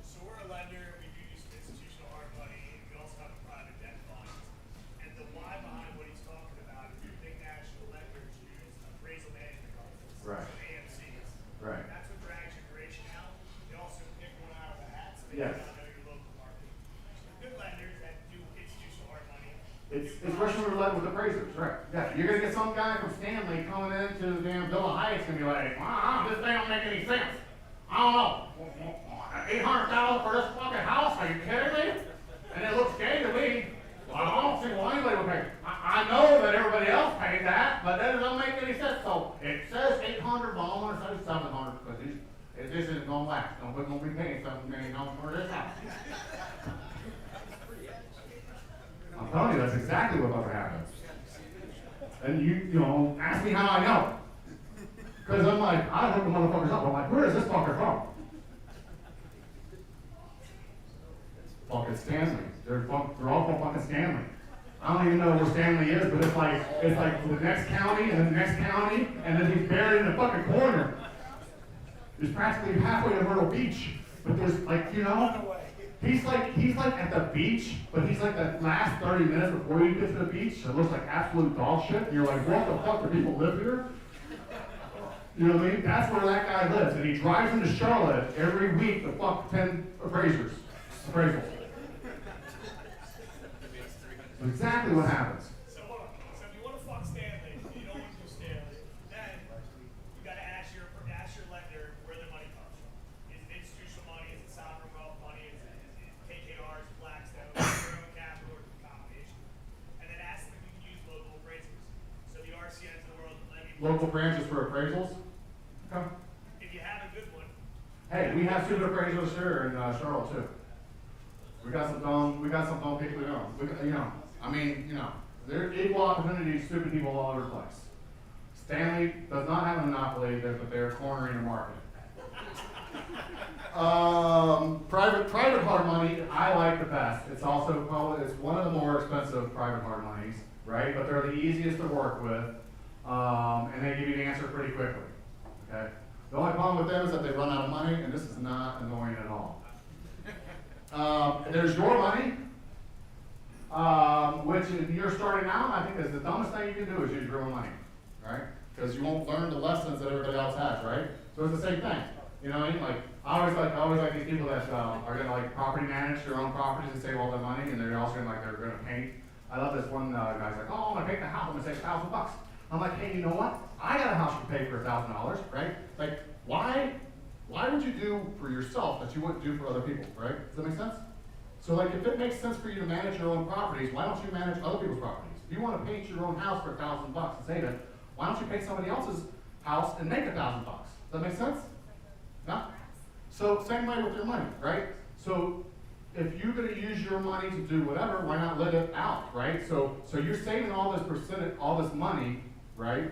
So we're a lender, we do use institutional hard money, and we also have a private debt fund. And the why behind what he's talking about is the big national lenders use appraisal management companies, Right. so AMCs. Right. That's what drags your duration out. They also pick one out of the hat, so they Yes. gotta know your local market. So the good lenders that do institutional hard money. It's Russian roulette with appraisers, right? Yeah, you're gonna get some guy from Stanley coming into the damn Villa Heights and be like, this thing don't make any sense. I don't know, $800,000 for this fucking house? Are you kidding me? And it looks gay to me. Well, I don't see why anybody would pay. I know that everybody else paid that, but that doesn't make any sense. So it says 800, but I'm gonna say 700 because this isn't gonna last. We're gonna be paying $7 million for this house. I'm telling you, that's exactly what's going to happen. And you know, ask me how I know. Because I'm like, I hook the motherfuckers up. I'm like, where is this fucker from? Fucking Stanley. They're all from fucking Stanley. I don't even know where Stanley is, but it's like the next county and then the next county, and then he's buried in the fucking corner. He's practically halfway to Myrtle Beach, but there's like, you know, he's like at the beach, but he's like the last 30 minutes before you get to the beach. It looks like absolute dog shit. And you're like, what the fuck? Do people live here? You know what I mean? That's where that guy lives, and he drives into Charlotte every week to fuck 10 appraisals. That's exactly what happens. So hold on. So if you want to fuck Stanley, you don't want to do Stanley, then you got to ask your lender where their money comes from. Is it institutional money? Is it sovereign wealth money? Is it KKRs, Blackstone, their own capital, or the combination? And then ask them if you can use local appraisers. So the RCNs of the world let me. Local branches for appraisals? Okay. If you have a good one. Hey, we have super appraisals here in Charlotte too. We got some dumb people young. You know, I mean, you know, they're equal opportunity, stupid people all over the place. Stanley does not have a monopoly, but they're cornering the market. Private hard money, I like the best. It's also probably, it's one of the more expensive private hard monies, right? But they're the easiest to work with, and they give you the answer pretty quickly, okay? The only problem with them is that they run out of money, and this is not annoying at all. There's your money, which if you're starting out, I think is the dumbest thing you can do is use your own money, right? Because you won't learn the lessons that everybody else has, right? So it's the same thing. You know what I mean? Like, I always like these people that are gonna like property manage their own properties and save all their money, and they're also gonna they're gonna paint. I love this one guy's like, oh, I'm gonna paint the house, I'm gonna save $1,000. I'm like, hey, you know what? I got a house you pay for $1,000, right? Like, why would you do for yourself that you wouldn't do for other people, right? Does that make sense? So like, if it makes sense for you to manage your own properties, why don't you manage other people's properties? If you want to paint your own house for $1,000 and save it, why don't you paint somebody else's house and make $1,000? Does that make sense? No? So same way with your money, right? So if you're going to use your money to do whatever, why not let it out, right? So you're saving all this percentage, all this money, right?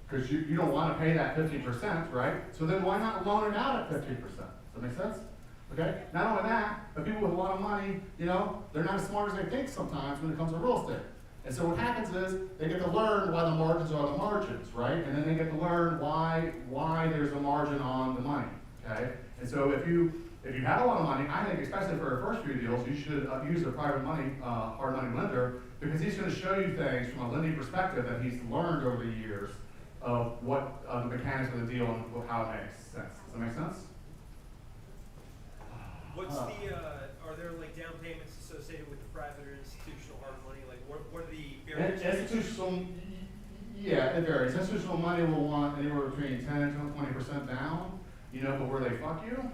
Because you don't want to pay that 50%, right? So then why not loan it out at 15%? Does that make sense? Okay? Not only that, but people with a lot of money, you know, they're not as smart as they think sometimes when it comes to real estate. And so what happens is they get to learn why the margins are the margins, right? And then they get to learn why there's a margin on the money, okay? And so if you have a lot of money, I think especially for your first few deals, you should use a private money, hard money lender, because he's going to show you things from a lending perspective that he's learned over the years of what the mechanics of the deal and how it makes sense. Does that make sense? What's are there like down payments associated with the private or institutional hard money? Like what are the barriers? Institutional, yeah, it varies. Institutional money will want anywhere between 10 and 20% down, you know, but where they fuck you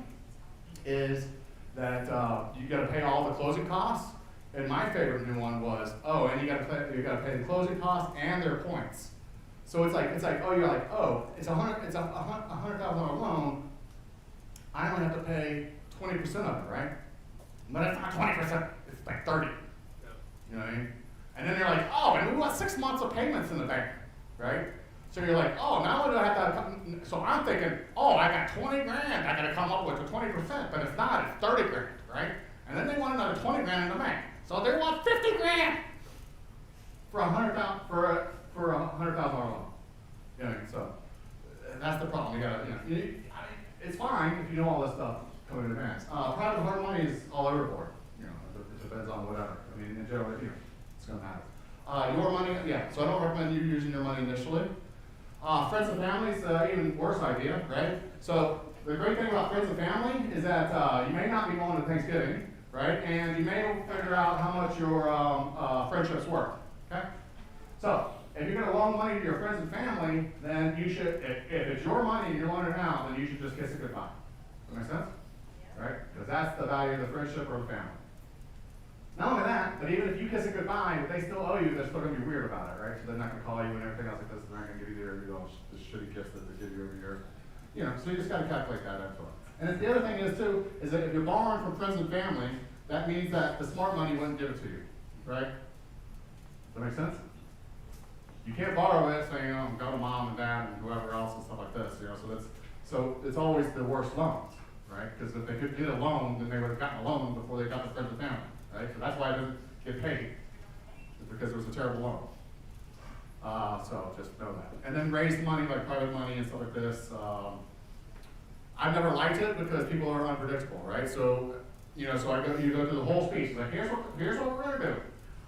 is that you got to pay all the closing costs. And my favorite new one was, oh, and you got to pay the closing costs and their points. So it's like, oh, you're like, oh, it's a $100,000 loan. I only have to pay 20% of it, right? But it's not 20%, it's like 30. You know what I mean? And then you're like, oh, and we want 6 months of payments in the bank, right? So you're like, oh, not only do I have to, so I'm thinking, oh, I got 20 grand I gotta come up with the 20%, but it's not, it's 30 grand, right? And then they want another 20 grand in the bank. So they want 50 grand for a $100,000 loan. You know, so that's the problem. You gotta, it's fine if you know all this stuff coming in advance. Private hard money is all over the board. You know, it depends on whatever. I mean, in general, it's gonna matter. Your money, yeah. So I don't recommend you using your money initially. Friends and family is an even worse idea, right? So the great thing about friends and family is that you may not be going to Thanksgiving, right? And you may figure out how much your friendship's worth. Okay? So if you're going to loan money to your friends and family, then you should, if it's your money and you're loaning it out, then you should just kiss it goodbye. Does that make sense? Right? Because that's the value of the friendship or the family. Not only that, but even if you kiss it goodbye, but they still owe you, they're still going to be weird about it, right? So they're not going to call you and everything else like this, they're not going to give you this shitty gift that they give you every year. You know, so you just got to calculate that into it. And then the other thing is, too, is that if you're borrowing from friends and family, that means that the smart money wouldn't give it to you, right? Does that make sense? You can't borrow it saying, go to mom and dad and whoever else and stuff like this, you know, so it's always the worst loans, right? Because if they could get a loan, then they would have gotten a loan before they got the friends and family, right? So that's why it doesn't get paid, because it was a terrible loan. So just know that. And then raise money, like private money and stuff like this. I've never liked it because people are unpredictable, right? So, you go through the whole speech, like here's what we're gonna do.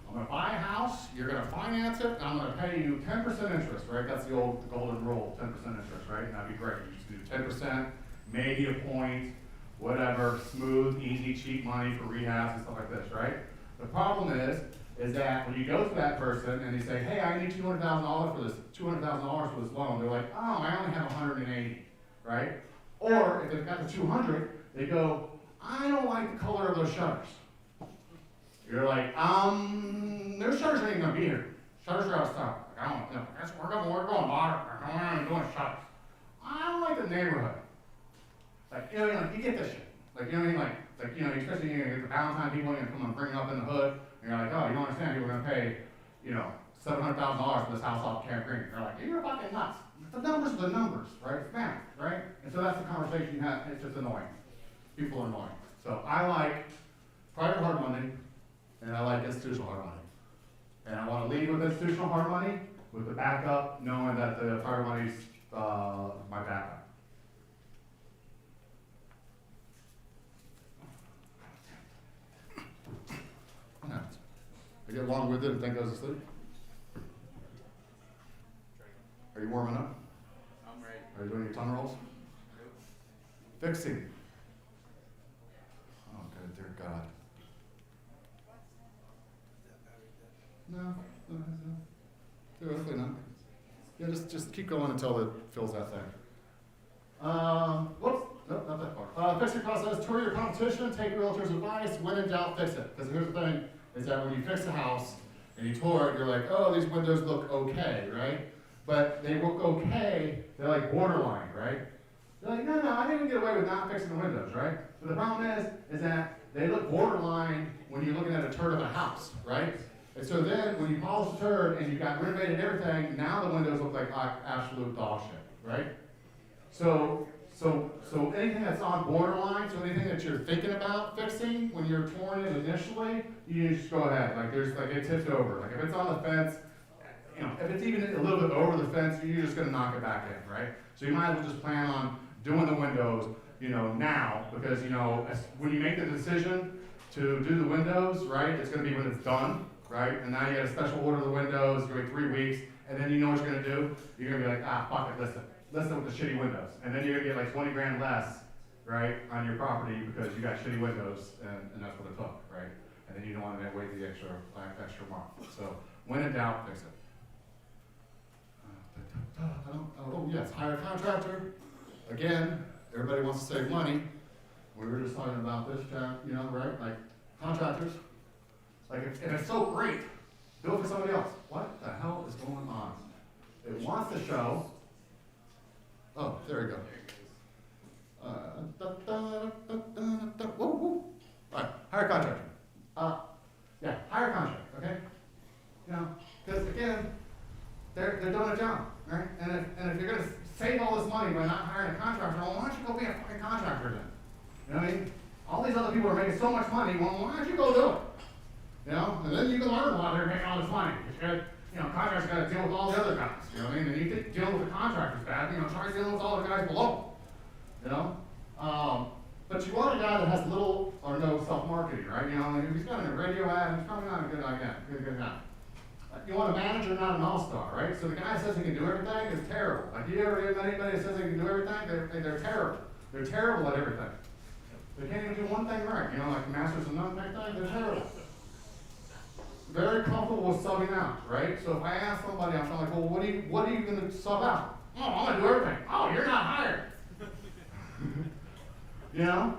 I'm gonna buy a house, you're gonna finance it, and I'm gonna pay you 10% interest, right? That's the old golden rule, 10% interest, right? And that'd be great. You just do 10%, maybe a point, whatever, smooth, easy, cheap money for rehabs and stuff like this, right? The problem is that when you go to that person and they say, hey, I need $200,000 for this, $200,000 for this loan, they're like, oh, I only have 180, right? Or if they've got the 200, they go, I don't like the color of those shutters. You're like, those shutters ain't gonna be here. Shutters are out of stock. Like, I don't know. We're going modern. We're doing shutters. I don't like the neighborhood. Like, you get this shit. Like, you know what I mean? Especially you get the Valentine people, you're gonna come and bring them up in the hood, and you're like, oh, you don't understand, people are gonna pay, $700,000 for this house off Camp Green. They're like, you're fucking nuts. the numbers are the numbers, right? It's math, right? And so that's the conversation you have, it's just annoying. People are annoying. So I like private hard money, and I like institutional hard money. And I want to lead with institutional hard money, with the backup, knowing that the private money's my backup. What happens? I get long-winded and think goes to sleep? Are you warming up? I'm ready. Are you doing your tongue rolls? Fixing. Oh, good, dear God. No, theoretically not. Yeah, just keep going until it fills that thing. Whoops, nope, not that far. Fix your process, tour your competition, take realtor's advice, when in doubt, fix it. Because here's the thing, is that when you fix a house and you tour it, you're like, oh, these windows look okay, right? But they look okay, they're like borderline, right? They're like, no, I think we get away with not fixing the windows, right? But the problem is that they look borderline when you're looking at a turd of a house, right? And so then, when you polish the turd and you got renovated everything, now the windows look like absolute dog shit, right? So anything that's on borderline, so anything that you're thinking about fixing when you're touring it initially, you just go ahead. Like it tips over. Like if it's on the fence, you know, if it's even a little bit over the fence, you're just gonna knock it back in, right? So you might as well just plan on doing the windows, you know, now, because you know, when you make the decision to do the windows, right, it's gonna be when it's done. Right? And now you got a special order of the windows, you wait 3 weeks, and then you know what you're gonna do? You're gonna be like, fuck it, listen with the shitty windows. And then you're gonna get like 20 grand less, right, on your property because you got shitty windows, and that's what it took, right? And then you don't wanna wait the extra month. So, when in doubt, fix it. Oh yes, hire a contractor. Again, everybody wants to save money. We were just talking about this, you know, right? Like, contractors. Like, and it's so great, do it for somebody else. What the hell is going on? It wants to show. Oh, there we go. Whoa. All right, hire a contractor. Yeah, hire a contractor, okay? You know, because again, they're doing a job, right? And if you're gonna save all this money by not hiring a contractor, well, why don't you go be a fucking contractor then? You know what I mean? All these other people are making so much money, well, why don't you go do it? You know, and then you can learn while they're making all this money. Because, you know, contractors got to deal with all the other guys. You know what I mean? And you think dealing with the contractors bad, you know, try dealing with all the guys below. You know? But you want a guy that has little or no self-marketing, right? You know, like if he's got a radio ad, he's probably not a good guy. You want a manager, not an all-star, right? So the guy that says he can do everything is terrible. Like, you ever hear anybody that says they can do everything? They're terrible. They're terrible at everything. They can't even do one thing right. You know, like the Masters of None thing, they're terrible. Very comfortable with subbing out, right? So if I ask somebody, I'm like, well, what are you going to sub out? Oh, I'm going to do everything. Oh, you're not hired. You know,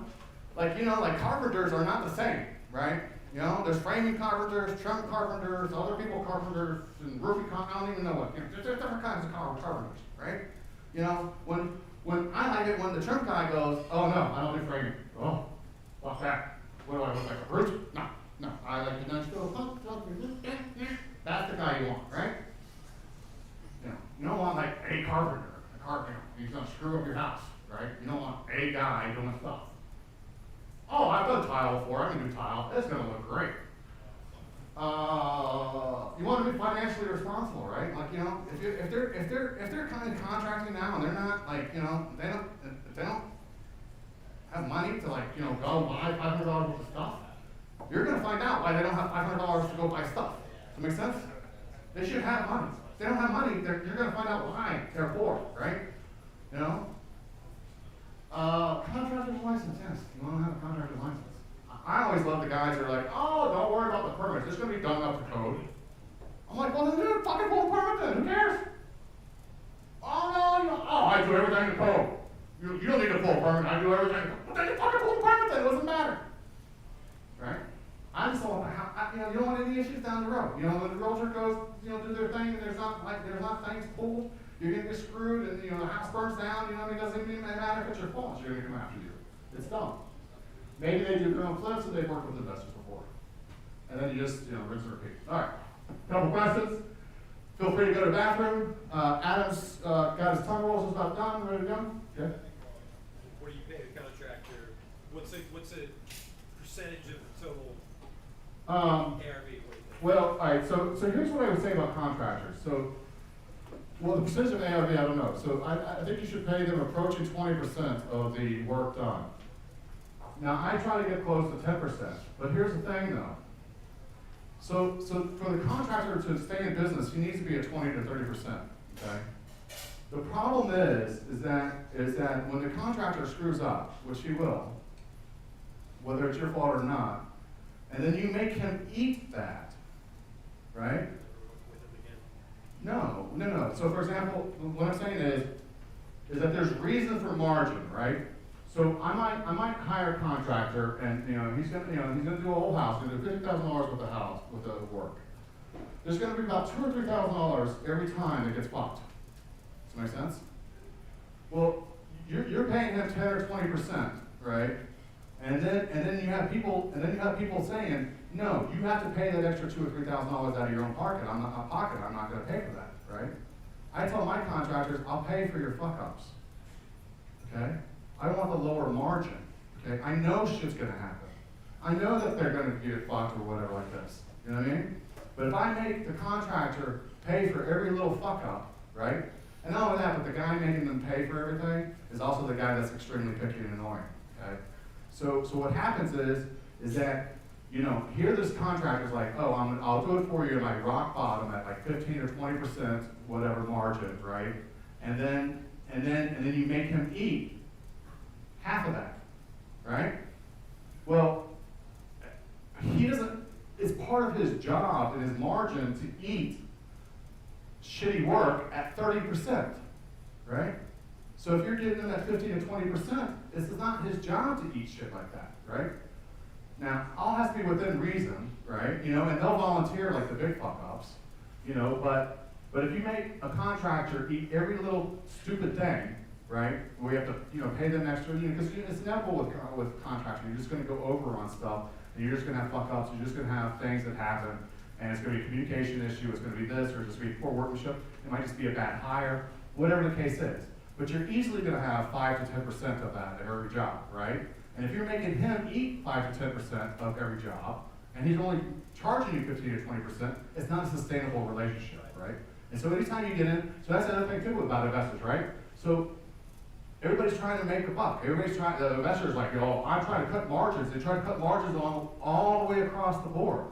like carpenters are not the same, right? You know, there's framing carpenters, trim carpenters, other people carpenters, and roofing carpenters. I don't even know what. You know, there's different kinds of carpenters, right? You know, when I like it when the trim guy goes, oh no, I don't do framing. Oh, fuck that. What do I look like, a brute? No, I like to just go, that's the guy you want, right? You don't want like a carpenter, he's gonna screw up your house, right? You don't want a guy doing stuff. Oh, I've done tile before, I can do tile, it's gonna look great. You want to be financially responsible, right? Like, you know, if they're kind of contracting now and they're not like, you know, they don't have money to like, you know, go buy $500 worth of stuff, you're going to find out why they don't have $500 to go buy stuff. Does that make sense? They should have money. If they don't have money, you're going to find out why they're poor, right? You know? Contractor's license, yes. You want to have a contractor's license. I always love the guys who are like, oh, don't worry about the permits. It's going to be done up to code. I'm like, well, then do a fucking full permit then. Who cares? Oh, no, I do everything to code. You don't need a full permit. I do everything. Well, then you fucking full permit then. It doesn't matter. Right? I just don't want you don't want any issues down the road. You know, when the realtor goes, you know, do their thing and there's not things pulled, you're gonna get screwed and the house burns down, you know, it doesn't even matter if it's your fault, you're gonna come after you. It's dumb. Maybe they do their own flips and they've worked with investors before. And then you just, rinse and repeat. Alright. Couple questions. Feel free to go to the bathroom. Adam's got his tongue rolls about done, ready to go. Okay. What do you pay the contractor? What's a percentage of the total ARV? What do you think? Well, all right. So here's what I would say about contractors. So, well, the percentage of ARV, I don't know. So I think you should pay them approaching 20% of the work done. Now I try to get close to 10%, but here's the thing, though. So for the contractor to stay in business, he needs to be at 20 to 30%. Okay. The problem is that when the contractor screws up, which he will, whether it's your fault or not, and then you make him eat that, right? No. So for example, what I'm saying is that there's reason for margin, right? So I might hire a contractor, and he's gonna do a whole house, he's gonna do $50,000 with the house, with the work. There's gonna be about $2,000 or $3,000 every time it gets fucked. Does that make sense? Well, you're paying him 10 or 20%, right? And then you have people saying, no, you have to pay that extra $2,000 or $3,000 out of your own pocket. I'm not going to pay for that, right? I tell my contractors, I'll pay for your fuck ups. Okay? I want the lower margin. Okay? I know shit's going to happen. I know that they're going to get fucked or whatever like this. You know what I mean? But if I make the contractor pay for every little fuck up, right? And not only that, but the guy making them pay for everything is also the guy that's extremely picky and annoying. Okay? So what happens is that, here this contractor's like, oh, I'll do it for you at my rock bottom at like 15 or 20% whatever margin, right? And then you make him eat half of that, right? Well, he doesn't. It's part of his job and his margin to eat shitty work at 30%, right? So if you're giving him that 15 to 20%, this is not his job to eat shit like that, right? Now, all has to be within reason, right? And they'll volunteer like the big fuck-ups, but if you make a contractor eat every little stupid thing, right, where you have to, pay them extra, because it's inevitable with contractors. You're just going to go over on stuff, and you're just going to have fuck-ups, you're just going to have things that happen, and it's going to be a communication issue, it's going to be this, or just be poor workmanship, it might just be a bad hire, whatever the case is. But you're easily going to have 5 to 10% of that at every job, right? And if you're making him eat 5 to 10% of every job, and he's only charging you 15 to 20%, it's not a sustainable relationship, right? And so anytime you get in, so that's another thing too about investors, right? So everybody's trying to make a buck. The investors like, I'm trying to cut margins. They try to cut margins all the way across the board.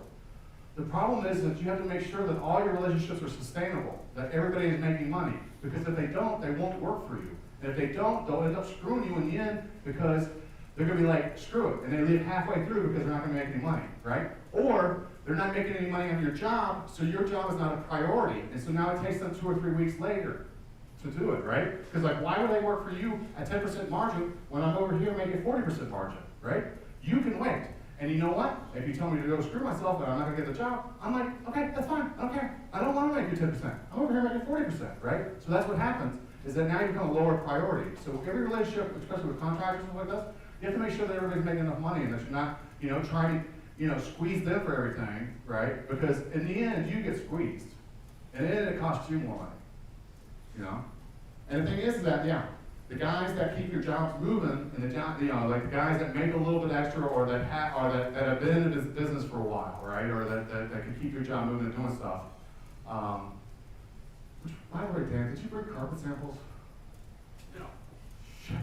The problem is that you have to make sure that all your relationships are sustainable, that everybody is making money. Because if they don't, they won't work for you. And if they don't, they'll end up screwing you in the end because they're going to be like, screw it. And they leave halfway through because they're not going to make any money, right? Or they're not making any money on your job, so your job is not a priority. And so now it takes them 2 or 3 weeks later to do it, right? Because why would I work for you at 10% margin when I'm over here making 40% margin, right? You can wait. And you know what? If you tell me to go screw myself and I'm not going to get the job, I'm like, okay, that's fine. I don't care. I don't want to make you 10%. I'm over here making 40%, right? So that's what happens, is that now you become a lower priority. So every relationship, especially with contractors and stuff like this, you have to make sure that everybody's making enough money and that you're not, trying to, squeeze them for everything, right? Because in the end, you get squeezed. And then it costs you more money, And the thing is that, the guys that keep your jobs moving, and like the guys that make a little bit extra, or that have been in this business for a while, right? Or that can keep your job moving and doing stuff. Which, by the way, Dan, did you bring carpet samples? No. Shit.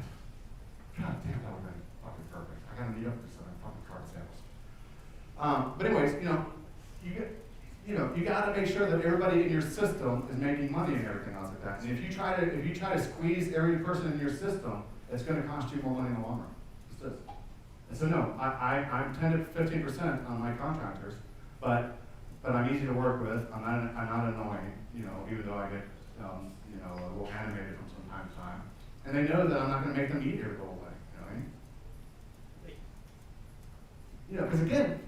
God damn, that would have been fucking perfect. I gotta meet up for some fucking carpet samples. But anyways, you gotta make sure that everybody in your system is making money and everything else like that. And if you try to squeeze every person in your system, it's gonna cost you more money in the long run. It is. And so no, I'm 10 to 15% on my contractors, but I'm easy to work with. I'm not annoying, even though I get a little animated from time to time. And they know that I'm not gonna make them eat every little thing. You know what I mean? Because again,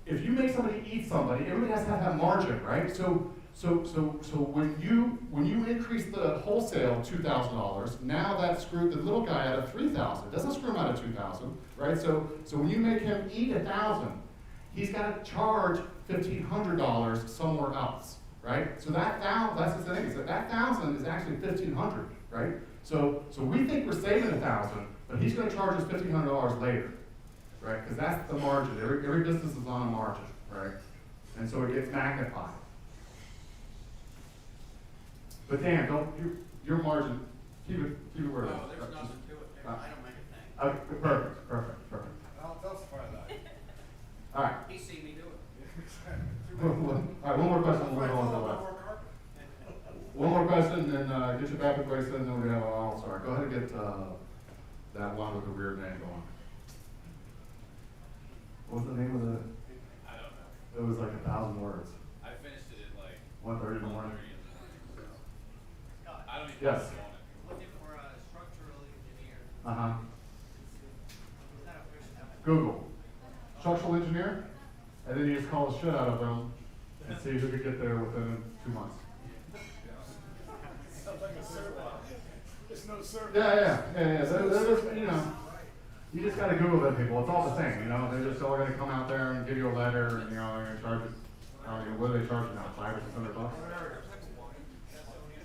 if you make somebody eat somebody, everybody has to have that margin, right? So when you increase the wholesale $2,000, now that screwed the little guy out of $3,000. It doesn't screw him out of $2,000, right? So when you make him eat $1,000, he's got to charge $1,500 somewhere else, right? So that's the thing, is that 1,000 is actually 1,500, right? So we think we're saving 1,000, but he's gonna charge us $1,500 later, right? Because that's the margin, every business is on a margin, right? And so it gets magnified. But Dan, your margin, keep it where it is. Oh, there's nothing to it there. I don't make a thing. Okay, perfect. I'll testify that. All right. He see me do it. All right, one more question, we'll go on to the left. One more question, then get your back place in, then we have, oh, sorry, go ahead and get that one with the weird name going. What was the name of the? I don't know. It was like 1,000 words. I finished it at like 1:30 in the morning. 1:30 in the morning. Scott, I don't even Yes. know what's on it. looking for a structural engineer. Uh-huh. Is that a fish? Google, structural engineer, and then you just call the shit out of them and see who could get there within 2 months. Sounds like a survey. There's no survey. Yeah. They're just, you know, you just gotta Google them people. It's all the same, you know. They're just all gonna come out there and give you a letter, and you know, they're gonna charge you. I don't know, what do they charge you now? $500 or $600?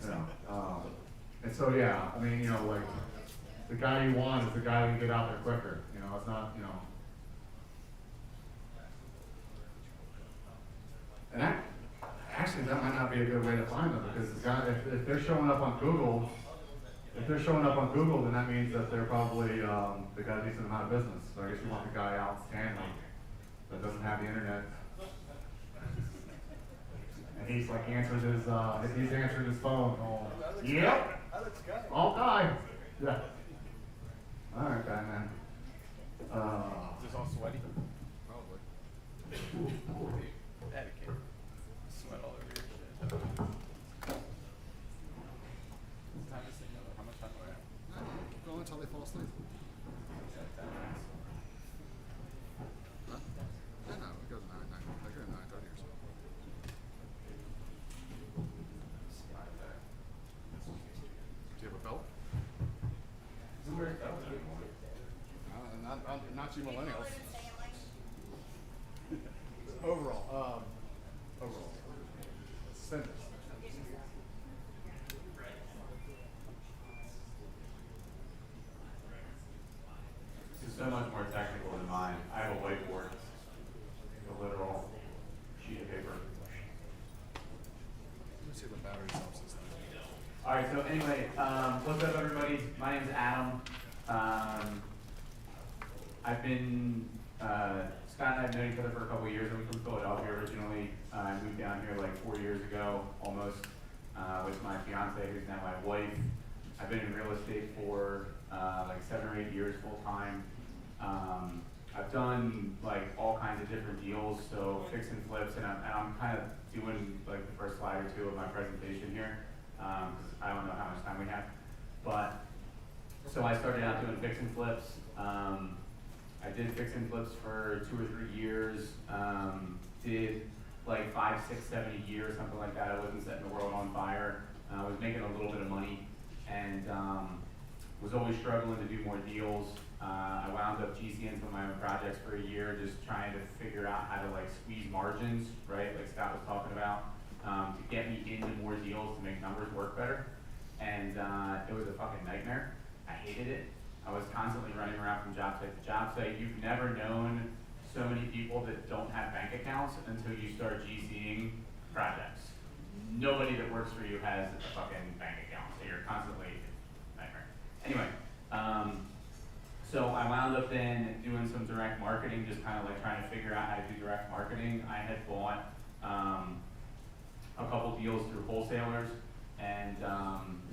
Yeah. And so yeah, I mean, you know, like the guy you want is the guy who can get out there quicker. You know, it's not, you know. And actually, that might not be a good way to find them, because the guy, if they're showing up on Google, then that means that they're probably they got a decent amount of business. So I guess you want the guy out Stanley that doesn't have the internet, and he's like answered he's answered his phone. Yep. All guy. Yeah. All right, guy, man. Is this all sweaty? Probably. That'd be sweat all over your shit. Time to sing though. How much time do I have? Keep going until they fall asleep. Yeah, 10 minutes. Huh? Yeah, no, it goes 9:30 or so. Do you have a belt? Who wears belts anymore? Not you millennials. Stanley. Overall. Send it. This is so much more technical than mine. I have a whiteboard, a literal sheet of paper. Let me see the battery cells this time. All right, so anyway, what's up, everybody? My name's Adam. I've been, Scott and I have known each other for a couple of years. I'm from Philadelphia originally. I moved down here like 4 years ago, almost, with my fiance, who's now my wife. I've been in real estate for like 7 or 8 years full time. I've done like all kinds of different deals, so fix and flips, and I'm kind of doing like the first slide or two of my presentation here. I don't know how much time we have, but so I started out doing fix and flips. I did fix and flips for 2 or 3 years. Did like 5, 6, 7 a year, something like that. I wasn't setting the world on fire. I was making a little bit of money, and was always struggling to do more deals. I wound up GCing for my own projects for a year, just trying to figure out how to like squeeze margins, right? Like Scott was talking about, to get me into more deals to make numbers work better. And it was a fucking nightmare. I hated it. I was constantly running around from job site to job site. You've never known so many people that don't have bank accounts until you start GCing projects. Nobody that works for you has a fucking bank account, so you're constantly nightmare. Anyway, so I wound up then doing some direct marketing, just kind of like trying to figure out how to do direct marketing. I had bought a couple deals through wholesalers, and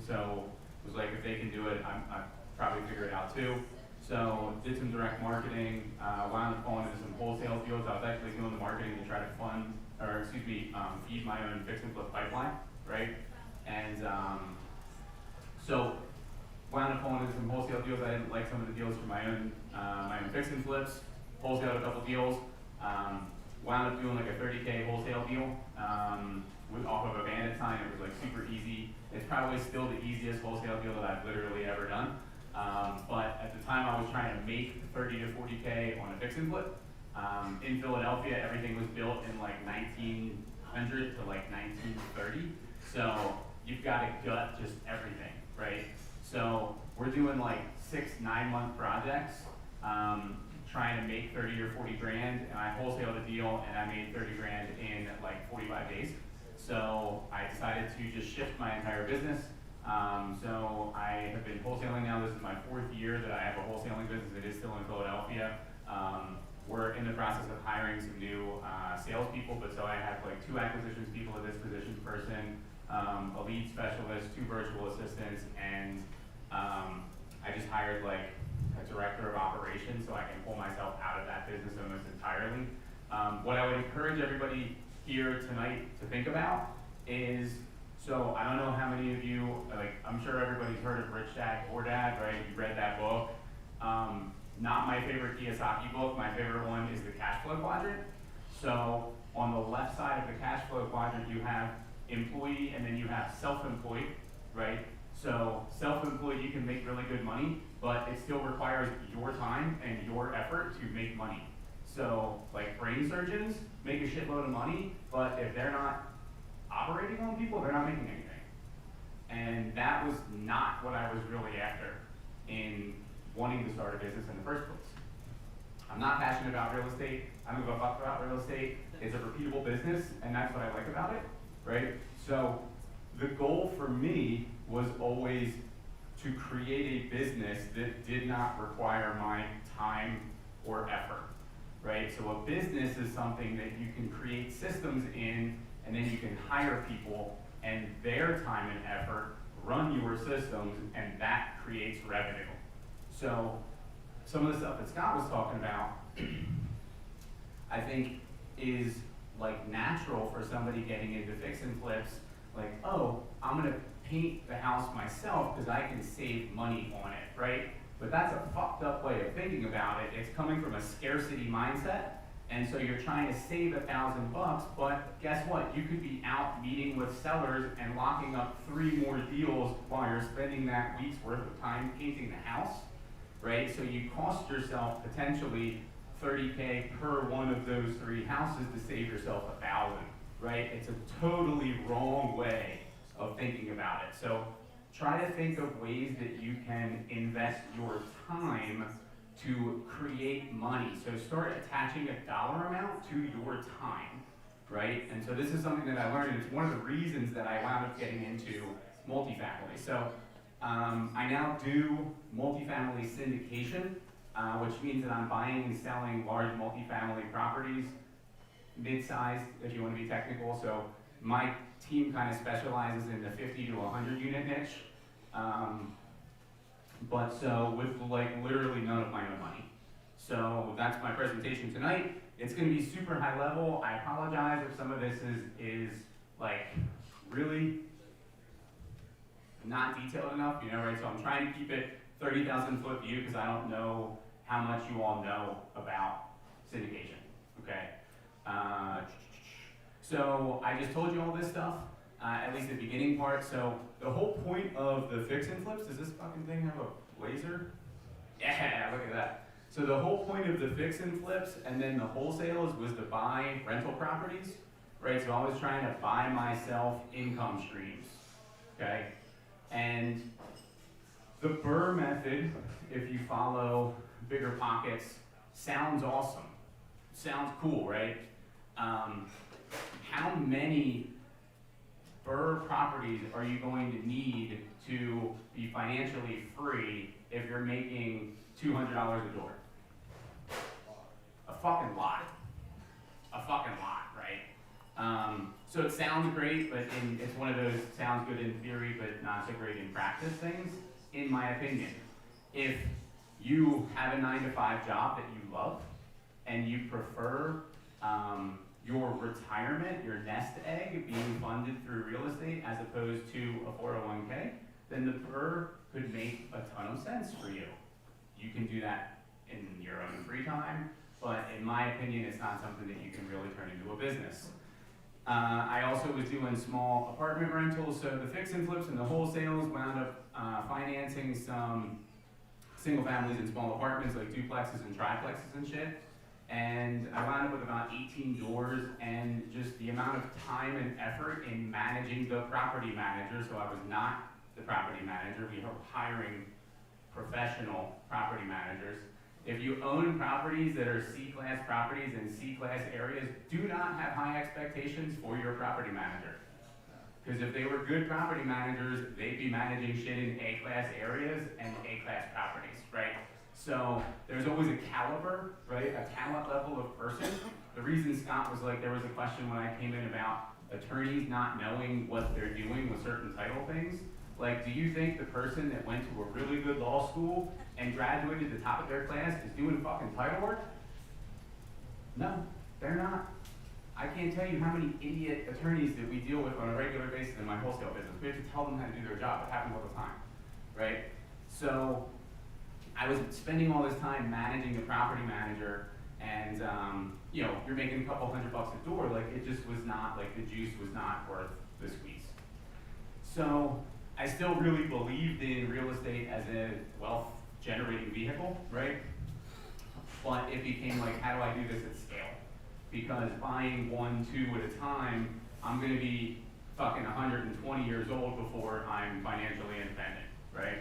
so it was like, if they can do it, I probably figure it out too. So did some direct marketing, wound up falling into some wholesale deals. I was actually doing the marketing to try to feed my own fix and flip pipeline, right? And so wound up falling into some wholesale deals. I didn't like some of the deals for my own fix and flips. Wholesaled a couple deals. Wound up doing like a 30K wholesale deal off of a bandit sign. It was like super easy. It's probably still the easiest wholesale deal that I've literally ever done. But at the time I was trying to make 30 to 40K on a fix and flip. In Philadelphia, everything was built in like 1800 to like 1930. So you've got to gut just everything, right? So we're doing like 6-9 month projects, trying to make 30 or 40 grand, and I wholesaled a deal and I made 30 grand in like 45 days. So I decided to just shift my entire business. So I have been wholesaling now. This is my 4th year that I have a wholesaling business. It is still in Philadelphia. We're in the process of hiring some new salespeople, but so I have like 2 acquisitions people, a dispositions person, a lead specialist, 2 virtual assistants, and I just hired like a director of operations so I can pull myself out of that business almost entirely. What I would encourage everybody here tonight to think about is, so I don't know how many of you, like I'm sure everybody's heard of Rich Dad Poor Dad, right? You read that book. Not my favorite Kiyosaki book. My favorite one is the cash flow quadrant. So on the left side of the cash flow quadrant, you have employee and then you have self-employed, right? So self-employed, you can make really good money, but it still requires your time and your effort to make money. So like brain surgeons make a shitload of money, but if they're not operating on people, they're not making anything. And that was not what I was really after in wanting to start a business in the first place. I'm not passionate about real estate. I don't give a fuck about real estate. It's a repeatable business, and that's what I like about it, right? So the goal for me was always to create a business that did not require my time or effort, right? So a business is something that you can create systems in, and then you can hire people, and their time and effort run your systems, and that creates revenue. So some of the stuff that Scott was talking about, I think is like natural for somebody getting into fix and flips, like, oh, I'm gonna paint the house myself because I can save money on it, right? But that's a fucked up way of thinking about it. It's coming from a scarcity mindset, and so you're trying to save $1,000, but guess what? You could be out meeting with sellers and locking up 3 more deals while you're spending that week's worth of time painting the house, right? So you cost yourself potentially $30K per one of those 3 houses to save yourself $1,000, right? It's a totally wrong way of thinking about it. So try to think of ways that you can invest your time to create money. So start attaching a dollar amount to your time, right? And so this is something that I learned, and it's one of the reasons that I wound up getting into multifamily. So I now do multifamily syndication, which means that I'm buying and selling large multifamily properties, mid-sized, if you want to be technical. So my team kind of specializes in the 50 to 100 unit niche. But so with like literally none of my own money. So that's my presentation tonight. It's going to be super high level. I apologize if some of this is like really not detailed enough, you know, right? So I'm trying to keep it 30,000 foot view because I don't know how much you all know about syndication, okay? So I just told you all this stuff, at least the beginning part. So the whole point of the fix and flips, does this fucking thing have a laser? Yeah, look at that. So the whole point of the fix and flips and then the wholesales was to buy rental properties, right? So I was trying to buy myself income streams, okay? And the BRRRR method, if you follow Bigger Pockets, sounds awesome. Sounds cool, right? How many BRRRR properties are you going to need to be financially free if you're making $200 a door? A fucking lot. A fucking lot, right? So it sounds great, but it's one of those sounds good in theory, but not so great in practice things, in my opinion. If you have a 9-to-5 job that you love, and you prefer your retirement, your nest egg, being funded through real estate as opposed to a 401k, then the BRRRR could make a ton of sense for you. You can do that in your own free time, but in my opinion, it's not something that you can really turn into a business. I also was doing small apartment rentals, so the fix and flips and the wholesales wound up financing some single families and small apartments like duplexes and triplexes and shit. and I wound up with about 18 doors, and just the amount of time and effort in managing the property manager, so I was not the property manager, we were hiring professional property managers. If you own properties that are C-class properties in C-class areas, do not have high expectations for your property manager. Because if they were good property managers, they'd be managing shit in A-class areas and A-class properties, right? So there's always a caliber, right? A talent level of person. The reason Scott was like, there was a question when I came in about attorneys not knowing what they're doing with certain title things. Like, do you think the person that went to a really good law school and graduated the top of their class is doing fucking title work? No, they're not. I can't tell you how many idiot attorneys that we deal with on a regular basis in my wholesale business. We have to tell them how to do their job. It happens all the time, right? So I was spending all this time managing the property manager, and you know, you're making a couple $100 a door. Like, it just was not, like, the juice was not worth the squeeze. So I still really believed in real estate as a wealth generating vehicle, right? But it became like, how do I do this at scale? Because buying 1, 2 at a time, I'm gonna be fucking 120 years old before I'm financially independent, right?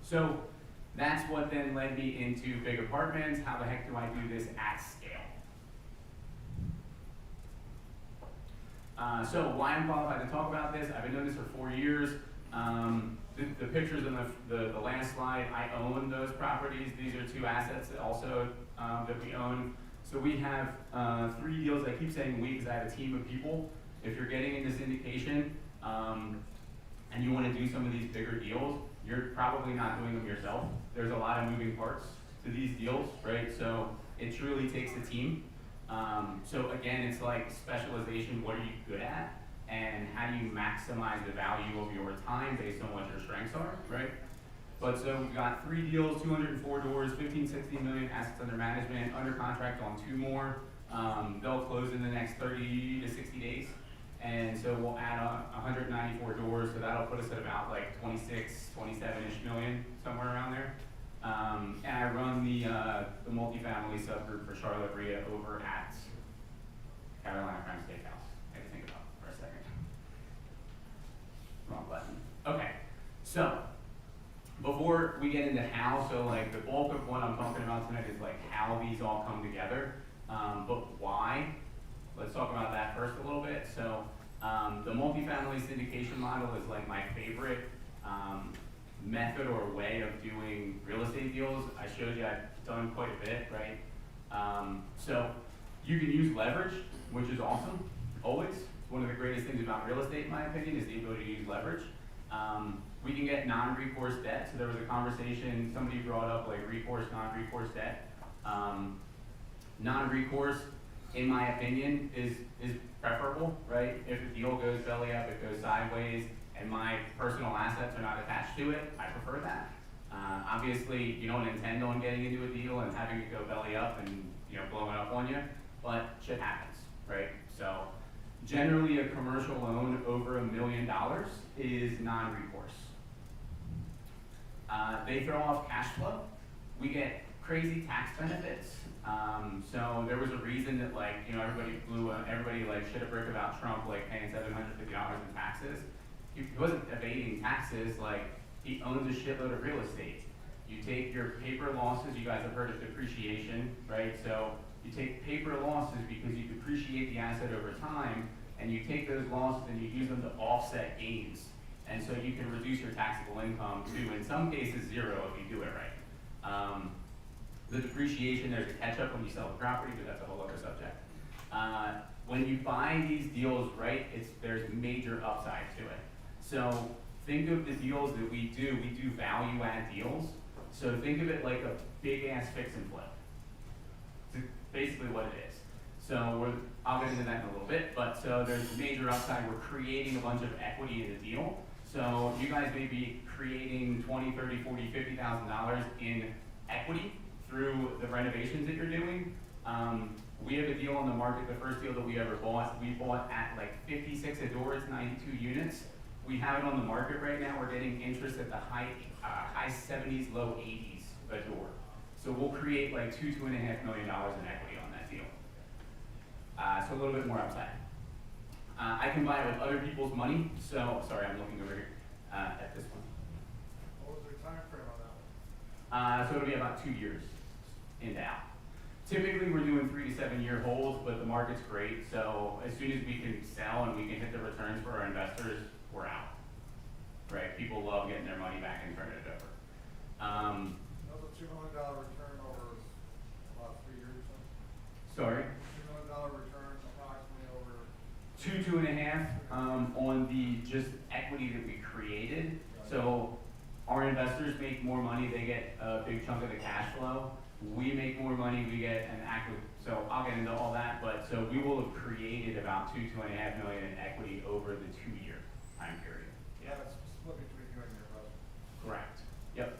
So that's what then led me into big apartments. How the heck do I do this at scale? So why I'm qualified to talk about this, I've been doing this for 4 years. The pictures in the last slide, I own those properties. These are 2 assets that also that we own. So we have 3 deals. I keep saying we because I have a team of people. If you're getting into syndication and you want to do some of these bigger deals, you're probably not doing them yourself. There's a lot of moving parts to these deals, right? So it truly takes a team. So again, it's like specialization. What are you good at? And how do you maximize the value of your time based on what your strengths are, right? But so we've got 3 deals, 204 doors, 15, 16 million assets under management, under contract on 2 more. They'll close in the next 30 to 60 days. And so we'll add 194 doors, so that'll put us at about like 26, 27-ish million, somewhere around there. And I run the multifamily subgroup for Charlotte RIA over at Carolina Prime Steakhouse. I had to think about it for a second. Wrong button. Okay, so before we get into how, so like the bulk of what I'm talking about tonight is like how these all come together, but why? Let's talk about that first a little bit. So the multifamily syndication model is like my favorite method or way of doing real estate deals. I showed you I've done quite a bit, right? So you can use leverage, which is awesome, always. It's one of the greatest things about real estate, in my opinion, is the ability to use leverage. We can get non-recourse debt. So there was a conversation, somebody brought up like recourse, non-recourse debt. Non-recourse, in my opinion, is preferable, right? If a deal goes belly up, it goes sideways, and my personal assets are not attached to it, I prefer that. Obviously, you don't intend on getting into a deal and having it go belly up and blowing up on you, but shit happens, right? So generally a commercial loan over $1 million is non-recourse. They throw off cash flow. We get crazy tax benefits. So there was a reason that everybody like shit a brick about Trump like paying $750 in taxes. He wasn't evading taxes, like he owns a shitload of real estate. You take your paper losses, you guys have heard of depreciation, right? So you take paper losses because you depreciate the asset over time, and you take those losses and you use them to offset gains. And so you can reduce your taxable income to, in some cases, 0 if you do it right. The depreciation, there's a catch up when you sell the property, but that's a whole other subject. When you buy these deals, right, there's major upside to it. So think of the deals that we do value add deals. So think of it like a big ass fix and flip. It's basically what it is. So I'll get into that in a little bit, but so there's major upside. We're creating a bunch of equity in the deal. So you guys may be creating $20, $30, $40, $50,000 in equity through the renovations that you're doing. We have a deal on the market, the first deal that we ever bought, we bought at like 56 a door, it's 92 units. We have it on the market right now, we're getting interest at the high 70s, low 80s a door. So we'll create like $2.5 million in equity on that deal. So a little bit more upside. I can buy it with other people's money. So, sorry, I'm looking over here at this one. What was the time frame on that one? So it'll be about 2 years in and out. Typically, we're doing 3 to 7 year holds, but the market's great. So as soon as we can sell and we can hit the returns for our investors, we're out. Right? People love getting their money back and turning it over. That was a $2 million return over about 3 years or so. Sorry. $2 million return approximately over. 2.5 on the just equity that we created. So our investors make more money, they get a big chunk of the cash flow. We make more money, we get an equity. So I'll get into all that, but so we will have created about $2.5 million in equity over the 2 year time period. Yeah, it's split between you and your brother. Correct. Yep.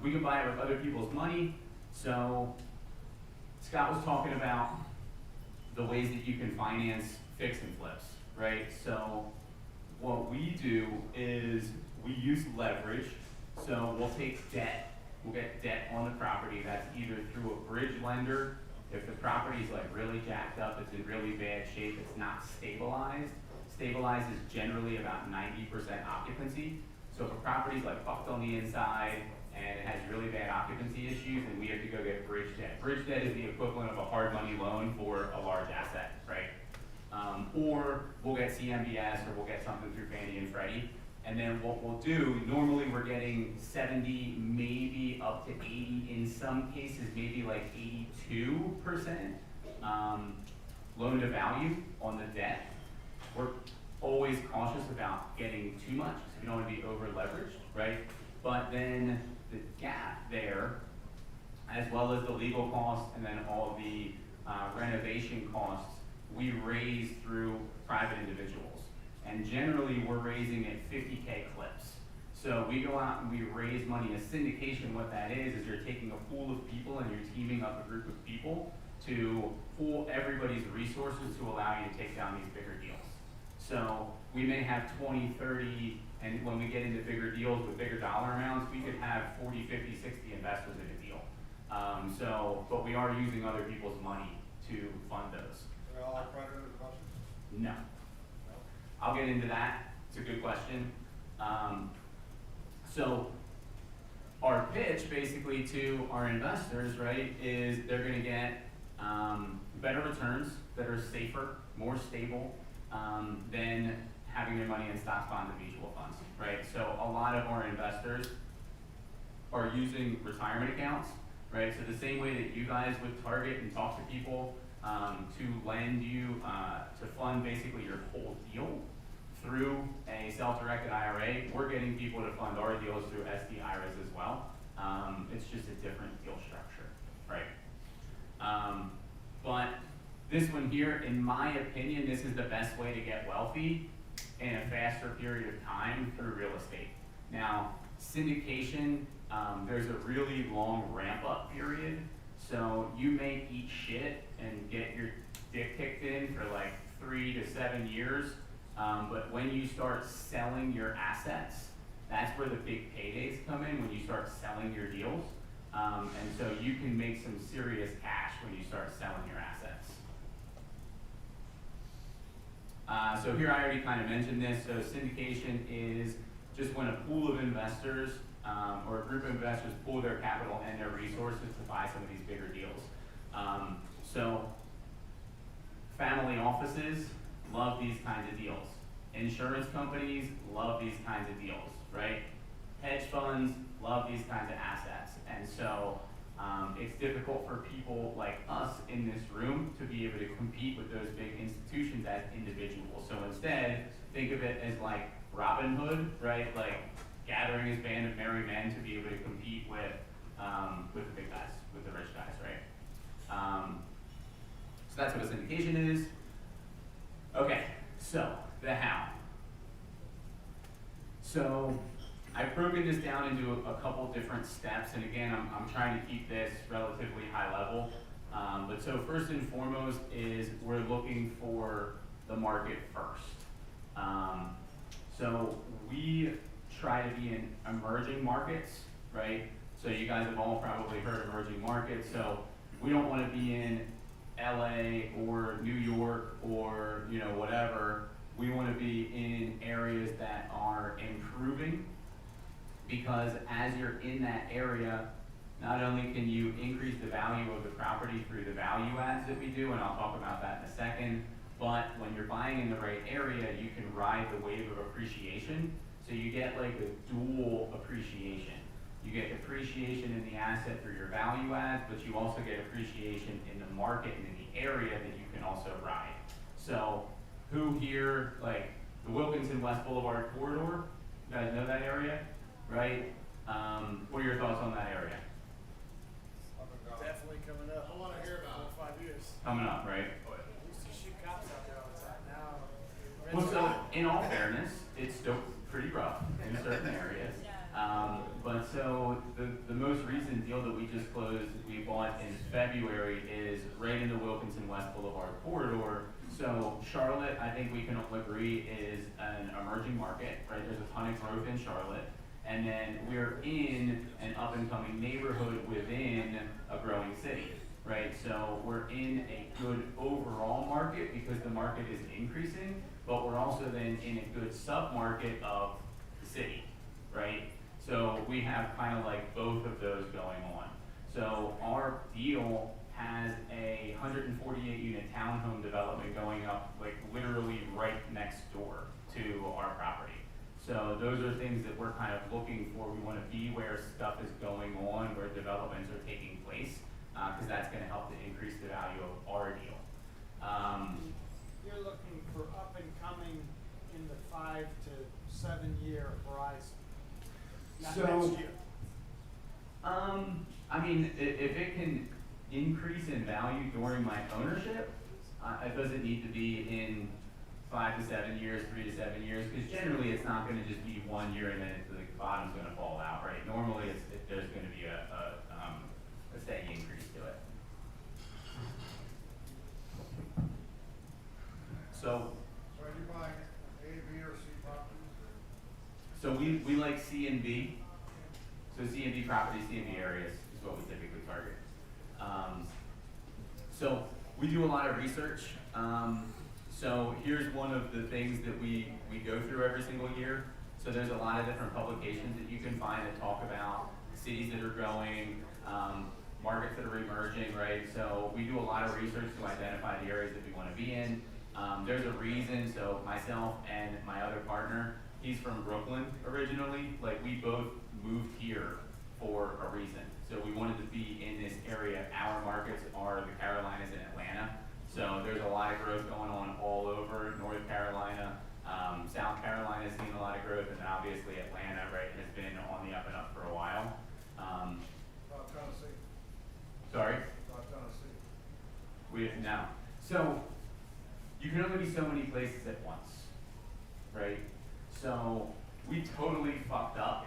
We can buy it with other people's money. So Scott was talking about the ways that you can finance fix and flips, right? So what we do is we use leverage. So we'll take debt. We'll get debt on the property. That's either through a bridge lender. If the property's like really jacked up, it's in really bad shape, it's not stabilized. Stabilized is generally about 90% occupancy. So if a property's like fucked on the inside and it has really bad occupancy issues, then we have to go get bridge debt. Bridge debt is the equivalent of a hard money loan for a large asset, right? Or we'll get CMBS or we'll get something through Fannie and Freddie. And then what we'll do, normally we're getting 70, maybe up to 80, in some cases maybe like 82% loan to value on the debt. We're always cautious about getting too much, so we don't want to be over leveraged, right? But then the gap there, as well as the legal costs and then all the renovation costs, we raise through private individuals. And generally, we're raising at 50K clips. So we go out and we raise money. A syndication, what that is you're taking a pool of people and you're teaming up a group of people to pool everybody's resources to allow you to take down these bigger deals. So we may have 20, 30, and when we get into bigger deals with bigger dollar amounts, we could have 40, 50, 60 investors in a deal. But we are using other people's money to fund those. Are they all accredited investors? No. I'll get into that. It's a good question. So our pitch basically to our investors, right, is they're going to get better returns that are safer, more stable than having their money in stocks, bonds, and mutual funds, right? So a lot of our investors are using retirement accounts, right? So the same way that you guys would target and talk to people to lend you, to fund basically your whole deal through a self-directed IRA, we're getting people to fund our deals through SD IRAs as well. It's just a different deal structure, right? But this one here, in my opinion, this is the best way to get wealthy in a faster period of time through real estate. Now, syndication, there's a really long ramp-up period. So you may eat shit and get your dick kicked in for like 3 to 7 years. But when you start selling your assets, that's where the big paydays come in, when you start selling your deals. And so you can make some serious cash when you start selling your assets. So here I already kind of mentioned this. So syndication is just when a pool of investors or a group of investors pool their capital and their resources to buy some of these bigger deals. So family offices love these kinds of deals. Insurance companies love these kinds of deals, right? Hedge funds love these kinds of assets. And so it's difficult for people like us in this room to be able to compete with those big institutions as individuals. So instead, think of it as like Robin Hood, right? Like gathering his band of merry men to be able to compete with the big guys, with the rich guys, right? So that's what a syndication is. Okay, so the how. So I've broken this down into a couple different steps, and again, I'm trying to keep this relatively high level. But so first and foremost is we're looking for the market first. So we try to be in emerging markets, right? So you guys have all probably heard emerging markets, so we don't wanna be in LA or New York or, you know, whatever. We wanna be in areas that are improving, because as you're in that area, not only can you increase the value of the property through the value adds that we do, and I'll talk about that in a second, but when you're buying in the right area, you can ride the wave of appreciation. So you get like a dual appreciation. You get appreciation in the asset through your value adds, but you also get appreciation in the market and in the area that you can also ride. So who here, like the Wilkinson West Boulevard corridor, you guys know that area, right? What are your thoughts on that area? Definitely coming up. I wanna hear about it. 4 or 5 years. Coming up, right? We used to shoot cops out there all the time, now. Well, so in all fairness, it's still pretty rough in certain areas. But so the most recent deal that we just closed, we bought in February, is right in the Wilkinson West Boulevard corridor. So Charlotte, I think we can all agree, is an emerging market, right? There's a ton of growth in Charlotte. And then we're in an up and coming neighborhood within a growing city, right? So we're in a good overall market because the market is increasing, but we're also then in a good sub-market of the city, right? So we have kind of like both of those going on. So our deal has a 148 unit townhome development going up like literally right next door to our property. So those are things that we're kind of looking for. We want to be where stuff is going on, where developments are taking place, because that's going to help to increase the value of our deal. You're looking for up and coming in the 5 to 7 year horizon, not next year. I mean, if it can increase in value during my ownership, it doesn't need to be in 5 to 7 years, 3 to 7 years, because generally it's not going to just be 1 year and then the bottom's going to fall out, right? Normally there's going to be a steady increase to it. So So are you buying A, B, or C properties? So we like C and B. So C and B properties, C and B areas is what we typically target. So we do a lot of research. So here's one of the things that we go through every single year. So there's a lot of different publications that you can find that talk about cities that are growing, markets that are emerging, right? So we do a lot of research to identify the areas that we want to be in. There's a reason, so myself and my other partner, he's from Brooklyn originally. Like we both moved here for a reason. So we wanted to be in this area. Our markets are the Carolinas and Atlanta. So there's a lot of growth going on all over North Carolina. South Carolina has seen a lot of growth, and obviously Atlanta, right, has been on the up and up for a while. Tennessee. Sorry? Tennessee. No. So you can only be so many places at once, right? So we totally fucked up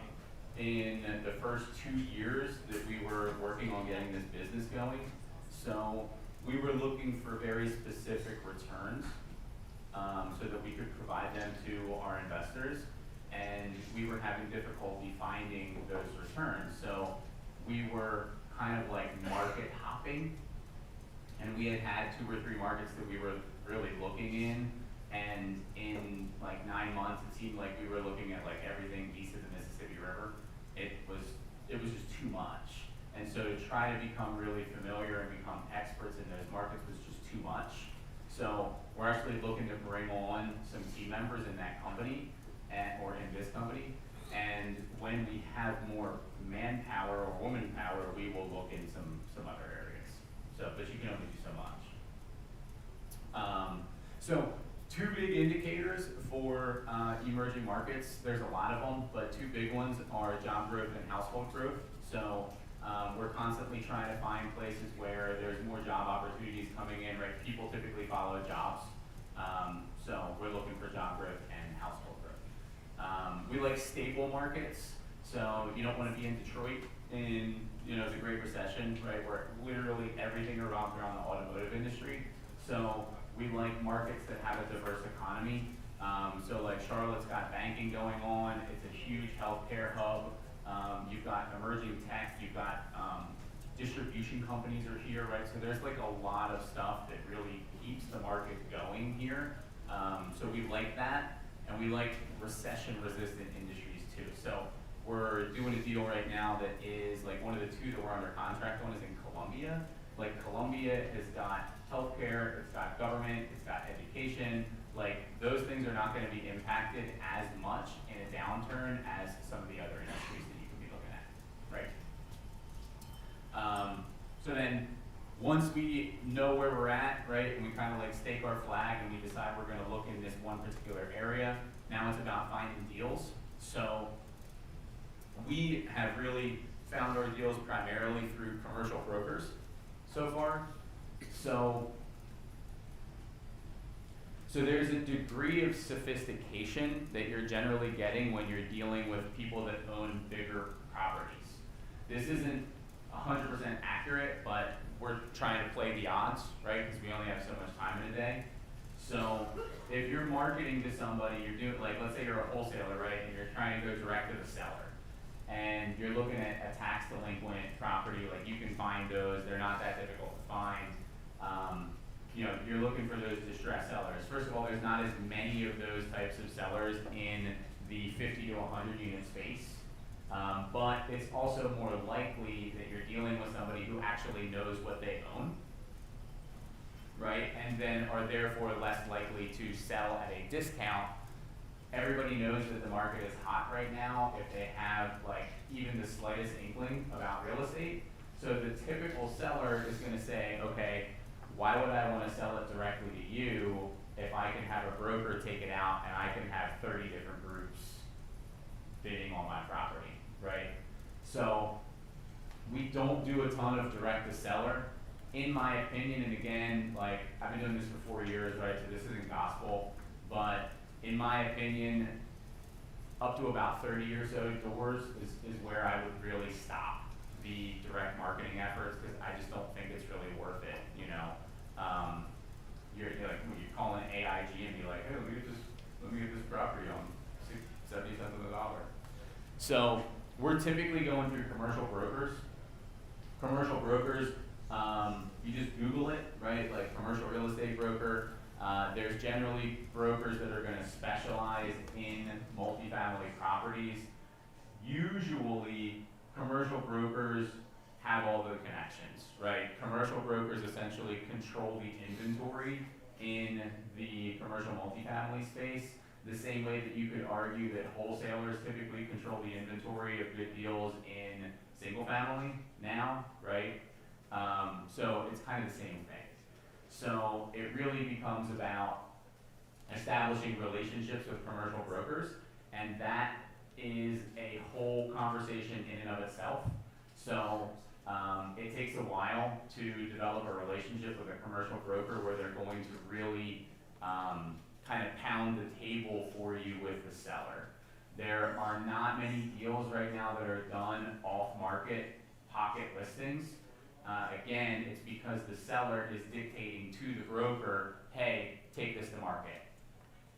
in the first 2 years that we were working on getting this business going. So we were looking for very specific returns so that we could provide them to our investors, and we were having difficulty finding those returns. So we were kind of like market hopping, and we had 2 or 3 markets that we were really looking in, and in like 9 months it seemed like we were looking at like everything east of the Mississippi River. It was just too much. And so to try to become really familiar and become experts in those markets was just too much. So we're actually looking to bring on some team members in that company or in this company. And when we have more manpower or woman power, we will look in some other areas. So, but you can only do so much. So 2 big indicators for emerging markets. There's a lot of them, but 2 big ones are job growth and household growth. So we're constantly trying to find places where there's more job opportunities coming in, right? People typically follow jobs. So we're looking for job growth and household growth. We like stable markets. So you don't want to be in Detroit in, the Great Recession, right? Where literally everything revolved around the automotive industry. So we like markets that have a diverse economy. So like Charlotte's got banking going on. It's a huge healthcare hub. You've got emerging tech, you've got distribution companies are here, right? So there's like a lot of stuff that really keeps the market going here. So we like that, and we like recession-resistant industries too. So we're doing a deal right now that is like one of the two that we're under contract on is in Colombia. Like Colombia has got healthcare, it's got government, it's got education. Like those things are not going to be impacted as much in a downturn as some of the other industries that you could be looking at, right? So then once we know where we're at, right, and we kind of like stake our flag and we decide we're going to look in this one particular area, now it's about finding deals. So we have really found our deals primarily through commercial brokers so far. So there's a degree of sophistication that you're generally getting when you're dealing with people that own bigger properties. This isn't 100% accurate, but we're trying to play the odds, right? Because we only have so much time in a day. So if you're marketing to somebody, you're doing, like, let's say you're a wholesaler, right? And you're trying to go direct to the seller. And you're looking at a tax delinquent property, like you can find those, they're not that difficult to find. You know, you're looking for those distressed sellers. First of all, there's not as many of those types of sellers in the 50 to 100 unit space. But it's also more likely that you're dealing with somebody who actually knows what they own, right? And then are therefore less likely to sell at a discount. Everybody knows that the market is hot right now if they have like even the slightest inkling about real estate. So the typical seller is going to say, okay, why would I want to sell it directly to you if I can have a broker take it out and I can have 30 different groups bidding on my property, right? So we don't do a ton of direct to seller. In my opinion, and again, like I've been doing this for 4 years, right? So this isn't gospel, but in my opinion, up to about 30 or so doors is where I would really stop the direct marketing efforts because I just don't think it's really worth it, you know. You're like, when you call an AIG and be like, hey, let me get this property on 70 cents on the dollar. So we're typically going through commercial brokers. Commercial brokers, you just Google it, right? Like commercial real estate broker. There's generally brokers that are going to specialize in multifamily properties. Usually, commercial brokers have all the connections, right? Commercial brokers essentially control the inventory in the commercial multifamily space, the same way that you could argue that wholesalers typically control the inventory of good deals in single family now, right? So it's kind of the same thing. So it really becomes about establishing relationships with commercial brokers, and that is a whole conversation in and of itself. So it takes a while to develop a relationship with a commercial broker where they're going to really kind of pound the table for you with the seller. There are not many deals right now that are done off-market pocket listings. Again, it's because the seller is dictating to the broker, hey, take this to market.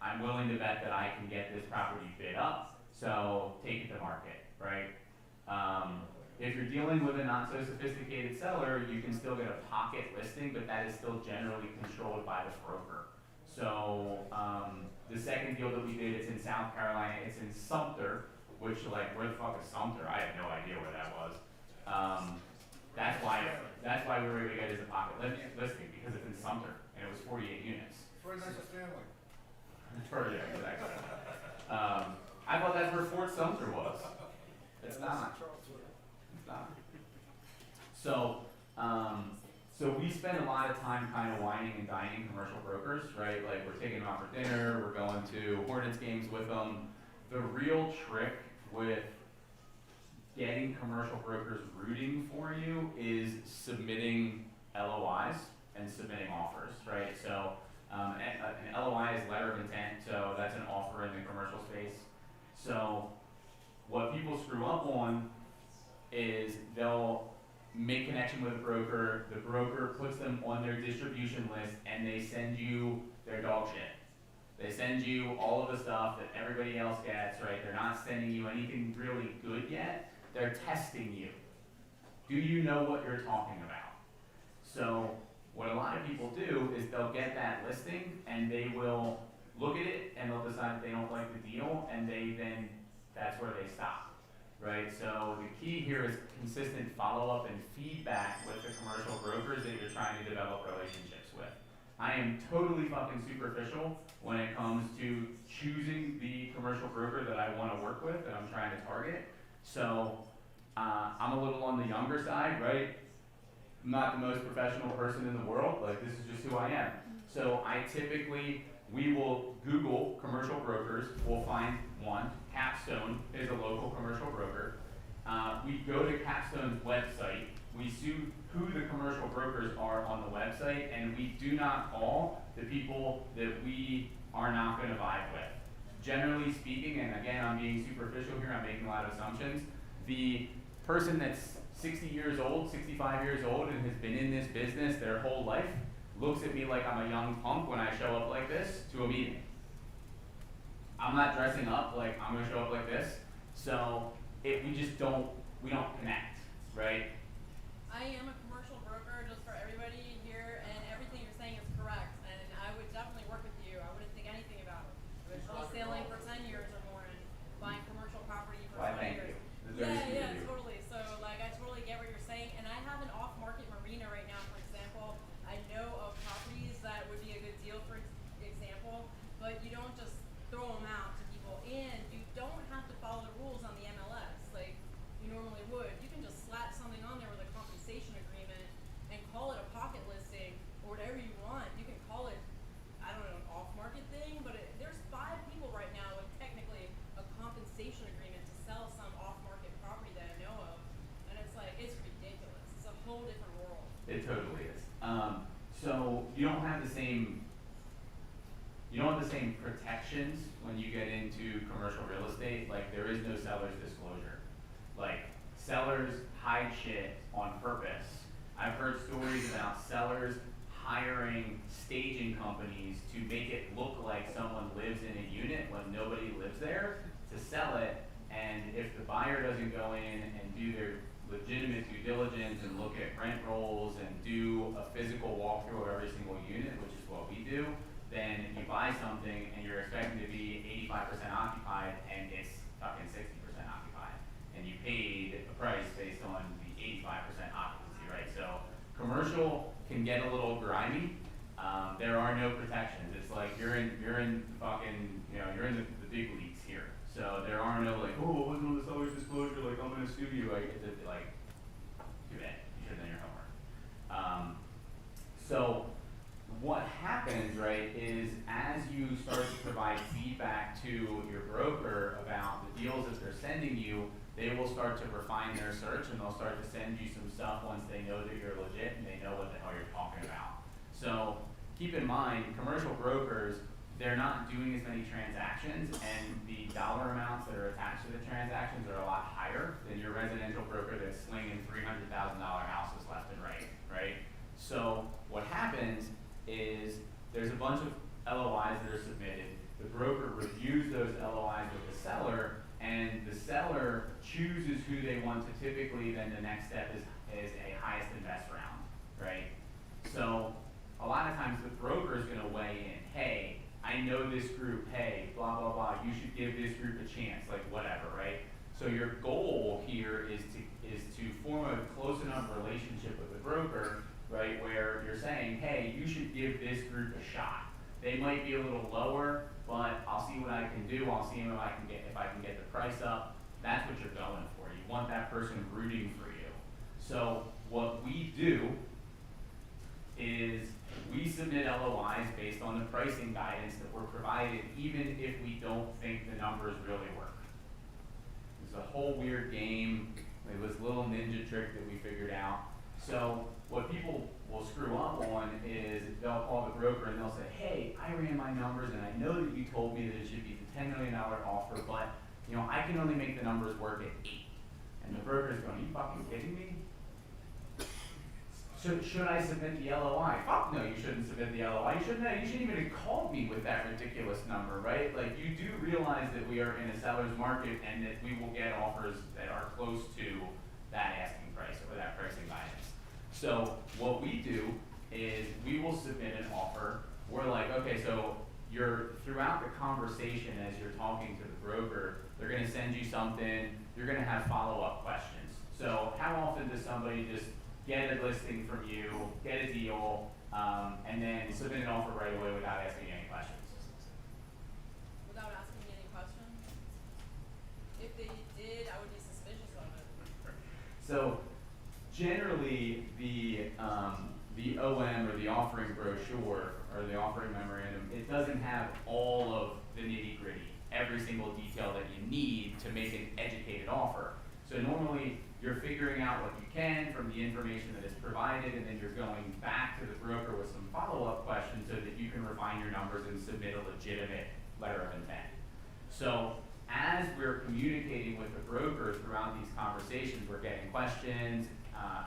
I'm willing to bet that I can get this property bid up, so take it to market, right? If you're dealing with a not so sophisticated seller, you can still get a pocket listing, but that is still generally controlled by the broker. So the second deal that we did, it's in South Carolina, it's in Sumter, which like, where the fuck is Sumter? I have no idea where that was. That's why we were able to get it as a pocket listing, because it's in Sumter, and it was 48 units. Right next to Stanley. Yeah, exactly. I thought that's where Fort Sumter was. It's not. It's not. So we spend a lot of time kind of whining and dining commercial brokers, right? Like we're taking them out for dinner, we're going to Hornets games with them. The real trick with getting commercial brokers rooting for you is submitting LOIs and submitting offers, right? So an LOI is letter of intent, so that's an offer in the commercial space. So what people screw up on is they'll make connection with a broker, the broker puts them on their distribution list, and they send you their dog shit. They send you all of the stuff that everybody else gets, right? They're not sending you anything really good yet. they're testing you. Do you know what you're talking about? So what a lot of people do is they'll get that listing and they will look at it and they'll decide they don't like the deal and that's where they stop, right? So the key here is consistent follow-up and feedback with the commercial brokers that you're trying to develop relationships with. I am totally fucking superficial when it comes to choosing the commercial broker that I want to work with, that I'm trying to target. So I'm a little on the younger side, right? I'm not the most professional person in the world, like this is just who I am. So we will Google commercial brokers, we'll find one. Capstone is a local commercial broker. We go to Capstone's website, we see who the commercial brokers are on the website, and we do not call the people that we are not going to vibe with. Generally speaking, and again, I'm being superficial here, I'm making a lot of assumptions, the person that's 60 years old, 65 years old, and has been in this business their whole life looks at me like I'm a young punk when I show up like this to a meeting. I'm not dressing up like I'm going to show up like this, so we don't connect, right? I am a commercial broker, just for everybody here, and everything you're saying is correct, and I would definitely work with you. I wouldn't think anything about it. I was wholesaling for 10 years or more and buying commercial property for 20 Thank years. you. That's very sweet of you. Totally. So, like, I totally get what you're saying, and I have an off-market marina right now, for example. I know of properties that would be a good deal, for example, but you don't just throw them out to people, and you don't have to follow the rules on the MLS like you normally would. You can just slap something on there with a compensation agreement and call it a pocket listing or whatever you want. You can call it, I don't know, an off-market thing, but there's 5 people right now with technically a compensation agreement to sell some off-market property that I know of, and it's like, it's ridiculous. It's a whole different world. It totally is. So you don't have the same protections when you get into commercial real estate. Like, there is no seller's disclosure. Like, sellers hide shit on purpose. I've heard stories about sellers hiring staging companies to make it look like someone lives in a unit when nobody lives there to sell it, and if the buyer doesn't go in and do their legitimate due diligence and look at rent rolls and do a physical walkthrough of every single unit, which is what we do, then you buy something and you're expecting to be 85% occupied and it's fucking 60% occupied. And you paid a price based on the 85% occupancy, right? So commercial can get a little grimy. There are no protections. It's like you're in fucking, you're in the big leagues here. So there are no like, oh, it wasn't on the seller's disclosure, like I'm gonna sue you. Like, too bad, you should have done your homework. So what happens, right, is as you start to provide feedback to your broker about the deals that they're sending you, they will start to refine their search and they'll start to send you some stuff once they know that you're legit and they know what the hell you're talking about. So keep in mind, commercial brokers, they're not doing as many transactions, and the dollar amounts that are attached to the transactions are a lot higher than your residential broker that's slinging $300,000 houses left and right? So what happens is there's a bunch of LOIs that are submitted. The broker reviews those LOIs with the seller, and the seller chooses who they want to typically, then the next step is a highest and best round, right? So a lot of times the broker is going to weigh in, hey, I know this group, hey, blah, blah, blah, you should give this group a chance, like whatever, right? So your goal here is to form a close enough relationship with the broker, right, where you're saying, hey, you should give this group a shot. They might be a little lower, but I'll see what I can do. I'll see if I can get the price up. That's what you're going for. You want that person rooting for you. So what we do is we submit LOIs based on the pricing guidance that we're provided, even if we don't think the numbers really work. It's a whole weird game, like this little ninja trick that we figured out. So what people will screw up on is they'll call the broker and they'll say, hey, I ran my numbers and I know that you told me that it should be the $10 million offer, but I can only make the numbers work at 8. And the broker's going, are you fucking kidding me? should I submit the LOI? Fuck no, you shouldn't submit the LOI. You shouldn't even have called me with that ridiculous number, right? Like, you do realize that we are in a seller's market and that we will get offers that are close to that asking price or that pricing guidance. So what we do is we will submit an offer. We're like, okay, so throughout the conversation as you're talking to the broker, they're gonna send you something, you're gonna have follow-up questions. So how often does somebody just get a listing from you, get a deal, and then submit an offer right away without asking any questions? Without asking any questions? If they did, I would be suspicious of it. So generally, the OM or the offering brochure or the offering memorandum, it doesn't have all of the nitty gritty, every single detail that you need to make an educated offer. So normally, you're figuring out what you can from the information that is provided, and then you're going back to the broker with some follow-up questions so that you can refine your numbers and submit a legitimate letter of intent. So as we're communicating with the broker throughout these conversations, we're getting questions,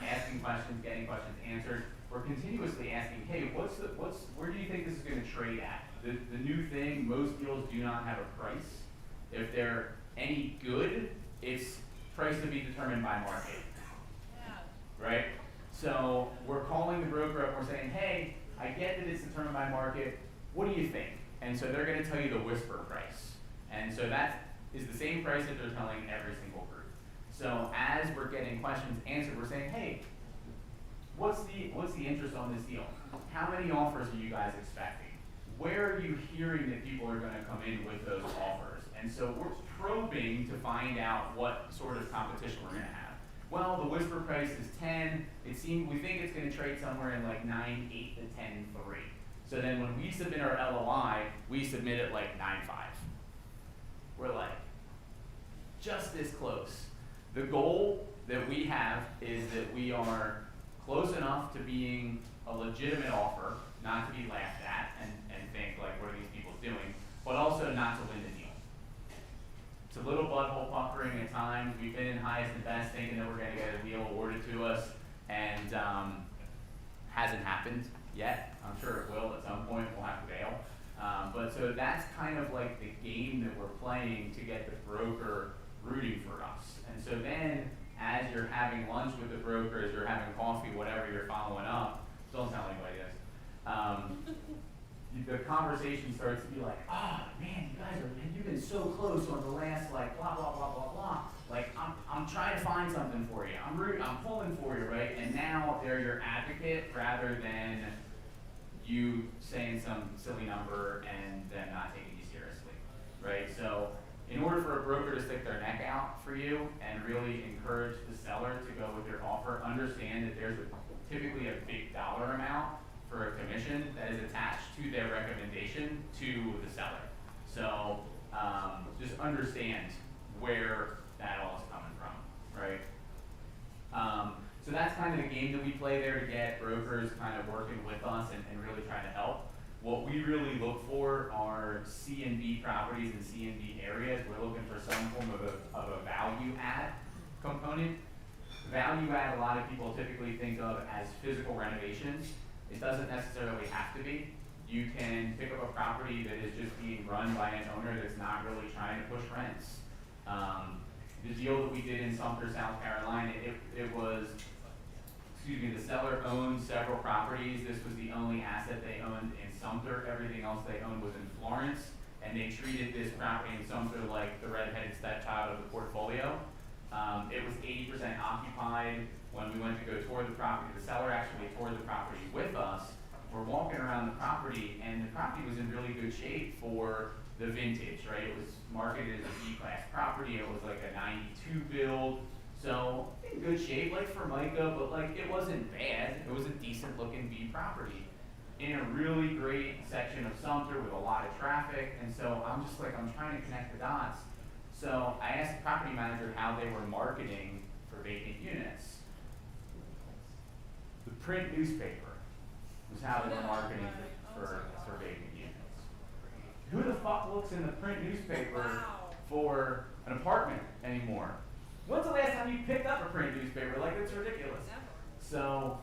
asking questions, getting questions answered. We're continuously asking, hey, where do you think this is going to trade at? The new thing, most deals do not have a price. If they're any good, it's price to be determined by market. Yeah. Right? So we're calling the broker up, we're saying, hey, I get that it's determined by market, what do you think? And so they're gonna tell you the whisper price. And so that is the same price that they're telling every single group. So as we're getting questions answered, we're saying, hey, what's the interest on this deal? How many offers are you guys expecting? Where are you hearing that people are gonna come in with those offers? And so we're probing to find out what sort of competition we're gonna have. Well, the whisper price is 10. We think it's gonna trade somewhere in like 9.8 to 10.3. So then when we submit our LOI, we submit it like 9.5. We're like, just this close. The goal that we have is that we are close enough to being a legitimate offer, not to be laughed at and think like, what are these people doing, but also not to win the deal. It's a little butthole puckering at times. We've been in highest and best thinking that we're gonna get a deal awarded to us, and hasn't happened yet. I'm sure it will at some point. We'll have to bail. But so that's kind of like the game that we're playing to get the broker rooting for us. And so then, as you're having lunch with the broker, as you're having coffee, whatever you're following up, don't tell anybody this. The conversation starts to be like, man, you've been so close on the last, like, blah, blah, blah, blah, blah. Like, I'm trying to find something for you. I'm pulling for you, right? And now they're your advocate rather than you saying some silly number and then not taking you seriously, right? So in order for a broker to stick their neck out for you and really encourage the seller to go with your offer, understand that there's typically a big dollar amount for a commission that is attached to their recommendation to the seller. So just understand where that all is coming from, right? So that's kind of the game that we play there to get brokers kind of working with us and really trying to help. What we really look for are C and B properties and C and B areas. We're looking for some form of a value add component. Value add, a lot of people typically think of as physical renovations. It doesn't necessarily have to be. You can pick up a property that is just being run by an owner that's not really trying to push rents. The deal that we did in Sumter, South Carolina, the seller owned several properties. This was the only asset they owned in Sumter. Everything else they owned was in Florence. And they treated this property in Sumter like the redheaded stepchild of the portfolio. It was 80% occupied. When we went to go tour the property, the seller actually toured the property with us. We're walking around the property, and the property was in really good shape for the vintage, right? It was marketed as a B-class property. It was like a 92 build. So in good shape, like Formica, but like it wasn't bad. It was a decent looking B property in a really great section of Sumter with a lot of traffic. And so I'm just like, I'm trying to connect the dots. So I asked the property manager how they were marketing for vacant units. The print newspaper was how they were marketing for vacant units. Who the fuck looks in the print newspaper for an apartment anymore? When's the last time you picked up a print newspaper? Like, it's ridiculous. So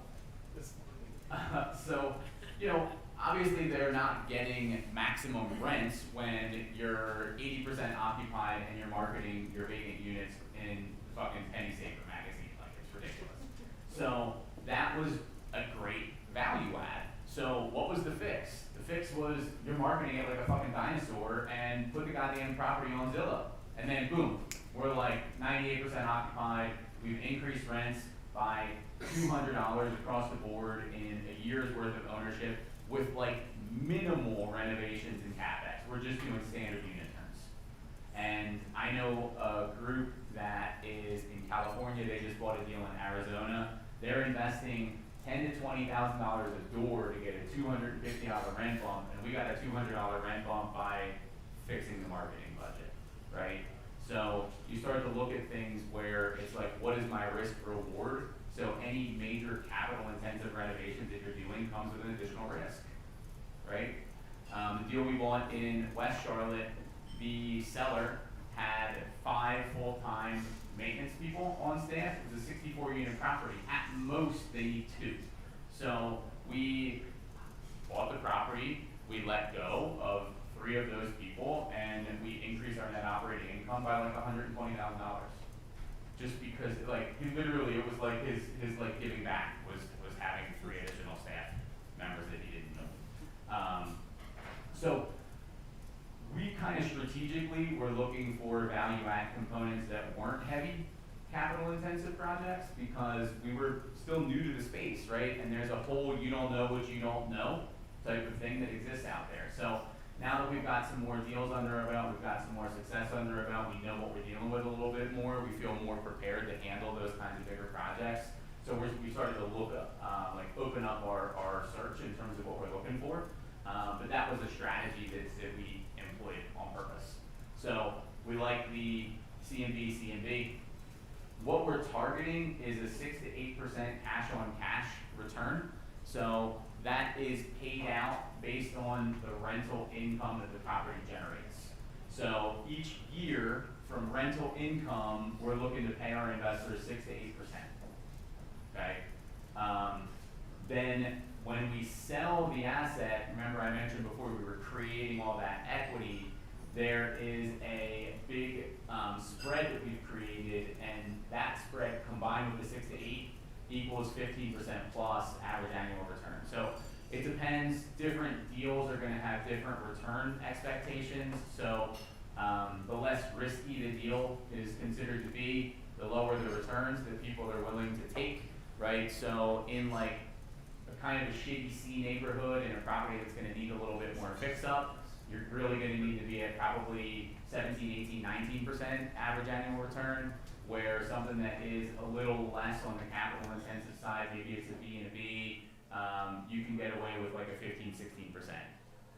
So, you know, obviously they're not getting maximum rents when you're 80% occupied and you're marketing your vacant units in fucking Penny Saver magazine. Like, it's ridiculous. So that was a great value add. So what was the fix? The fix was you're marketing it like a fucking dinosaur and put the goddamn property on Zillow. And then boom, we're like 98% occupied. We've increased rents by $200 across the board in a year's worth of ownership with like minimal renovations and capex. We're just doing standard unit terms. And I know a group that is in California. They just bought a deal in Arizona. They're investing $10,000 to $20,000 a door to get a $250 rent bump, and we got a $200 rent bump by fixing the marketing budget, right? So you start to look at things where it's like, what is my risk reward? So any major capital intensive renovations that you're doing comes with an additional risk, right? The deal we bought in West Charlotte, the seller had 5 full-time maintenance people on staff. It was a 64 unit property. At most, they need 2. So we bought the property, we let go of 3 of those people, and we increased our net operating income by like $120,000. Just because, like, he literally, it was like his like giving back was having 3 additional staff members that he didn't know. So we kind of strategically were looking for value add components that weren't heavy capital intensive projects because we were still new to the space, right? And there's a whole you don't know what you don't know type of thing that exists out there. So now that we've got some more deals under our belt, we've got some more success under our belt, we know what we're dealing with a little bit more, we feel more prepared to handle those kinds of bigger projects. So we started to look up, like open up our search in terms of what we're looking for. But that was a strategy that we employed on purpose. So we like the C&B. What we're targeting is a 6 to 8% cash on cash return. So that is paid out based on the rental income that the property generates. So each year from rental income, we're looking to pay our investors 6 to 8%. Okay. Then when we sell the asset, remember I mentioned before we were creating all that equity, there is a big spread that we've created, and that spread combined with the 6 to 8 equals 15% plus average annual return. So it depends, different deals are gonna have different return expectations. So the less risky the deal is considered to be, the lower the returns that people are willing to take, right? So in like a kind of a shitty C neighborhood in a property that's gonna need a little bit more fix up, you're really gonna need to be at probably 17, 18, 19% average annual return, where something that is a little less on the capital intensive side, maybe it's a B and a B, you can get away with like a 15, 16%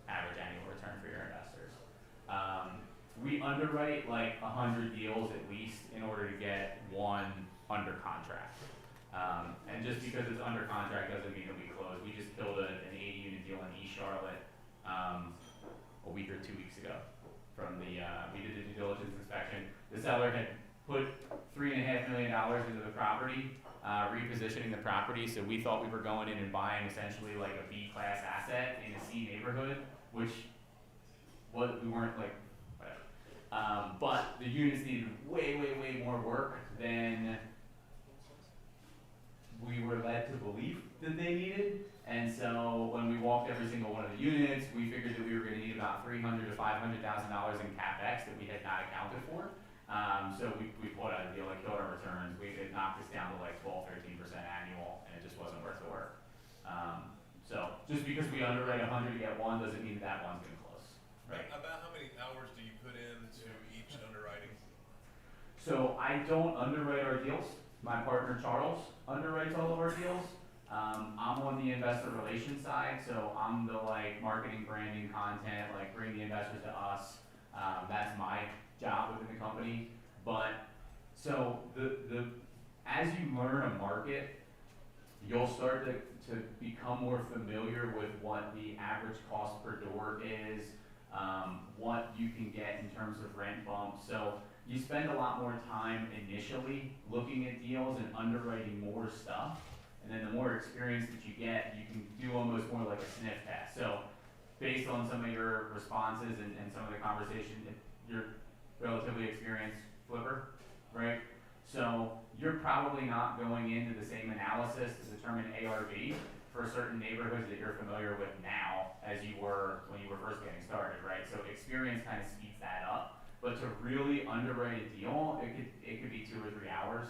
average annual return for your investors. We underwrite like 100 deals at least in order to get one under contract. And just because it's under contract doesn't mean that we close. We just killed an 80 unit deal in East Charlotte a week or 2 weeks ago. From the we did the due diligence inspection. The seller had put $3.5 million into the property, repositioning the property. So we thought we were going in and buying essentially like a B class asset in a C neighborhood, which we weren't like whatever. But the units needed way more work than we were led to believe that they needed. And so when we walked every single one of the units, we figured that we were going to need about $300,000 to $500,000 in capex that we had not accounted for. So we pulled out a deal that killed our returns. It knocked us down to like 12, 13% annual, and it just wasn't worth the work. So just because we underwrite 100 to get one doesn't mean that one's going to close. Right? About how many hours do you put into each underwriting? So I don't underwrite our deals. My partner Charles underwrites all of our deals. I'm on the investor relations side, so I'm the like marketing, branding, content, like bring the investors to us. That's my job within the company. But so the as you learn a market, you'll start to become more familiar with what the average cost per door is, what you can get in terms of rent bumps. So you spend a lot more time initially looking at deals and underwriting more stuff. And then the more experience that you get, you can do almost more like a sniff test. So based on some of your responses and some of the conversation, you're relatively experienced flipper, right? So you're probably not going into the same analysis to determine ARV for certain neighborhoods that you're familiar with now as you were when you were first getting started, right? So experience kind of speeds that up. But to really underwrite a deal, it could be 2 or 3 hours.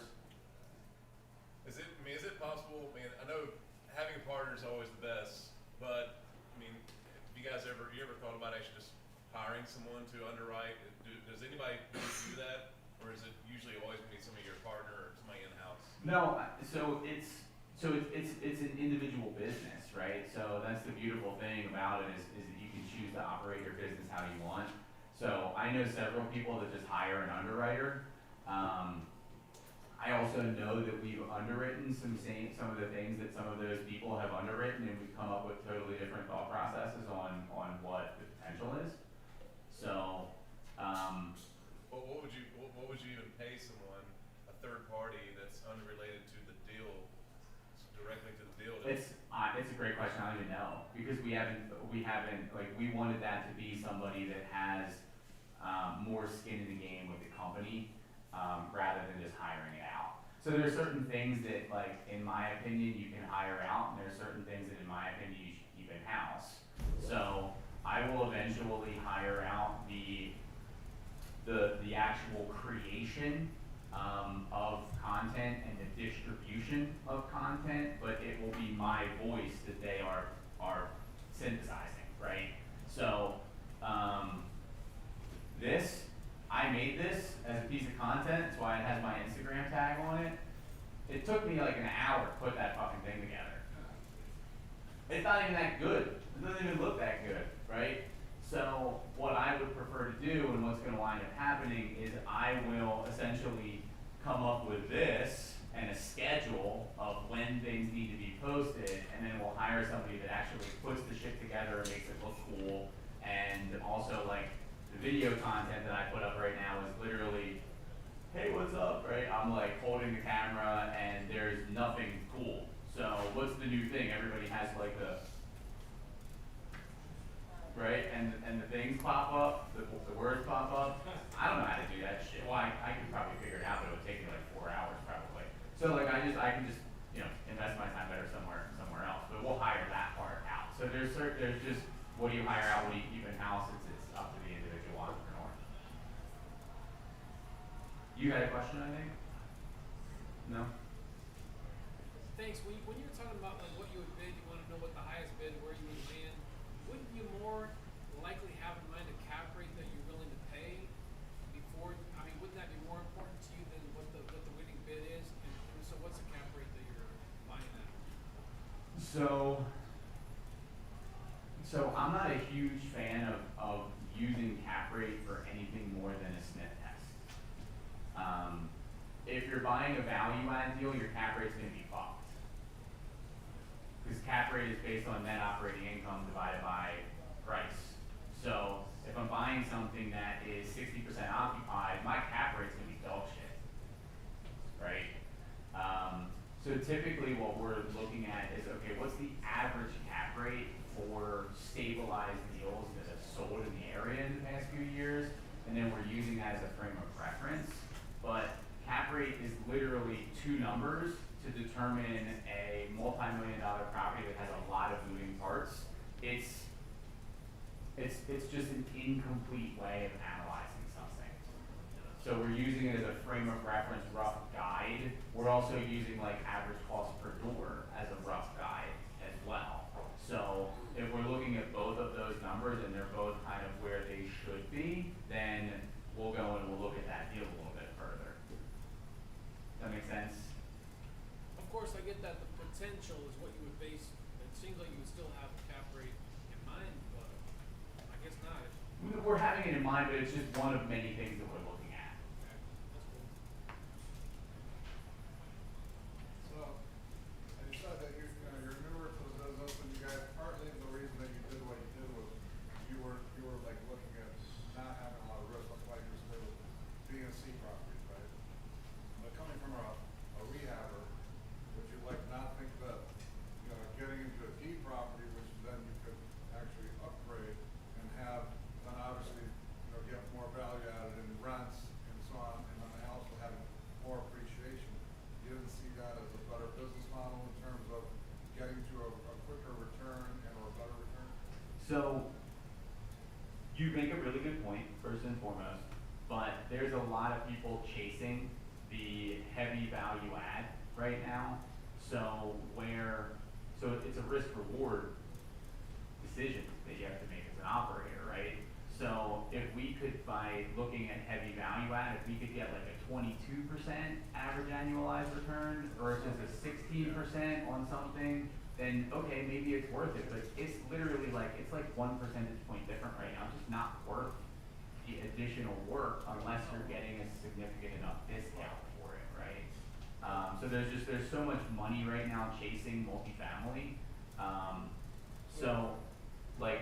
Is it possible, I mean, I know having a partner is always the best, but, I mean, have you guys ever thought about actually just hiring someone to underwrite? Does anybody do that? Or is it usually always gonna be some of your partner or somebody in-house? No, so it's an individual business, right? So that's the beautiful thing about it is that you can choose to operate your business how you want. So I know several people that just hire an underwriter. I also know that we've underwritten some of the things that some of those people have underwritten, and we've come up with totally different thought processes on what the potential is. So, Well, what would you even pay someone, a third party that's unrelated to the deal, directly to the deal? it's a great question. I don't even know because we haven't like we wanted that to be somebody that has more skin in the game with the company rather than just hiring it out. So there are certain things that, like in my opinion, you can hire out, and there are certain things that, in my opinion, you should keep in house. So I will eventually hire out the actual creation of content and the distribution of content, but it will be my voice that they are synthesizing, right? So I made this as a piece of content. That's why it has my Instagram tag on it. It took me like an hour to put that fucking thing together. It's not even that good. It doesn't even look that good, right? So what I would prefer to do and what's gonna wind up happening is I will essentially come up with this and a schedule of when things need to be posted, and then we'll hire somebody that actually puts the shit together and makes it look cool. And also like the video content that I put up right now is literally, hey, what's up, right? I'm like holding the camera and there's nothing cool. So what's the new thing? Everybody has like the, right? And the things pop up, the words pop up. I don't know how to do that shit. Well, I could probably figure it out, but it would take me like 4 hours probably. So like I can just, invest my time better somewhere else. But we'll hire that part out. So there's just, what do you hire out? What do you keep in house? It's up to the individual entrepreneur. You had a question, I think? No? Thanks. When you were talking about like what you would bid, you want to know what the highest bid, where you would bid. Wouldn't you more likely have in mind a cap rate that you're willing to pay before? I mean, wouldn't that be more important to you than what the winning bid is? And so, what's the cap rate that you're buying at? So I'm not a huge fan of using cap rate for anything more than a sniff test. If you're buying a value add deal, your cap rate's gonna be fucked. Because cap rate is based on net operating income divided by price. So if I'm buying something that is 60% occupied, my cap rate's gonna be dog shit, right? So typically what we're looking at is, okay, what's the average cap rate for stabilized deals that have sold in the area in the past few years? And then we're using that as a frame of reference. But cap rate is literally 2 numbers to determine a multi-million-dollar property that has a lot of moving parts. It's just an incomplete way of analyzing something. So we're using it as a frame of reference, rough guide. We're also using like average cost per door as a rough guide as well. So if we're looking at both of those numbers and they're both kind of where they should be, then we'll go and we'll look at that deal a little bit further. Does that make sense? Of course, I get that the potential is what you would base. It seems like you would still have a cap rate in mind, but I guess not. We're having it in mind, but it's just one of many things that we're looking at. Okay, that's cool. So, and you said that your newer was open, you guys, partly the reason that you did what you did was you were like looking at not having a lot of risk, like you said, with B&C properties, right? But coming from a rehabber, would you like not think that property, which then you could actually upgrade and have, then obviously, you know, get more value added in rents and so on, and then also having more appreciation. You didn't see that as a better business model in terms of getting to a quicker return and or a better return? So, you make a really good point, first and foremost, but there's a lot of people chasing the heavy value add right now. So it's a risk reward decision that you have to make as an operator, right? So if we could, by looking at heavy value add, if we could get like a 22% average annualized return versus a 16% on something, then okay, maybe it's worth it, but it's literally like, it's like 1 percentage point different right now. It's just not worth the additional work unless you're getting a significant enough discount for it, right? So there's so much money right now chasing multifamily. So like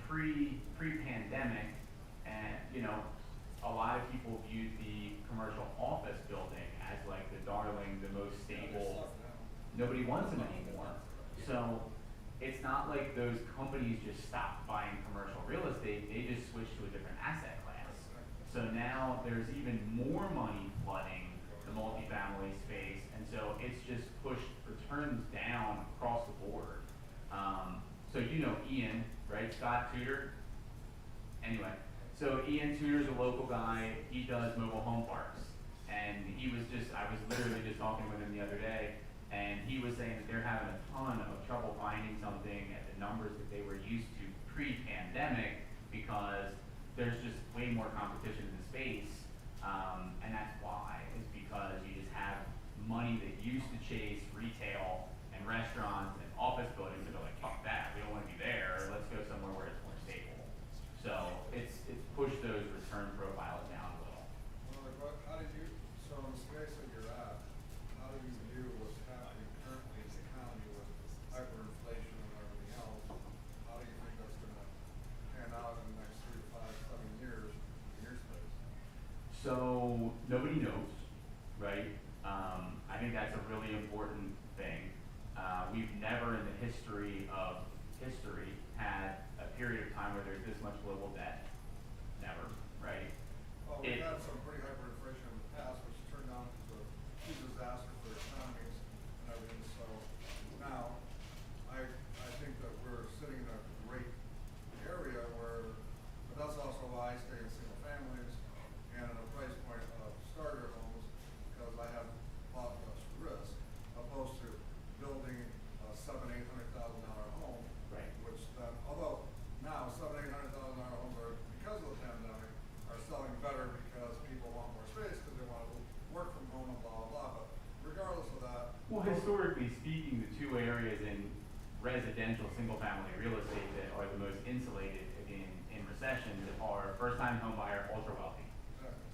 pre-pandemic, and you know, a lot of people viewed the commercial office building as like the darling, the most stable. Nobody wants them anymore. So it's not like those companies just stopped buying commercial real estate, they just switched to a different asset class. So now there's even more money flooding the multifamily space, and so it's just pushed returns down across the board. So you know Ian, right? Scott Tudor? Anyway, so Ian Tudor's a local guy, he does mobile home parks. And I was literally just talking with him the other day, and he was saying that they're having a ton of trouble finding something at the numbers that they were used to pre-pandemic because there's just way more competition in the space. And that's why, is because you just have money that used to chase retail and restaurants and office buildings that are like, fuck that, we don't want to be there, let's go somewhere where it's more stable. So it's pushed those return profiles down a little. Well, like what, how did you, so in the space that you're at, how do you view what's happening currently in the economy with hyperinflation and everything else? How do you think that's gonna pan out in the next 3 to 5, 7 years in your space? So nobody knows, right? I think that's a really important thing. We've never in the history of history had a period of time where there's this much global debt. Never, right? Well, we've had some pretty hyperinflation in the past, which turned out into a huge disaster for economies and everything. So now, I think that we're sitting in a great area where, but that's also why I stay in single families and at a price point of starter homes, because I have a lot less risk, opposed to building a $700,000-800,000 home, Right. which then, although now $700,000-800,000 homes are, because of the pandemic, are selling better because people want more space because they want to work from home and blah, blah, blah. But regardless of that. Well, historically speaking, the two areas in residential single-family real estate that are the most insulated in recessions are first-time home buyer, ultra-wealthy,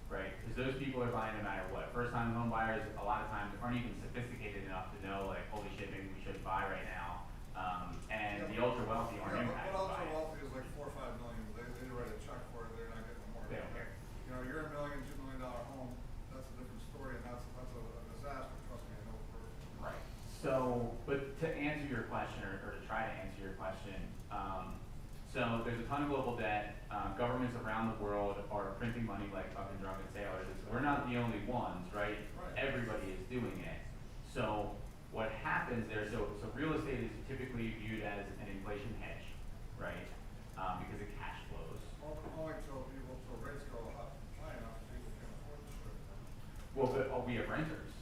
right? Because those people are buying no matter what. First-time home buyers a lot of times aren't even sophisticated enough to know, like, holy shit, maybe we shouldn't buy right now. And the ultra-wealthy aren't impacted But by it. ultra-wealthy is like 4 or 5 million. They write a check for it. They're not getting a mortgage. They don't care. You know, you're $1 million, $2 million home. That's a different story, and that's a disaster. Trust me, I know for. Right. So, but to answer your question, or to try to answer your question, so there's a ton of global debt. Governments around the world are printing money like fucking drunken sailors. We're not the only ones, right? Right. Everybody is doing it. So what happens there, so real estate is typically viewed as an inflation hedge, right? Because it cash flows. Only till rates go high enough that people can afford the shit. Well, but we have renters.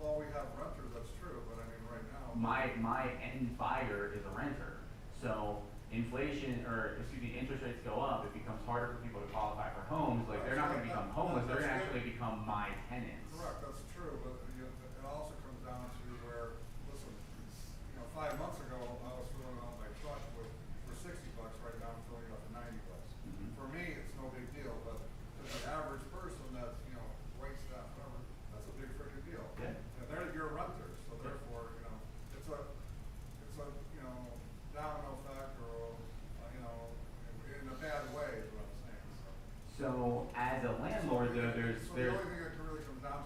Well, we have renters, that's true, but I mean, right now. My end buyer is a renter. So inflation, or excuse me, interest rates go up, it becomes harder for people to qualify for homes. Like they're not going to become homeless, they're going to actually become my tenants. Correct, that's true, but it also comes down to where, listen, you know, 5 months ago, I was filling out my truck for $60. Right now, I'm filling it up for $90. Mhm. For me, it's no big deal, but to the average person that's, you know, wait staff, whatever, that's a big freaking deal. Yeah. And you're a renter, so therefore, you know, it's a, you know, domino effect or, you know, in a bad way is what I'm saying, so. So as a landlord, though, So the only thing that really comes down to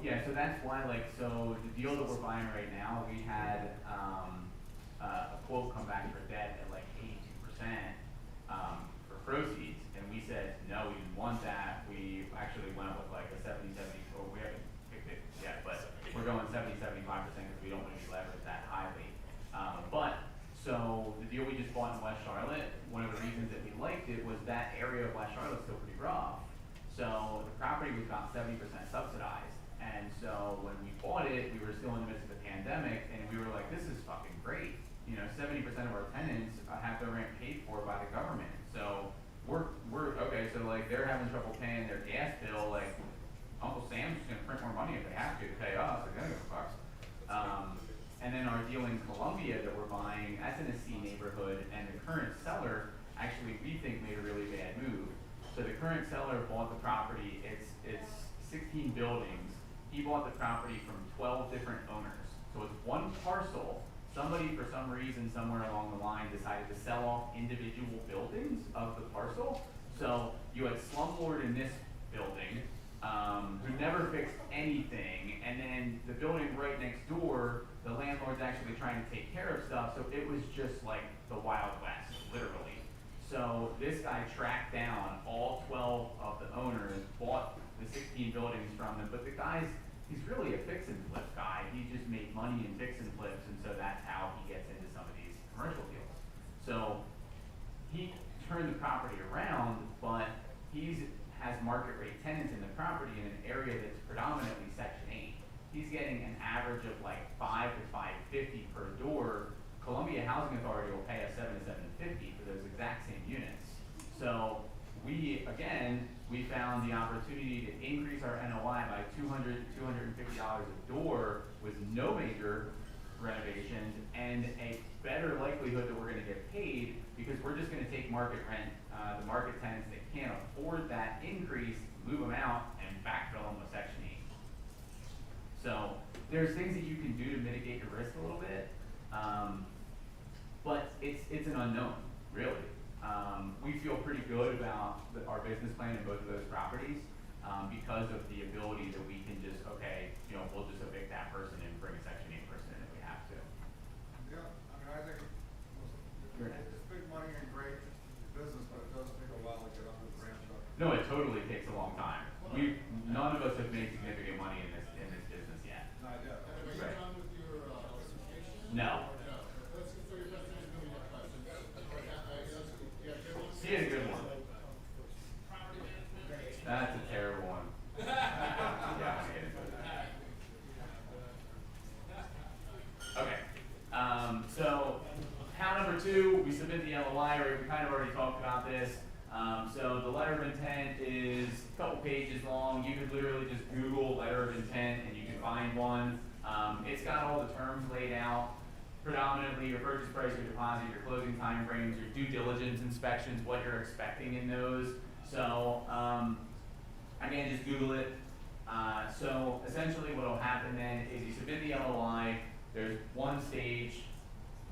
yeah, so that's why, like, so the deal that we're buying right now, we had, a quote come back for debt at like 82%, for proceeds, and we said, no, we didn't want that. We actually went with like a 70, or we haven't picked it yet, but we're going 70, 75% because we don't want to be leveraged that highly. So the deal we just bought in West Charlotte, one of the reasons that we liked it was that area of West Charlotte's still pretty rough. So the property was about 70% subsidized. And so when we bought it, we were still in the midst of the pandemic, and we were like, this is fucking great. You know, 70% of our tenants have their rent paid for by the government. So we're okay, so like they're having trouble paying their gas bill, like Uncle Sam's just gonna print more money if they have to pay us, like, that fucks. And then our deal in Columbia that we're buying, that's in a C neighborhood, and the current seller actually, we think, made a really bad move. So the current seller bought the property, it's 16 buildings. He bought the property from 12 different owners. So it's one parcel. Somebody, for some reason, somewhere along the line, decided to sell off individual buildings of the parcel. So you had Slumlord in this building, who never fixed anything, and then the building right next door, the landlord's actually trying to take care of stuff, so it was just like the Wild West, literally. So this guy tracked down all 12 of the owners, bought the 16 buildings from them, but the guy's, he's really a fix and flip guy. He just made money in fix and flips, and so that's how he gets into some of these commercial deals. So he turned the property around, but has market rate tenants in the property in an area that's predominantly Section 8. He's getting an average of like $5 to $5.50 per door. Columbia Housing Authority will pay us $7 to $7.50 for those exact same units. So we found the opportunity to increase our NOI by $200 to $250 a door with no major renovations and a better likelihood that we're going to get paid because we're just going to take market rent, the market tenants that can't afford that increase, move them out, and backfill them with Section 8. So there's things that you can do to mitigate your risk a little bit, but it's an unknown, really. We feel pretty good about our business plan in both of those properties because of the ability that we can just, we'll just evict that person and bring a Section 8 person in if we have to. Yeah, I mean, I think it's big money and great business, but it does take a while to get up and ramp up. No, it totally takes a long time. None of us have made significant money in this business yet. Not yet. Right. Are you done with your certification? No. Let's get your presentation doing that class. He had a good one. That's a terrible one. Yeah, I hate it. Okay. So count number 2, we submit the LOI, or we kind of already talked about this. So the letter of intent is a couple pages long. You could literally just Google letter of intent and you can find one. It's got all the terms laid out. Predominantly your purchase price, your deposit, your closing time frames, your due diligence inspections, what you're expecting in those. So again, just Google it. So essentially what will happen then is you submit the LOI, there's one stage,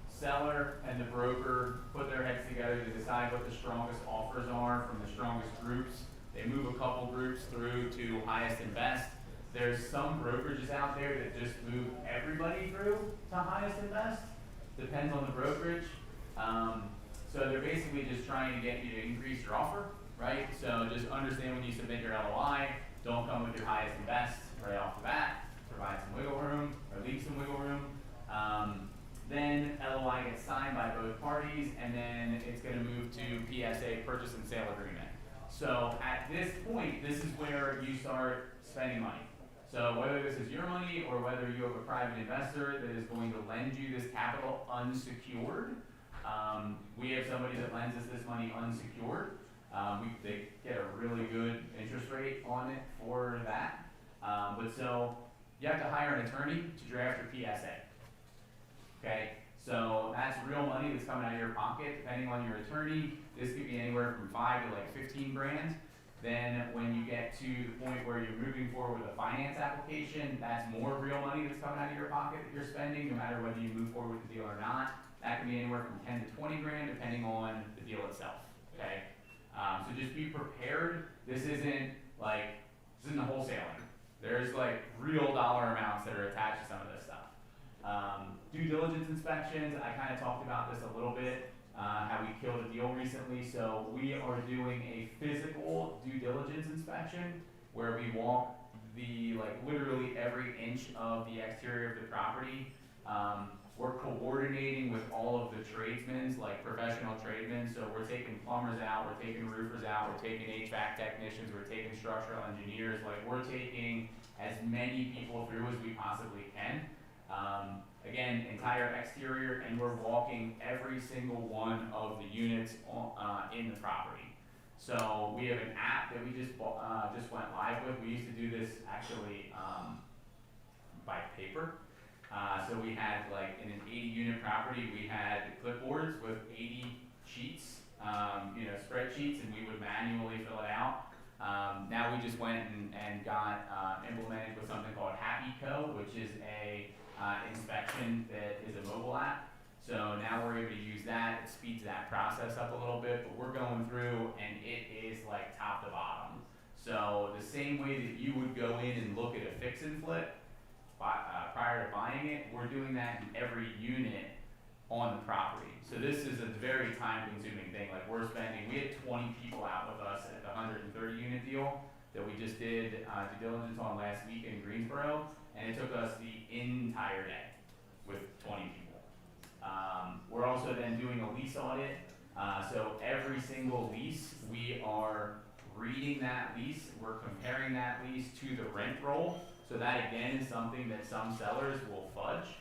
seller and the broker put their heads together to decide what the strongest offers are from the strongest groups. They move a couple groups through to highest and best. There's some brokerages out there that just move everybody through to highest and best. Depends on the brokerage. So they're basically just trying to get you to increase your offer, right? So just understand when you submit your LOI, don't come with your highest and best right off the bat. Provide some wiggle room, or leave some wiggle room. Then LOI gets signed by both parties, and then it's going to move to PSA, purchase and sale agreement. So at this point, this is where you start spending money. So whether this is your money or whether you have a private investor that is going to lend you this capital unsecured, we have somebody that lends us this money unsecured. They get a really good interest rate on it for that. But so you have to hire an attorney to draft your PSA. Okay, so that's real money that's coming out of your pocket, depending on your attorney. This could be anywhere from 5 to like 15 grand. Then when you get to the point where you're moving forward with a finance application, that's more real money that's coming out of your pocket that you're spending, no matter whether you move forward with the deal or not. That can be anywhere from 10 to 20 grand, depending on the deal itself. Okay, so just be prepared. This isn't wholesaling. There's like real dollar amounts that are attached to some of this stuff. Due diligence inspections, I kind of talked about this a little bit, how we killed a deal recently. So we are doing a physical due diligence inspection where we walk literally every inch of the exterior of the property. We're coordinating with all of the tradesmen, like professional tradesmen. So we're taking plumbers out, we're taking roofers out, we're taking HVAC technicians, we're taking structural engineers. Like we're taking as many people through as we possibly can. Again, entire exterior, and we're walking every single one of the units in the property. So we have an app that we just went live with. We used to do this actually by paper. So we had like in an 80 unit property, we had clipboards with 80 sheets, spreadsheets, and we would manually fill it out. Now we just went and got implemented with something called HappyCo, which is a inspection that is a mobile app. So now we're able to use that. It speeds that process up a little bit, but we're going through and it is like top to bottom. So the same way that you would go in and look at a fix and flip prior to buying it, we're doing that in every unit on the property. So this is a very time consuming thing. Like we had 20 people out with us at the 130 unit deal that we just did due diligence on last week in Greensboro, and it took us the entire day with 20 people. We're also then doing a lease audit. So every single lease, we are reading that lease, we're comparing that lease to the rent roll. So that again is something that some sellers will fudge.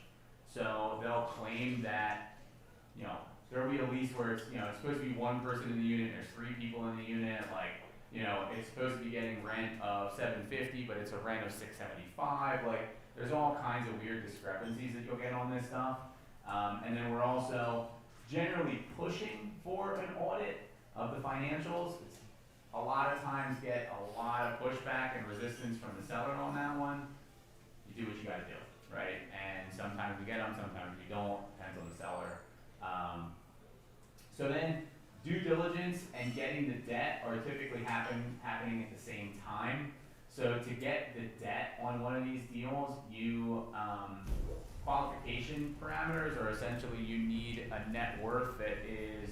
So they'll claim that, there'll be a lease where it's supposed to be one person in the unit, there's 3 people in the unit, it's supposed to be getting rent of $750, but it's a rent of $675. Like, there's all kinds of weird discrepancies that you'll get on this stuff. And then we're also generally pushing for an audit of the financials. A lot of times get a lot of pushback and resistance from the seller on that one. You do what you gotta do, right? And sometimes we get them, sometimes we don't, depends on the seller. So then due diligence and getting the debt are typically happening at the same time. So to get the debt on one of these deals, qualification parameters are essentially you need a net worth that is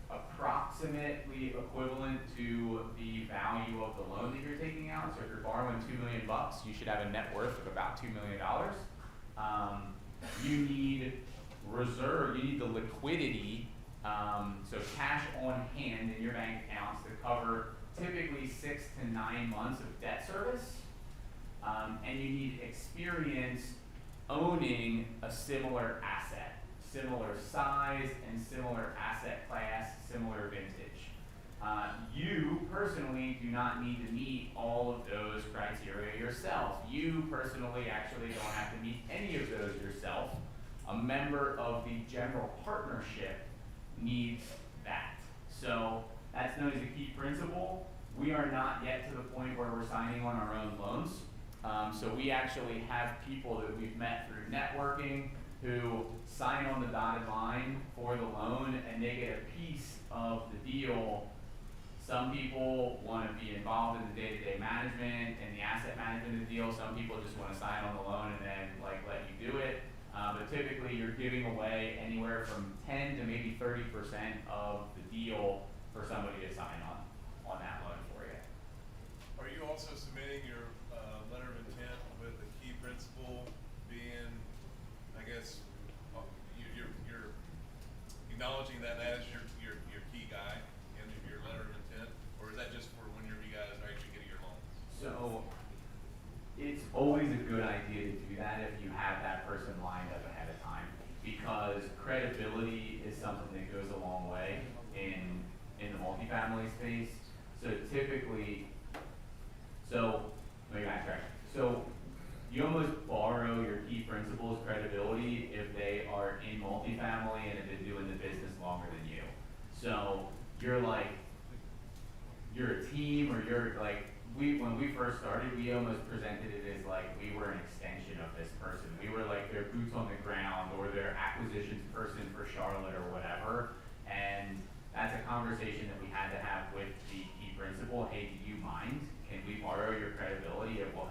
approximately equivalent to the value of the loan that you're taking out. So if you're borrowing $2 million, you should have a net worth of about $2 million. You need reserve, you need the liquidity, so cash on hand in your bank accounts to cover typically 6 to 9 months of debt service. And you need experience owning a similar asset, similar size and similar asset class, similar vintage. You personally do not need to meet all of those criteria yourself. You personally actually don't have to meet any of those yourself. A member of the general partnership needs that. So that's known as a key principle. We are not yet to the point where we're signing on our own loans. So we actually have people that we've met through networking who sign on the dotted line for the loan and they get a piece of the deal. Some people want to be involved in the day-to-day management and the asset management of the deal. Some people just want to sign on the loan and then let you do it. But typically you're giving away anywhere from 10 to maybe 30% of the deal for somebody to sign on that loan for you. Are you also submitting your letter of intent with the key principle being, I guess, you're acknowledging that as your key guy in your letter of intent, or is that just for when you guys are actually getting your loan? So it's always a good idea to do that if you have that person lined up ahead of time, because credibility is something that goes a long way in the multifamily space. So typically, let me backtrack. So you almost borrow your key principles credibility if they are in multifamily and have been doing the business longer than you. So you're a team, or when we first started, we almost presented it as like we were an extension of this person. We were like their boots on the ground or their acquisitions person for Charlotte or whatever. And that's a conversation that we had to have with the key principal. Hey, do you mind? Can we borrow your credibility? It will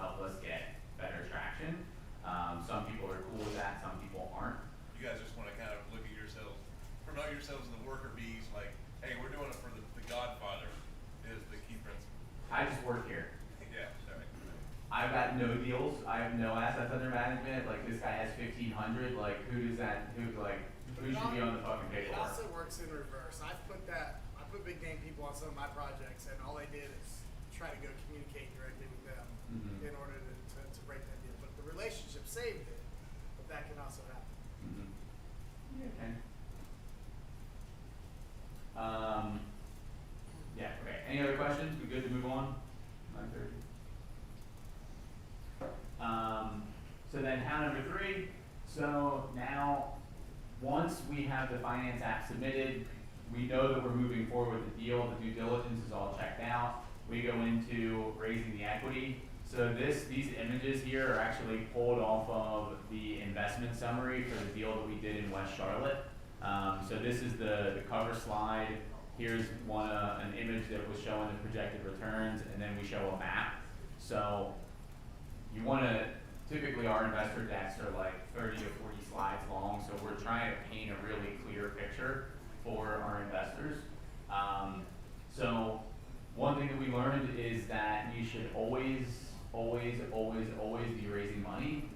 yourselves as the worker bees, like, hey, we're doing it for the Godfather, is the key principle. I just work here. Yeah, sorry. I've got no deals. I have no assets under management. Like, this guy has 1,500. Like, who should be on the fucking It paperwork? also works in reverse. I put big name people on some of my projects, and all they did is try to go communicate directly with them Mhm. in order to break that deal. But the relationship saved it, but that can also happen. Mm-hmm. Yeah, okay. Yeah, okay. Any other questions? We good to move on? 9:30. So then how number 3, so now, once we have the finance app submitted, we know that we're moving forward with the deal, the due diligence is all checked out, we go into raising the equity. So these images here are actually pulled off of the investment summary for the deal that we did in West Charlotte. So this is the cover slide. Here's an image that was showing the projected returns, and then we show a map. So you want to, typically our investor decks are like 30 to 40 slides long, so we're trying to paint a really clear picture for our investors. So one thing that we learned is that you should always be raising money.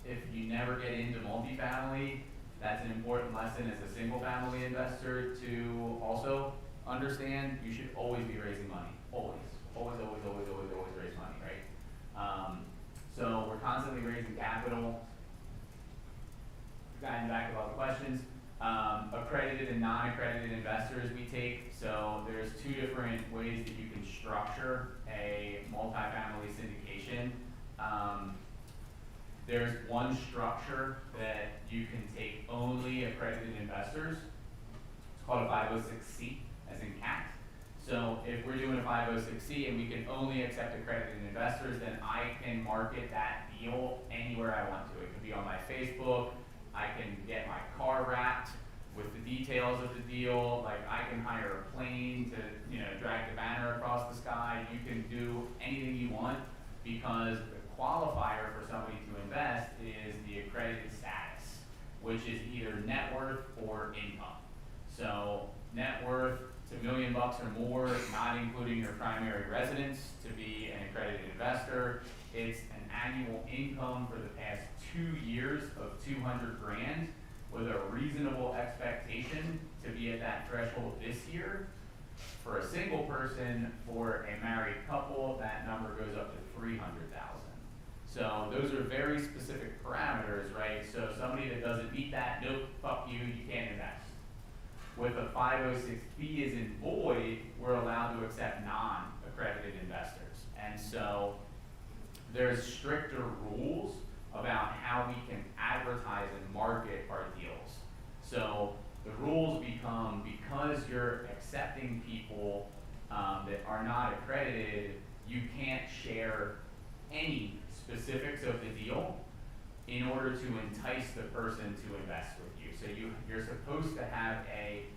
If you never get into multifamily, that's an important lesson as a single family investor to also understand. You should always be raising money. Always raise money, right? So we're constantly raising capital. Guy in the back with all the questions. Accredited and non-accredited investors we take. So there's 2 different ways that you can structure a multifamily syndication. There's one structure that you can take only accredited investors. It's called a 506C, as in cat. So if we're doing a 506C and we can only accept accredited investors, then I can market that deal anywhere I want to. It could be on my Facebook. I can get my car wrapped with the details of the deal. Like, I can hire a plane to, drag the banner across the sky. You can do anything you want, because the qualifier for somebody to invest is the accredited status, which is either net worth or income. So net worth to $1 million or more, not including your primary residence, to be an accredited investor. It's an annual income for the past 2 years of $200,000, with a reasonable expectation to be at that threshold this year. For a single person, for a married couple, that number goes up to $300,000. So those are very specific parameters, right? So somebody that doesn't meet that, nope, fuck you, you can't invest. With a 506B as in void, we're allowed to accept non-accredited investors. And so there's stricter rules about how we can advertise and market our deals. So the rules become, because you're accepting people that are not accredited, you can't share any specifics of the deal in order to entice the person to invest with you. So you're supposed to have a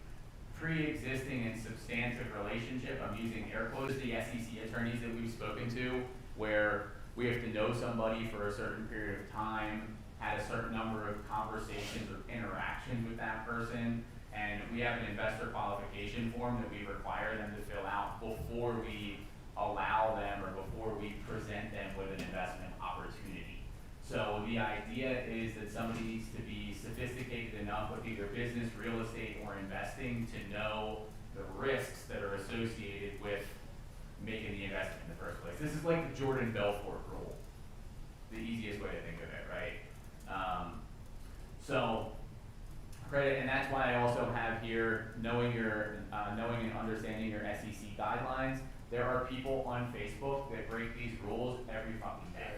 pre-existing and substantive relationship. I'm using air quotes, the SEC attorneys that we've spoken to, where we have to know somebody for a certain period of time, had a certain number of conversations or interactions with that person, and we have an investor qualification form that we require them to fill out before we allow them or before we present them with an investment opportunity. So the idea is that somebody needs to be sophisticated enough with either business, real estate, or investing to know the risks that are associated with making the investment in the first place. This is like the Jordan Belfort rule, the easiest way to think of it, right? So credit, and that's why I also have here knowing and understanding your SEC guidelines. There are people on Facebook that break these rules every fucking day.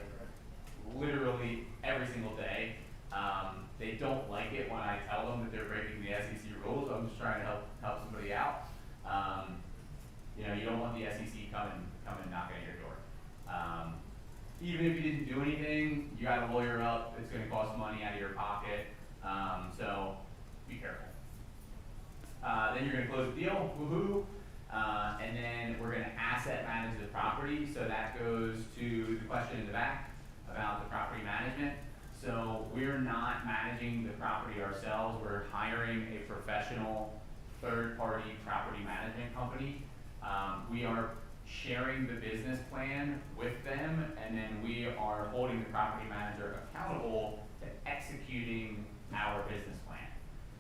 Literally every single day. They don't like it when I tell them that they're breaking the SEC rules. I'm just trying to help somebody out. You don't want the SEC coming knocking at your door. Even if you didn't do anything, you got to lawyer up. It's going to cost money out of your pocket. So be careful. Then you're going to close the deal. Woohoo! And then we're going to asset manage the property. So that goes to the question in the back about the property management. So we're not managing the property ourselves. We're hiring a professional third-party property management company. We are sharing the business plan with them, and then we are holding the property manager accountable to executing our business plan.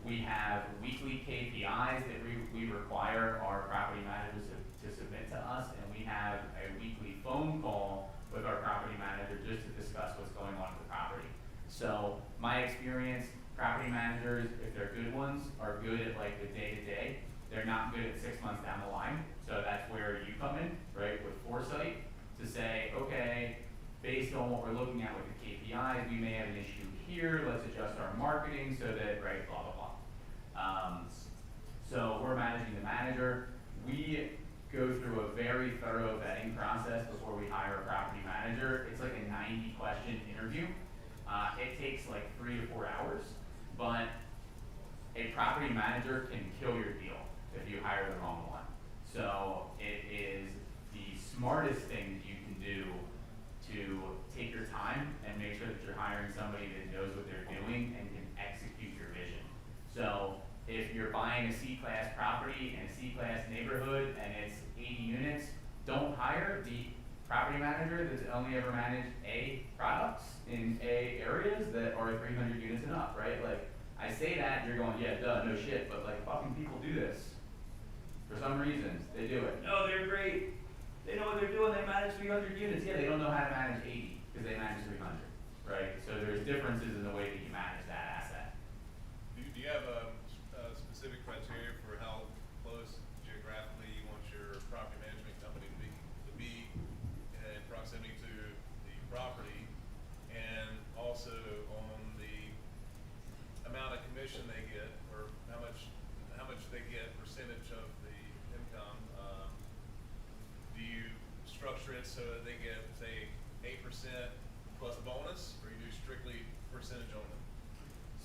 We have weekly KPIs that we require our property managers to submit to us, and we have a weekly phone call with our property manager just to discuss what's going on with the property. So my experience, property managers, if they're good ones, are good at like the day-to-day. They're not good at 6 months down the line. So that's where you come in, right, with foresight to say, okay, based on what we're looking at with the KPIs, we may have an issue here. Let's adjust our marketing so that, right, blah, blah, blah. So we're managing the manager. We go through a very thorough vetting process before we hire a property manager. It's like a 90-question interview. It takes like 3 to 4 hours, but a property manager can kill your deal if you hire the wrong one. So it is the smartest thing that you can do to take your time and make sure that you're hiring somebody that knows what they're doing and can execute your vision. So if you're buying a C-class property in a C-class neighborhood and it's 80 units, don't hire the property manager that's only ever managed A products in A areas that are 300 units and up, right? Like, I say that, you're going, yeah, duh, no shit, but like, fucking people do this. For some reasons, they do it. No, they're great. They know what they're doing, they manage 300 units. Yeah, they don't know how to manage 80, because they manage 300, right? So there's differences in the way that you manage that asset. Do you have a specific criteria for how close geographically you want your property management company to be in proximity to the property, and also on the amount of commission they get, or how much they get percentage of the income? Do you structure it so that they get, say, 8% plus bonus, or you do strictly percentage only?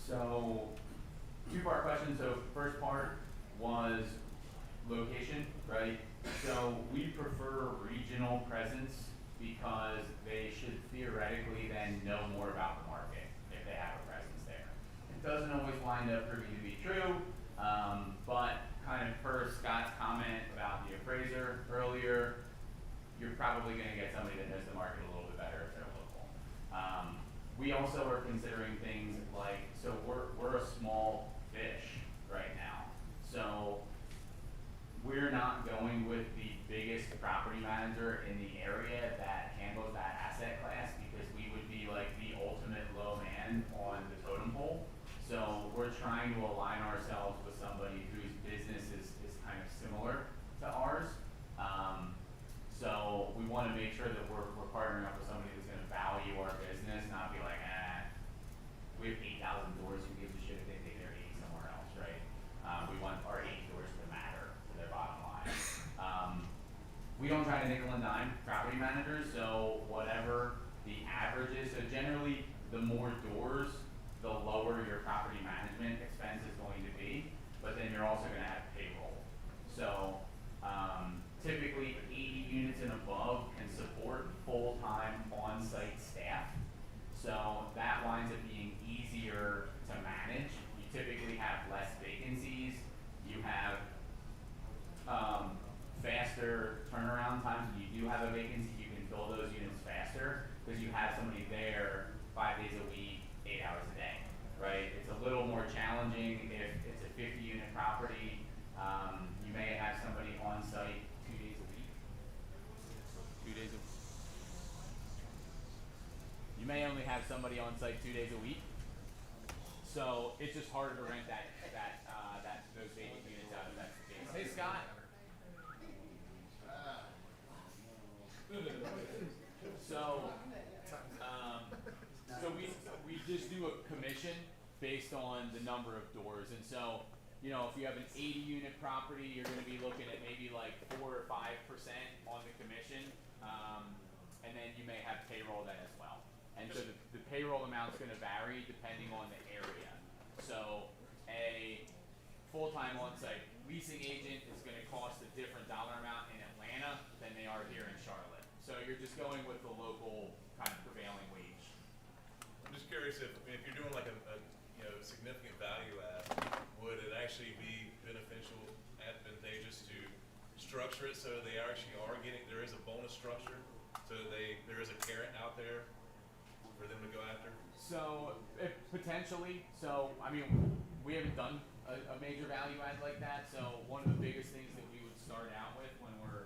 So, two-part question. So first part was location, right? So we prefer regional presence because they should theoretically then know more about the market if they have a presence there. It doesn't always wind up proving to be true, but kind of per Scott's comment about the appraiser earlier, you're probably going to get somebody that knows the market a little bit better if they're local. We also are considering things like, so we're a small fish right now. So we're not going with the biggest property manager in the area that handles that asset class, because we would be like the ultimate low man on the totem pole. So we're trying to align ourselves with somebody whose business is kind of similar to ours. So we want to make sure that we're partnering up with somebody that's going to value our business, not be like, we have 8,000 doors, who gives a shit if they take their 80 somewhere else, right? We want our 80 doors to matter to their bottom line. We don't try to nickel and dime property managers, so whatever the average is, so generally the more doors, the lower your property management expense is going to be, but then you're also going to have payroll. So typically 80 units and above can support full-time on-site staff. So that winds up being easier to manage. You typically have less vacancies. You have faster turnaround times. When you do have a vacancy, you can fill those units faster because you have somebody there 5 days a week, 8 hours a day, right? It's a little more challenging if it's a 50-unit property. You may have somebody on site 2 days a week. 2 days a week. You may only have somebody on site 2 days a week. So it's just harder to rent those vacant units out if that's the case. Hey, Scott. So we just do a commission based on the number of doors, and so you know, if you have an 80-unit property, you're going to be looking at maybe like 4 or 5% on the commission, and then you may have payroll then as well. And so the payroll amount's going to vary depending on the area. So a full-time on-site leasing agent is going to cost a different dollar amount in Atlanta than they are here in Charlotte. So you're just going with the local kind of prevailing wage. I'm just curious if you're doing like a significant value add, would it actually be beneficial structure it so they actually are getting, there is a bonus structure, so there is a carrot out there for them to go after? So, if potentially, I mean, we haven't done a major value add like that, so one of the biggest things that we would start out with when we're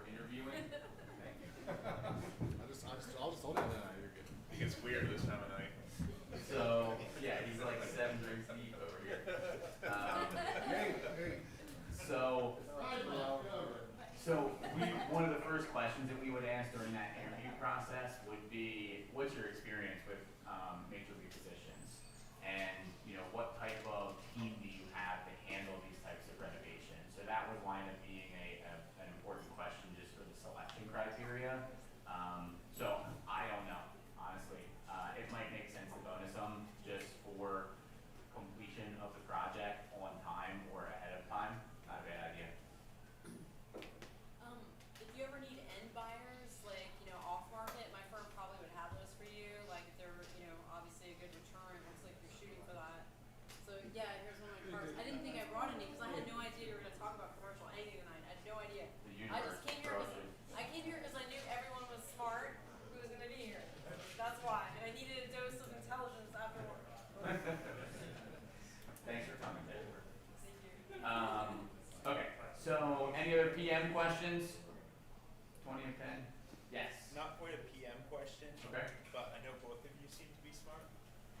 interviewing. Thank you. I'll just hold it. No, you're good. It gets weird this time of night. So, yeah, he's like 7 drinks deep over here. Hey. So, one of the first questions that we would ask during that interview process would be, what's your experience with major league positions? And, you know, what type of team do you have to handle these types of renovations? So that would wind up being an important question just for the selection criteria. So I don't know, honestly. It might make sense to bonus them just for completion of the project on time or ahead of time. Not a bad idea. If you ever need end buyers, like, you know, off market, my firm probably would have those for you. Like, if they're, you know, obviously a good return, it looks like you're shooting for that. So, yeah, here's one of my cards. I didn't think I brought any because I had no idea you were going to talk about commercial anything tonight. I had no idea. The I just came here universe because I knew everyone was smart who was going to be here. That's why. And I needed a dose of intelligence after work. Thanks for coming, Jennifer. Thank you. Okay, so any other PM questions? 20 of 10? Yes. Not quite a PM question. Okay. But I know both of you seem to be smart.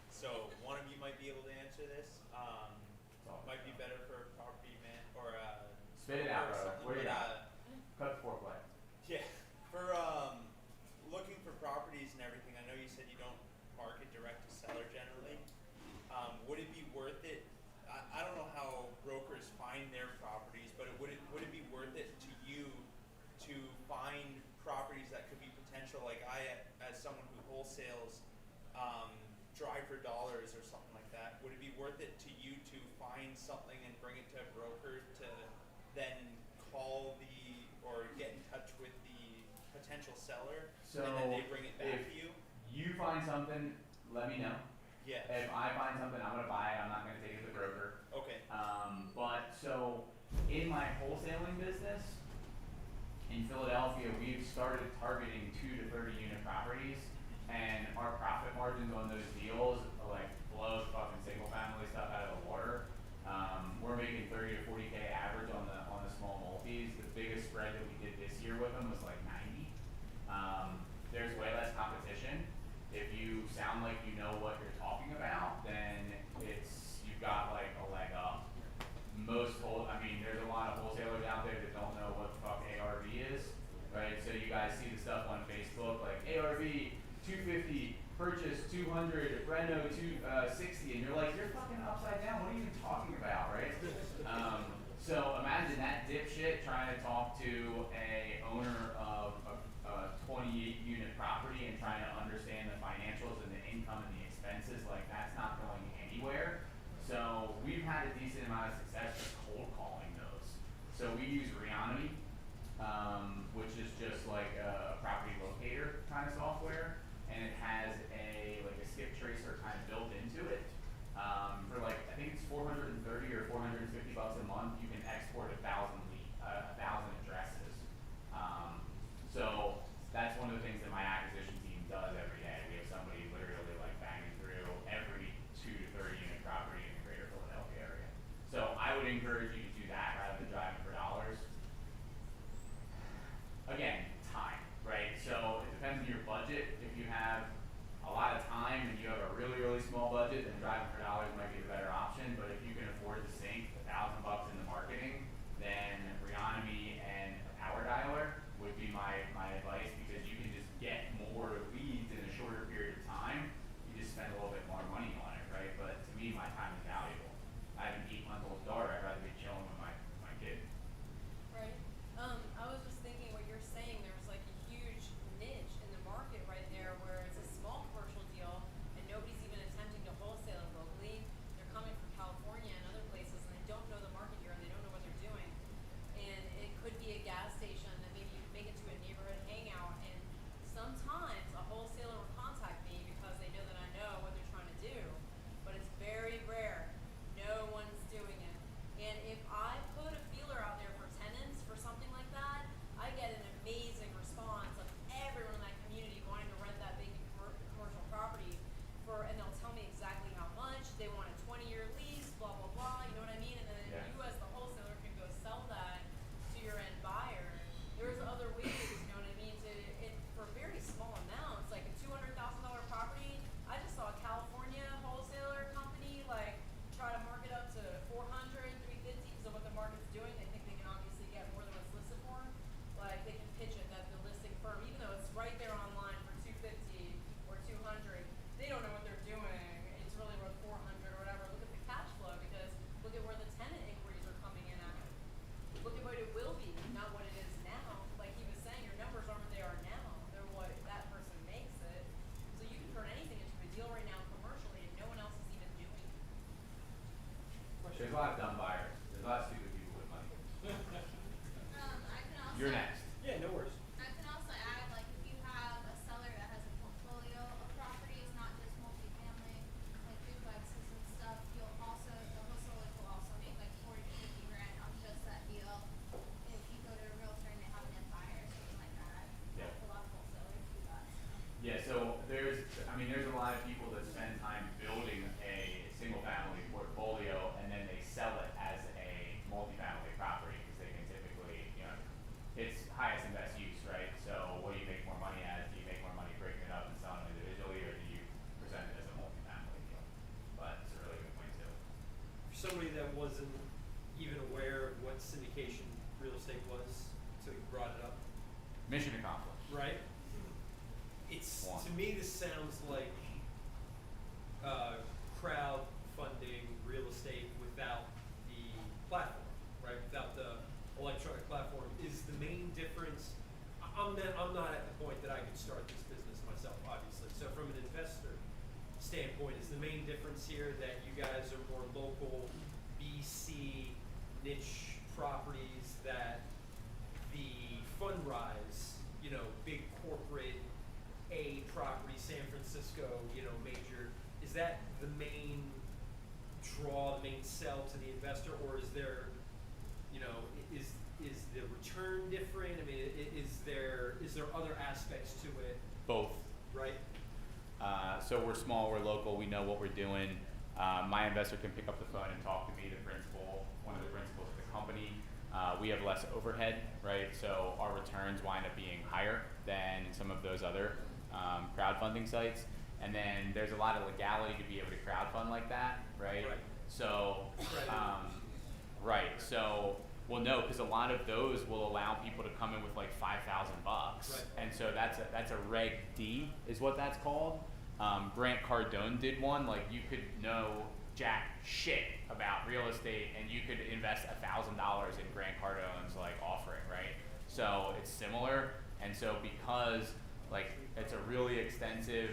So one of you might be able to answer this. Might be better for a property man or Spit it out, or bro. something, Where you but, at? Cut the foreplay. Yeah. For looking for properties and everything, I know you said you don't market direct to seller generally. Would it be worth it? I don't know how brokers find their properties, but would it be worth it to you to find properties that could be potential? Like as someone who wholesales, drive for dollars or something like that. Would it be worth it to you to find something and bring it to a broker to then call or get in touch with the potential seller, So and then they bring it back if to you? you find something, let me know. Yeah. If I find something, I'm gonna buy it. I'm not gonna take it to the broker. Okay. But so in my wholesaling business in Philadelphia, we've started targeting 2 to 30 unit properties, and our profit margins on those deals are like blows fucking single family stuff out of the water. We're making 30 to 40K average on the small multis. The biggest spread that we did this year with them was like 90. There's way less competition. If you sound like you know what you're talking about, then you've got like a leg up. There's a lot of wholesalers out there that don't know what the fuck ARV is, right? So you guys see the stuff on Facebook like ARV 250, purchase 200, reno 260, and you're like, you're fucking upside down. What are you even talking about, right? So imagine that dipshit trying to talk to a owner of a 28 unit property and trying to understand the financials and the income and the expenses. Like, that's not going anywhere. So we've had a decent amount of success just cold calling those. So we use Reonomy, which is just like a property locator kind of software, and it has a skip tracer kind of built into it. For like, I think it's $430 or $450 a month, you can export 1,000 addresses. So that's one of the things that my acquisition team does every day. We have somebody literally like banging through every 2 to 30 unit property in the greater Philadelphia area. So I would encourage you to do that rather than driving for dollars. Again, time, right? So it depends on your budget. If you have a lot of time and you have a really, really small budget, then driving for dollars might be the better option. But if you can afford to sink $1,000 into marketing, then lot of dumb buyers. There's a lot of stupid people with money. I can also. You're next. Yeah, no worries. I can also add, like, if you have a seller that has a portfolio of properties, not just multifamily, like duplexes and stuff, the wholesalers will also make like 40 to 50 grand on just that deal. If you go to a realtor and they have an end buyer or something like that, Yeah. a lot of wholesalers do that. Yeah, so there's a lot of people that spend time building a single family portfolio and then they sell it as a multifamily property because they can typically, it's highest and best use, right? So what do you make more money as? Do you make more money breaking it up and selling it individually, or do you present it as a multifamily deal? But it's a really good point too. For somebody that wasn't even aware of what syndication real estate was, so you brought it up, Mission accomplished. right? It's, One. to me, this sounds like crowdfunding real estate without the platform, right? Without the electronic platform. Is the main difference? I'm not at the point that I could start this business myself, obviously. So from an investor standpoint, is the main difference here that you guys are more local, BC, niche properties, that the Fundrise, big corporate A property, San Francisco, major, is that the main draw, the main sell to the investor, or is there, is the return different? I mean, is there other aspects to it, Both. right? So we're small, we're local, we know what we're doing. My investor can pick up the phone and talk to me, the principal, one of the principals of the company. We have less overhead, right? So our returns wind up being higher than some of those other crowdfunding sites. And then there's a lot of legality to be able to crowdfund like that, right? Right. So, Right. right. So, well, no, because a lot of those will allow people to come in with like $5,000, Right. and so that's a Reg D, is what that's called. Grant Cardone did one. Like, you could know jack shit about real estate, and you could invest $1,000 in Grant Cardone's like offering, right? So it's similar, and so because like it's a really extensive,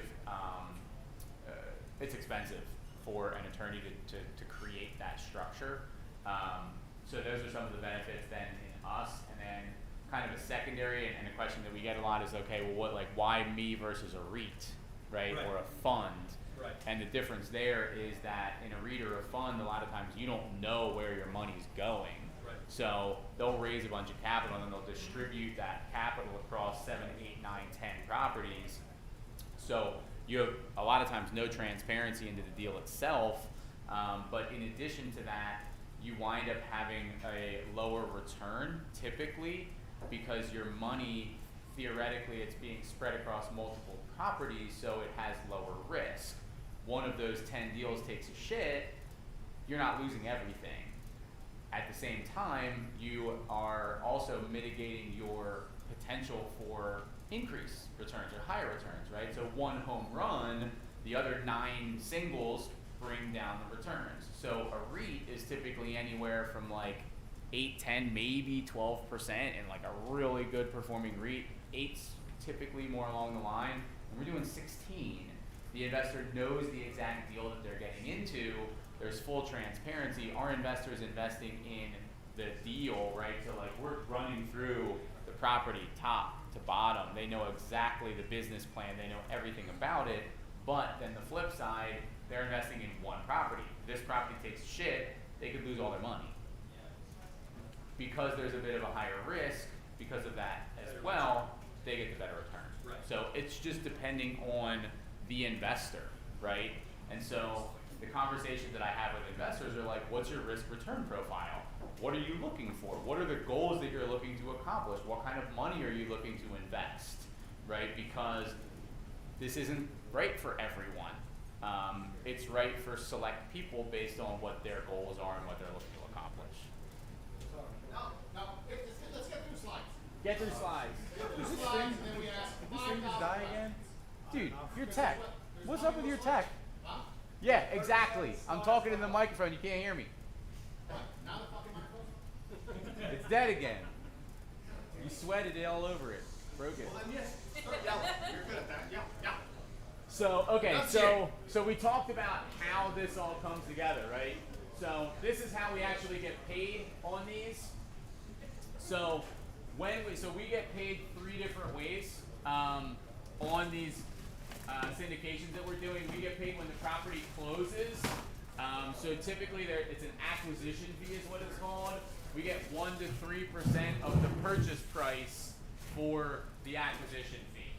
it's expensive for an attorney to create that structure. So those are some of the benefits then in us, and then kind of a secondary and a question that we get a lot is, okay, well, why me versus a REIT, right? Right. Or a fund. Right. And the difference there is that in a REIT or a fund, a lot of times you don't know where your money's going. Right. So they'll raise a bunch of capital and then they'll distribute that capital across 7, 8, 9, 10 properties. So you have a lot of times no transparency into the deal itself, but in addition to that, you wind up having a lower return typically because your money, theoretically, it's being spread across multiple properties, so it has lower risk. One of those 10 deals takes a shit, you're not losing everything. At the same time, you are also mitigating your potential for increased returns or higher returns, right? So one home run, the other 9 singles bring down the returns. So a REIT is typically anywhere from like 8, 10, maybe 12% in like a really good performing REIT. 8's typically more along the line, and we're doing 16. The investor knows the exact deal that they're getting into. There's full transparency. Our investors investing in the deal, right? So like we're running through the property top to bottom. They know exactly the business plan. They know everything about it. But then the flip side, they're investing in one property. If this property takes shit, they could lose all their money. Because there's a bit of a higher risk, because of that as well, they get the better return. Right. So it's just depending on the investor, right? And so the conversations that I have with investors are like, what's your risk return profile? What are you looking for? What are the goals that you're looking to accomplish? What kind of money are you looking to invest, right? Because this isn't right for everyone. It's right for select people based on what their goals are and what they're looking to accomplish. No, let's get through slides. Get through slides. Get through slides, and then we ask This thing 5,000 just die again? questions. Dude, your tech. There's What's one up with of your those tech? slides. Huh? Yeah, exactly. I'm talking in the microphone. You can't hear me. What? Now the fucking microphone? It's dead again. You sweated it all over it. Broke it. Well, then yes, start yelling. You're good at that. Yell, yell. So, okay, That's so we talked about how this all comes together, right? So this is how we actually get paid on these. So we get paid 3 different ways on these syndications that we're doing. We get paid when the property closes. So typically it's an acquisition fee is what it's called. We get 1 to 3% of the purchase price for the acquisition fee.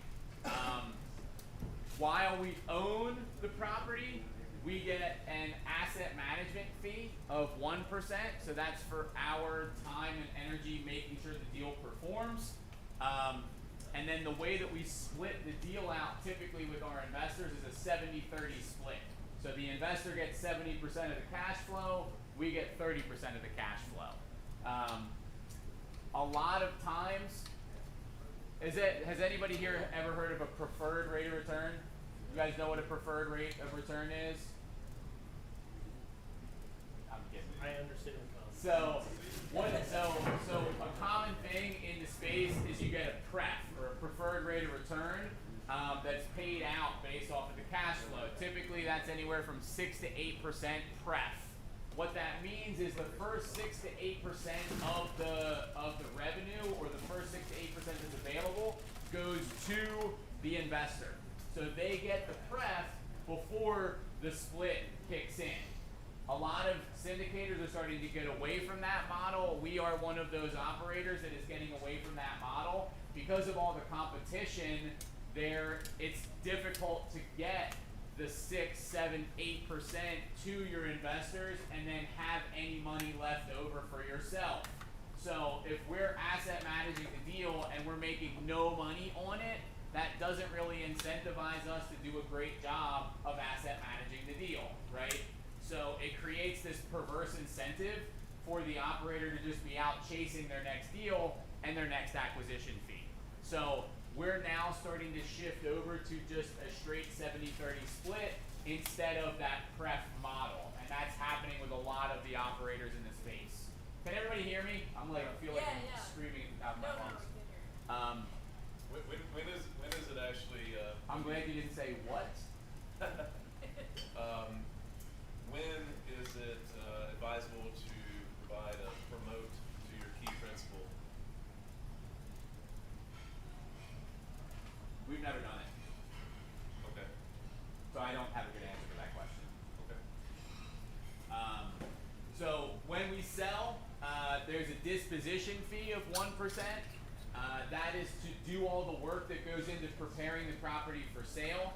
While we own the property, we get an asset management fee of 1%. So that's for our time and energy making sure the deal performs. And then the way that we split the deal out typically with our investors is a 70-30 split. So the investor gets 70% of the cash flow, we get 30% of the cash flow. A lot of times, has anybody here ever heard of a preferred rate of return? You guys know what a preferred rate of return is? I'm kidding. I understand the concept. So a common thing in the space is you get a pref or a preferred rate of return that's paid out based off of the cash flow. Typically, that's anywhere from 6 to 8% pref. What that means is the first 6 to 8% of the revenue, or the first 6 to 8% that's available, goes to the investor. So they get the pref before the split kicks in. A lot of syndicators are starting to get away from that model. We are one of those operators that is getting away from that model. Because of all the competition there, it's difficult to get the 6, 7, 8% to your investors and then have any money left over for yourself. So if we're asset managing the deal and we're making no money on it, that doesn't really incentivize us to do a great job of asset managing the deal, right? So it creates this perverse incentive for the operator to just be out chasing their next deal and their next acquisition fee. So we're now starting to shift over to just a straight 70-30 split instead of that pref model. And that's happening with a lot of the operators in the space. Can everybody hear me? I feel like I'm screaming out my lungs. When is it actually? I'm glad you didn't say what. When is it advisable to provide a promote to your key principal? We've never done it. Okay. So I don't have a good answer for that question. Okay. So when we sell, there's a disposition fee of 1%. That is to do all the work that goes into preparing the property for sale.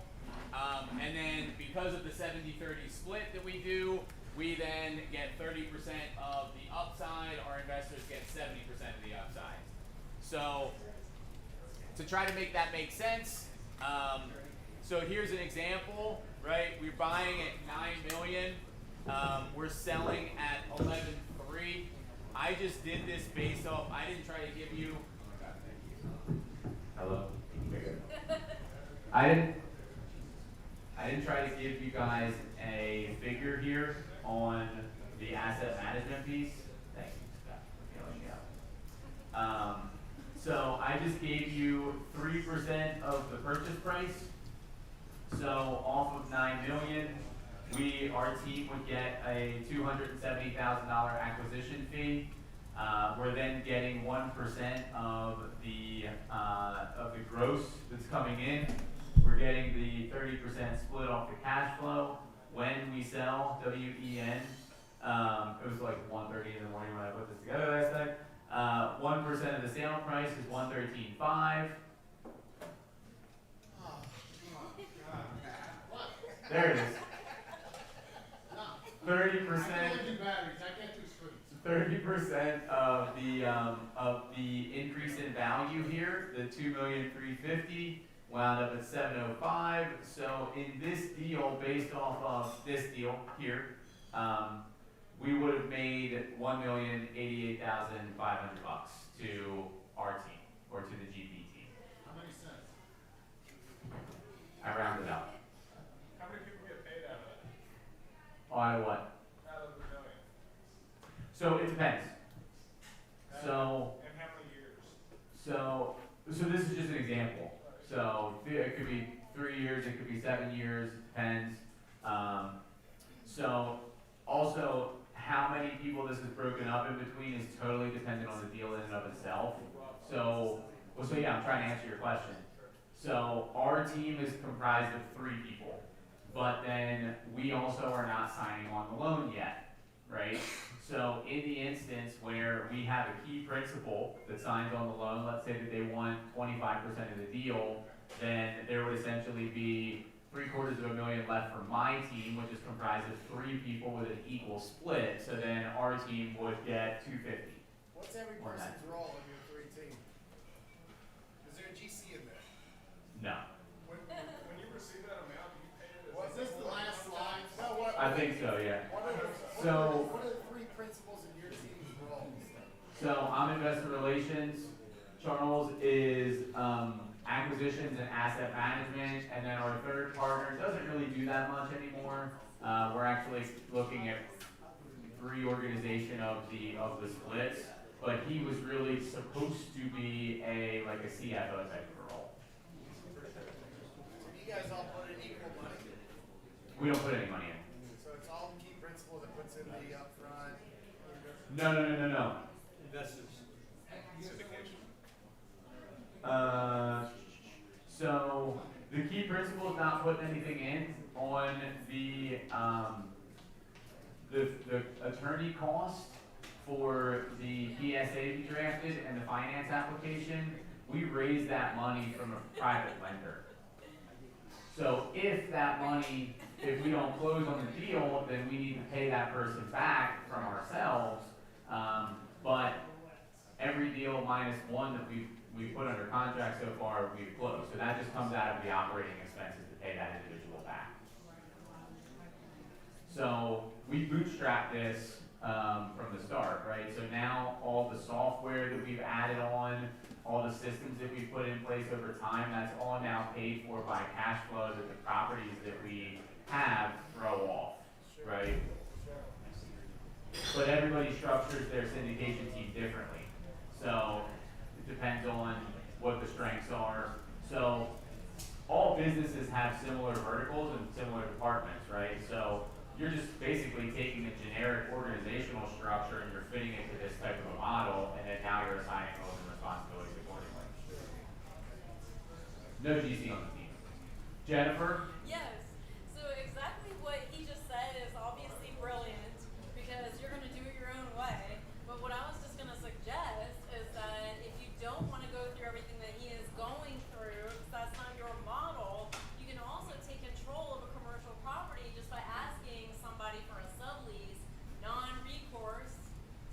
And then because of the 70-30 split that we do, we then get 30% of the upside. Our investors get 70% of the upside. So to try to make that make sense, so here's an example, right? We're buying at $9 million. We're selling at 11.3. I just did this based off, I didn't try to give you, oh my God, thank you. Hello. I didn't try to give you guys a figure here on the asset management piece. Thank you, Scott, for feeling me out. So I just gave you 3% of the purchase price. So off of $9 million, our team would get a $270,000 acquisition fee. We're then getting 1% of the gross that's coming in. We're getting the 30% split off the cash flow when we sell, WEN. It was like 1:30 in the morning when I put this together last night. 1% of the sale price is $113.5. There it is. 30% of the increase in value here, the $2,350,000 wound up at $705. So in this deal, based off of this deal here, we would have made $1,088,500 to our team or to the GP team. How many cents? I rounded up. How many people get paid out of that? Out of what? Out of the million. So it depends. So. And how many years? So this is just an example. So it could be 3 years, it could be 7 years, it depends. So also how many people this is broken up in between is totally dependent on the deal in and of itself. So yeah, I'm trying to answer your question. So our team is comprised of 3 people, but then we also are not signing on the loan yet, right? So in the instance where we have a key principal that signs on the loan, let's say that they want 25% of the deal, then there would essentially be $750,000 left for my team, which is comprised of 3 people with an equal split. So then our team would get $250,000. What's every on that. person's role in your 3 team? Is there a GC in there? No. When you receive that amount, do you pay it as? Was this the last line? No, what? I think so, yeah. What are the, So- what are the 3 principals in your team's roles? So I'm investor relations. Charles is acquisitions and asset management, and then our third partner doesn't really do that much anymore. We're actually looking at reorganization of the splits, but he was really supposed to be a CFO type of role. So you guys all put in equal money? We don't put any money in. So it's all the key principal that puts in the upfront? No. Investors. Syndication. So the key principal is not putting anything in on the attorney cost for the PSA we drafted and the finance application. We raised that money from a private lender. So if that money, if we don't close on the deal, then we need to pay that person back from ourselves. But every deal minus one that we've put under contract so far, we've closed. So that just comes out of the operating expenses to pay that individual back. So we bootstrapped this from the start, right? So now all the software that we've added on, all the systems that we've put in place over time, that's all now paid for by cash flow that the properties that we have throw off, right? But everybody structures their syndication team differently. So it depends on what the strengths are. So all businesses have similar verticals and similar departments, right? So you're just basically taking a generic organizational structure and you're fitting it to this type of a model, and then now you're assigning roles and responsibilities accordingly. No GC on the team. Jennifer? Yes. So exactly what he just said is obviously brilliant because you're going to do it your own way. But what I was just going to suggest is that if you don't want to go through everything that he is going through, because that's not your model, you can also take control of a commercial property just by asking somebody for a sublease, non-recourse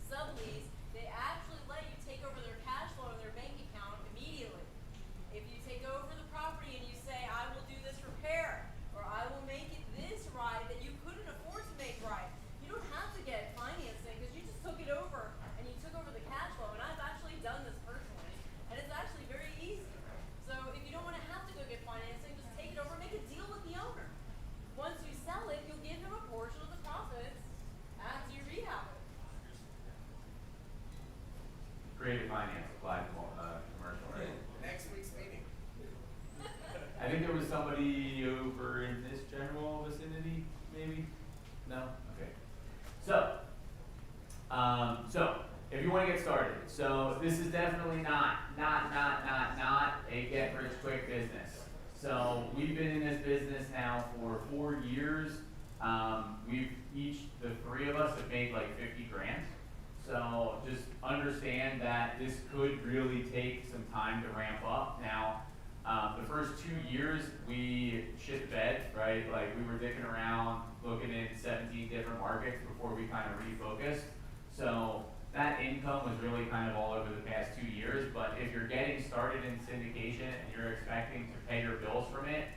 sublease. They actually let you take over their cash flow in their bank account immediately. If you take over the property and you say, I will do this repair, or I will make it this right that you couldn't afford to make right, you don't have to get financing because you just took it over and you took over the cash flow. And I've actually done this personally, and it's actually very easy. So if you don't want to have to go get financing, just take it over, make a deal with the owner. Once you sell it, you'll give him a portion of the profits after you rehab it. Creative finance applied to commercial, right? Next week's meeting. I think there was somebody over in this general vicinity, maybe? No? Okay. So if you want to get started, so this is definitely not a get rich quick business. So we've been in this business now for 4 years. The 3 of us have made like 50 grand. So just understand that this could really take some time to ramp up. Now, the first 2 years we shit the bed, right? Like we were dicking around, looking in 17 different markets before we kind of refocused. So that income was really kind of all over the past 2 years. But if you're getting started in syndication and you're expecting to pay your bills from it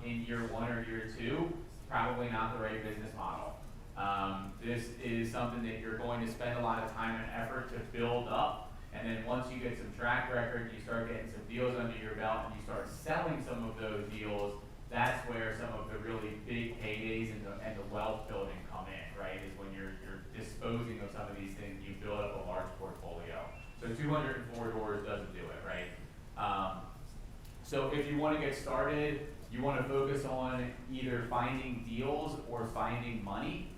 in year 1 or year 2, probably not the right business model. This is something that you're going to spend a lot of time and effort to build up, and then once you get some track record, you start getting some deals under your belt, and you start selling some of those deals, that's where some of the really big paydays and the wealth building come in, right? Is when you're disposing of some of these things, you build up a large portfolio. So 204 doors doesn't do it, right? So if you want to get started, you want to focus on either finding deals or finding money.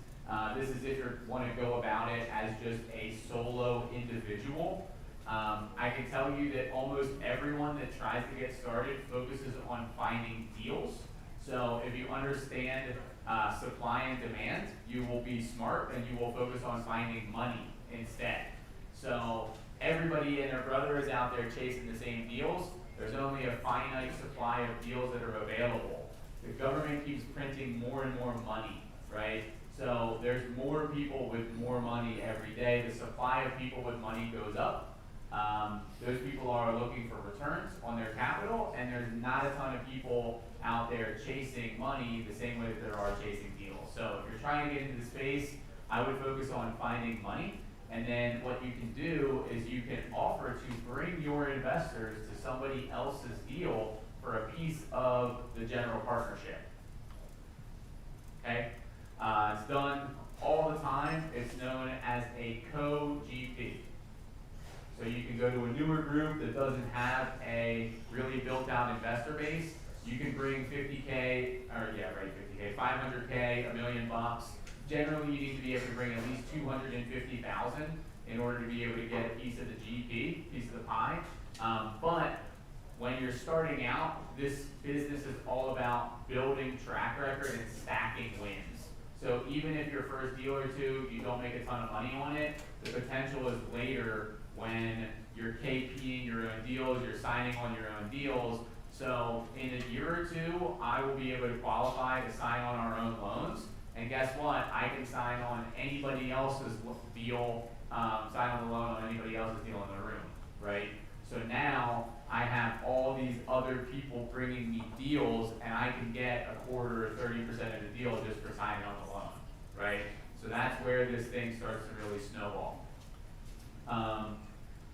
This is if you want to go about it as just a solo individual. I can tell you that almost everyone that tries to get started focuses on finding deals. So if you understand supply and demand, you will be smart and you will focus on finding money instead. So everybody and their brother is out there chasing the same deals. There's only a finite supply of deals that are available. The government keeps printing more and more money, right? So there's more people with more money every day. The supply of people with money goes up. Those people are looking for returns on their capital, and there's not a ton of people out there chasing money the same way that there are chasing deals. So if you're trying to get into the space, I would focus on finding money. And then what you can do is you can offer to bring your investors to somebody else's deal for a piece of the general partnership. Okay? It's done all the time. It's known as a co-GP. So you can go to a newer group that doesn't have a really built out investor base. You can bring 50K, or yeah, right, 50K, 500K, $1 million. Generally, you need to be able to bring at least 250,000 in order to be able to get a piece of the GP, piece of the pie. But when you're starting out, this business is all about building track record and stacking wins. So even if your first deal or two, you don't make a ton of money on it, the potential is later when you're KPing your own deals, you're signing on your own deals. So in a year or two, I will be able to qualify to sign on our own loans. And guess what? I can sign on anybody else's deal, sign on the loan on anybody else's deal in the room, right? So now I have all these other people bringing me deals, and I can get a quarter or 30% of the deal just for signing on the loan, right? So that's where this thing starts to really snowball.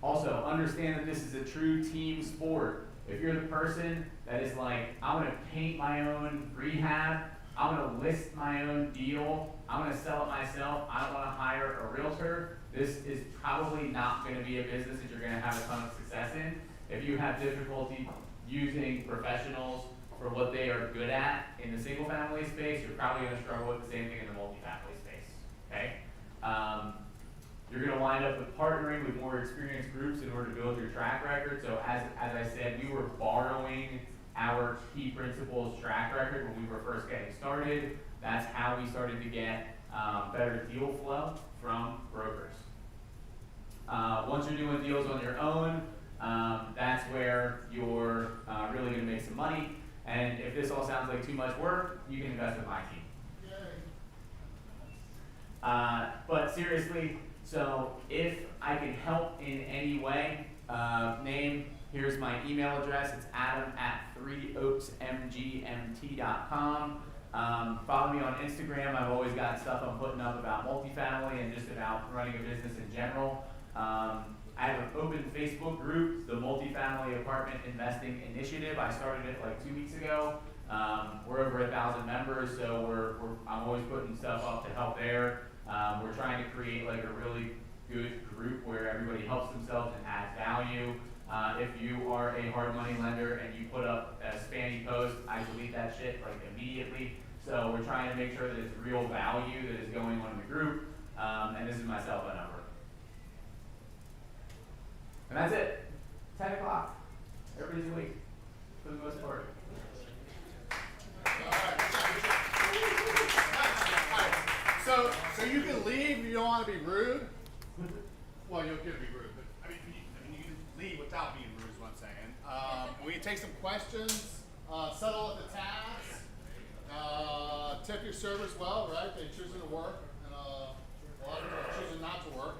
Also, understand that this is a true team sport. If you're the person that is like, I'm gonna paint my own rehab, I'm gonna list my own deal, I'm gonna sell it myself, I don't wanna hire a realtor, this is probably not gonna be a business that you're gonna have a ton of success in. If you have difficulty using professionals for what they are good at in the single family space, you're probably gonna struggle with the same thing in the multifamily space, okay? You're gonna wind up with partnering with more experienced groups in order to build your track record. So as I said, we were borrowing our key principles track record when we were first getting started. That's how we started to get better deal flow from brokers. Once you're doing deals on your own, that's where you're really gonna make some money. And if this all sounds like too much work, you can invest with my team. But seriously, so if I can help in any way, here's my email address. It's adam@3oaksmgmt.com. Follow me on Instagram. I've always got stuff I'm putting up about multifamily and just about running a business in general. I have an open Facebook group, the Multifamily Apartment Investing Initiative. I started it like 2 weeks ago. We're over 1,000 members, so I'm always putting stuff up to help there. We're trying to create like a really good group where everybody helps themselves and adds value. If you are a hard money lender and you put up a spammy post, I delete that shit like immediately. So we're trying to make sure that it's real value that is going on in the group. And this is my cell phone number. And that's it. 10 o'clock. Everybody's awake for the most part. So you can leave if you don't want to be rude. Well, you're going to be rude, but I mean, you can leave without being rude is what I'm saying. We can take some questions, settle at the tabs, tip your servers well, right? They're choosing to work, and a lot of people are choosing not to work.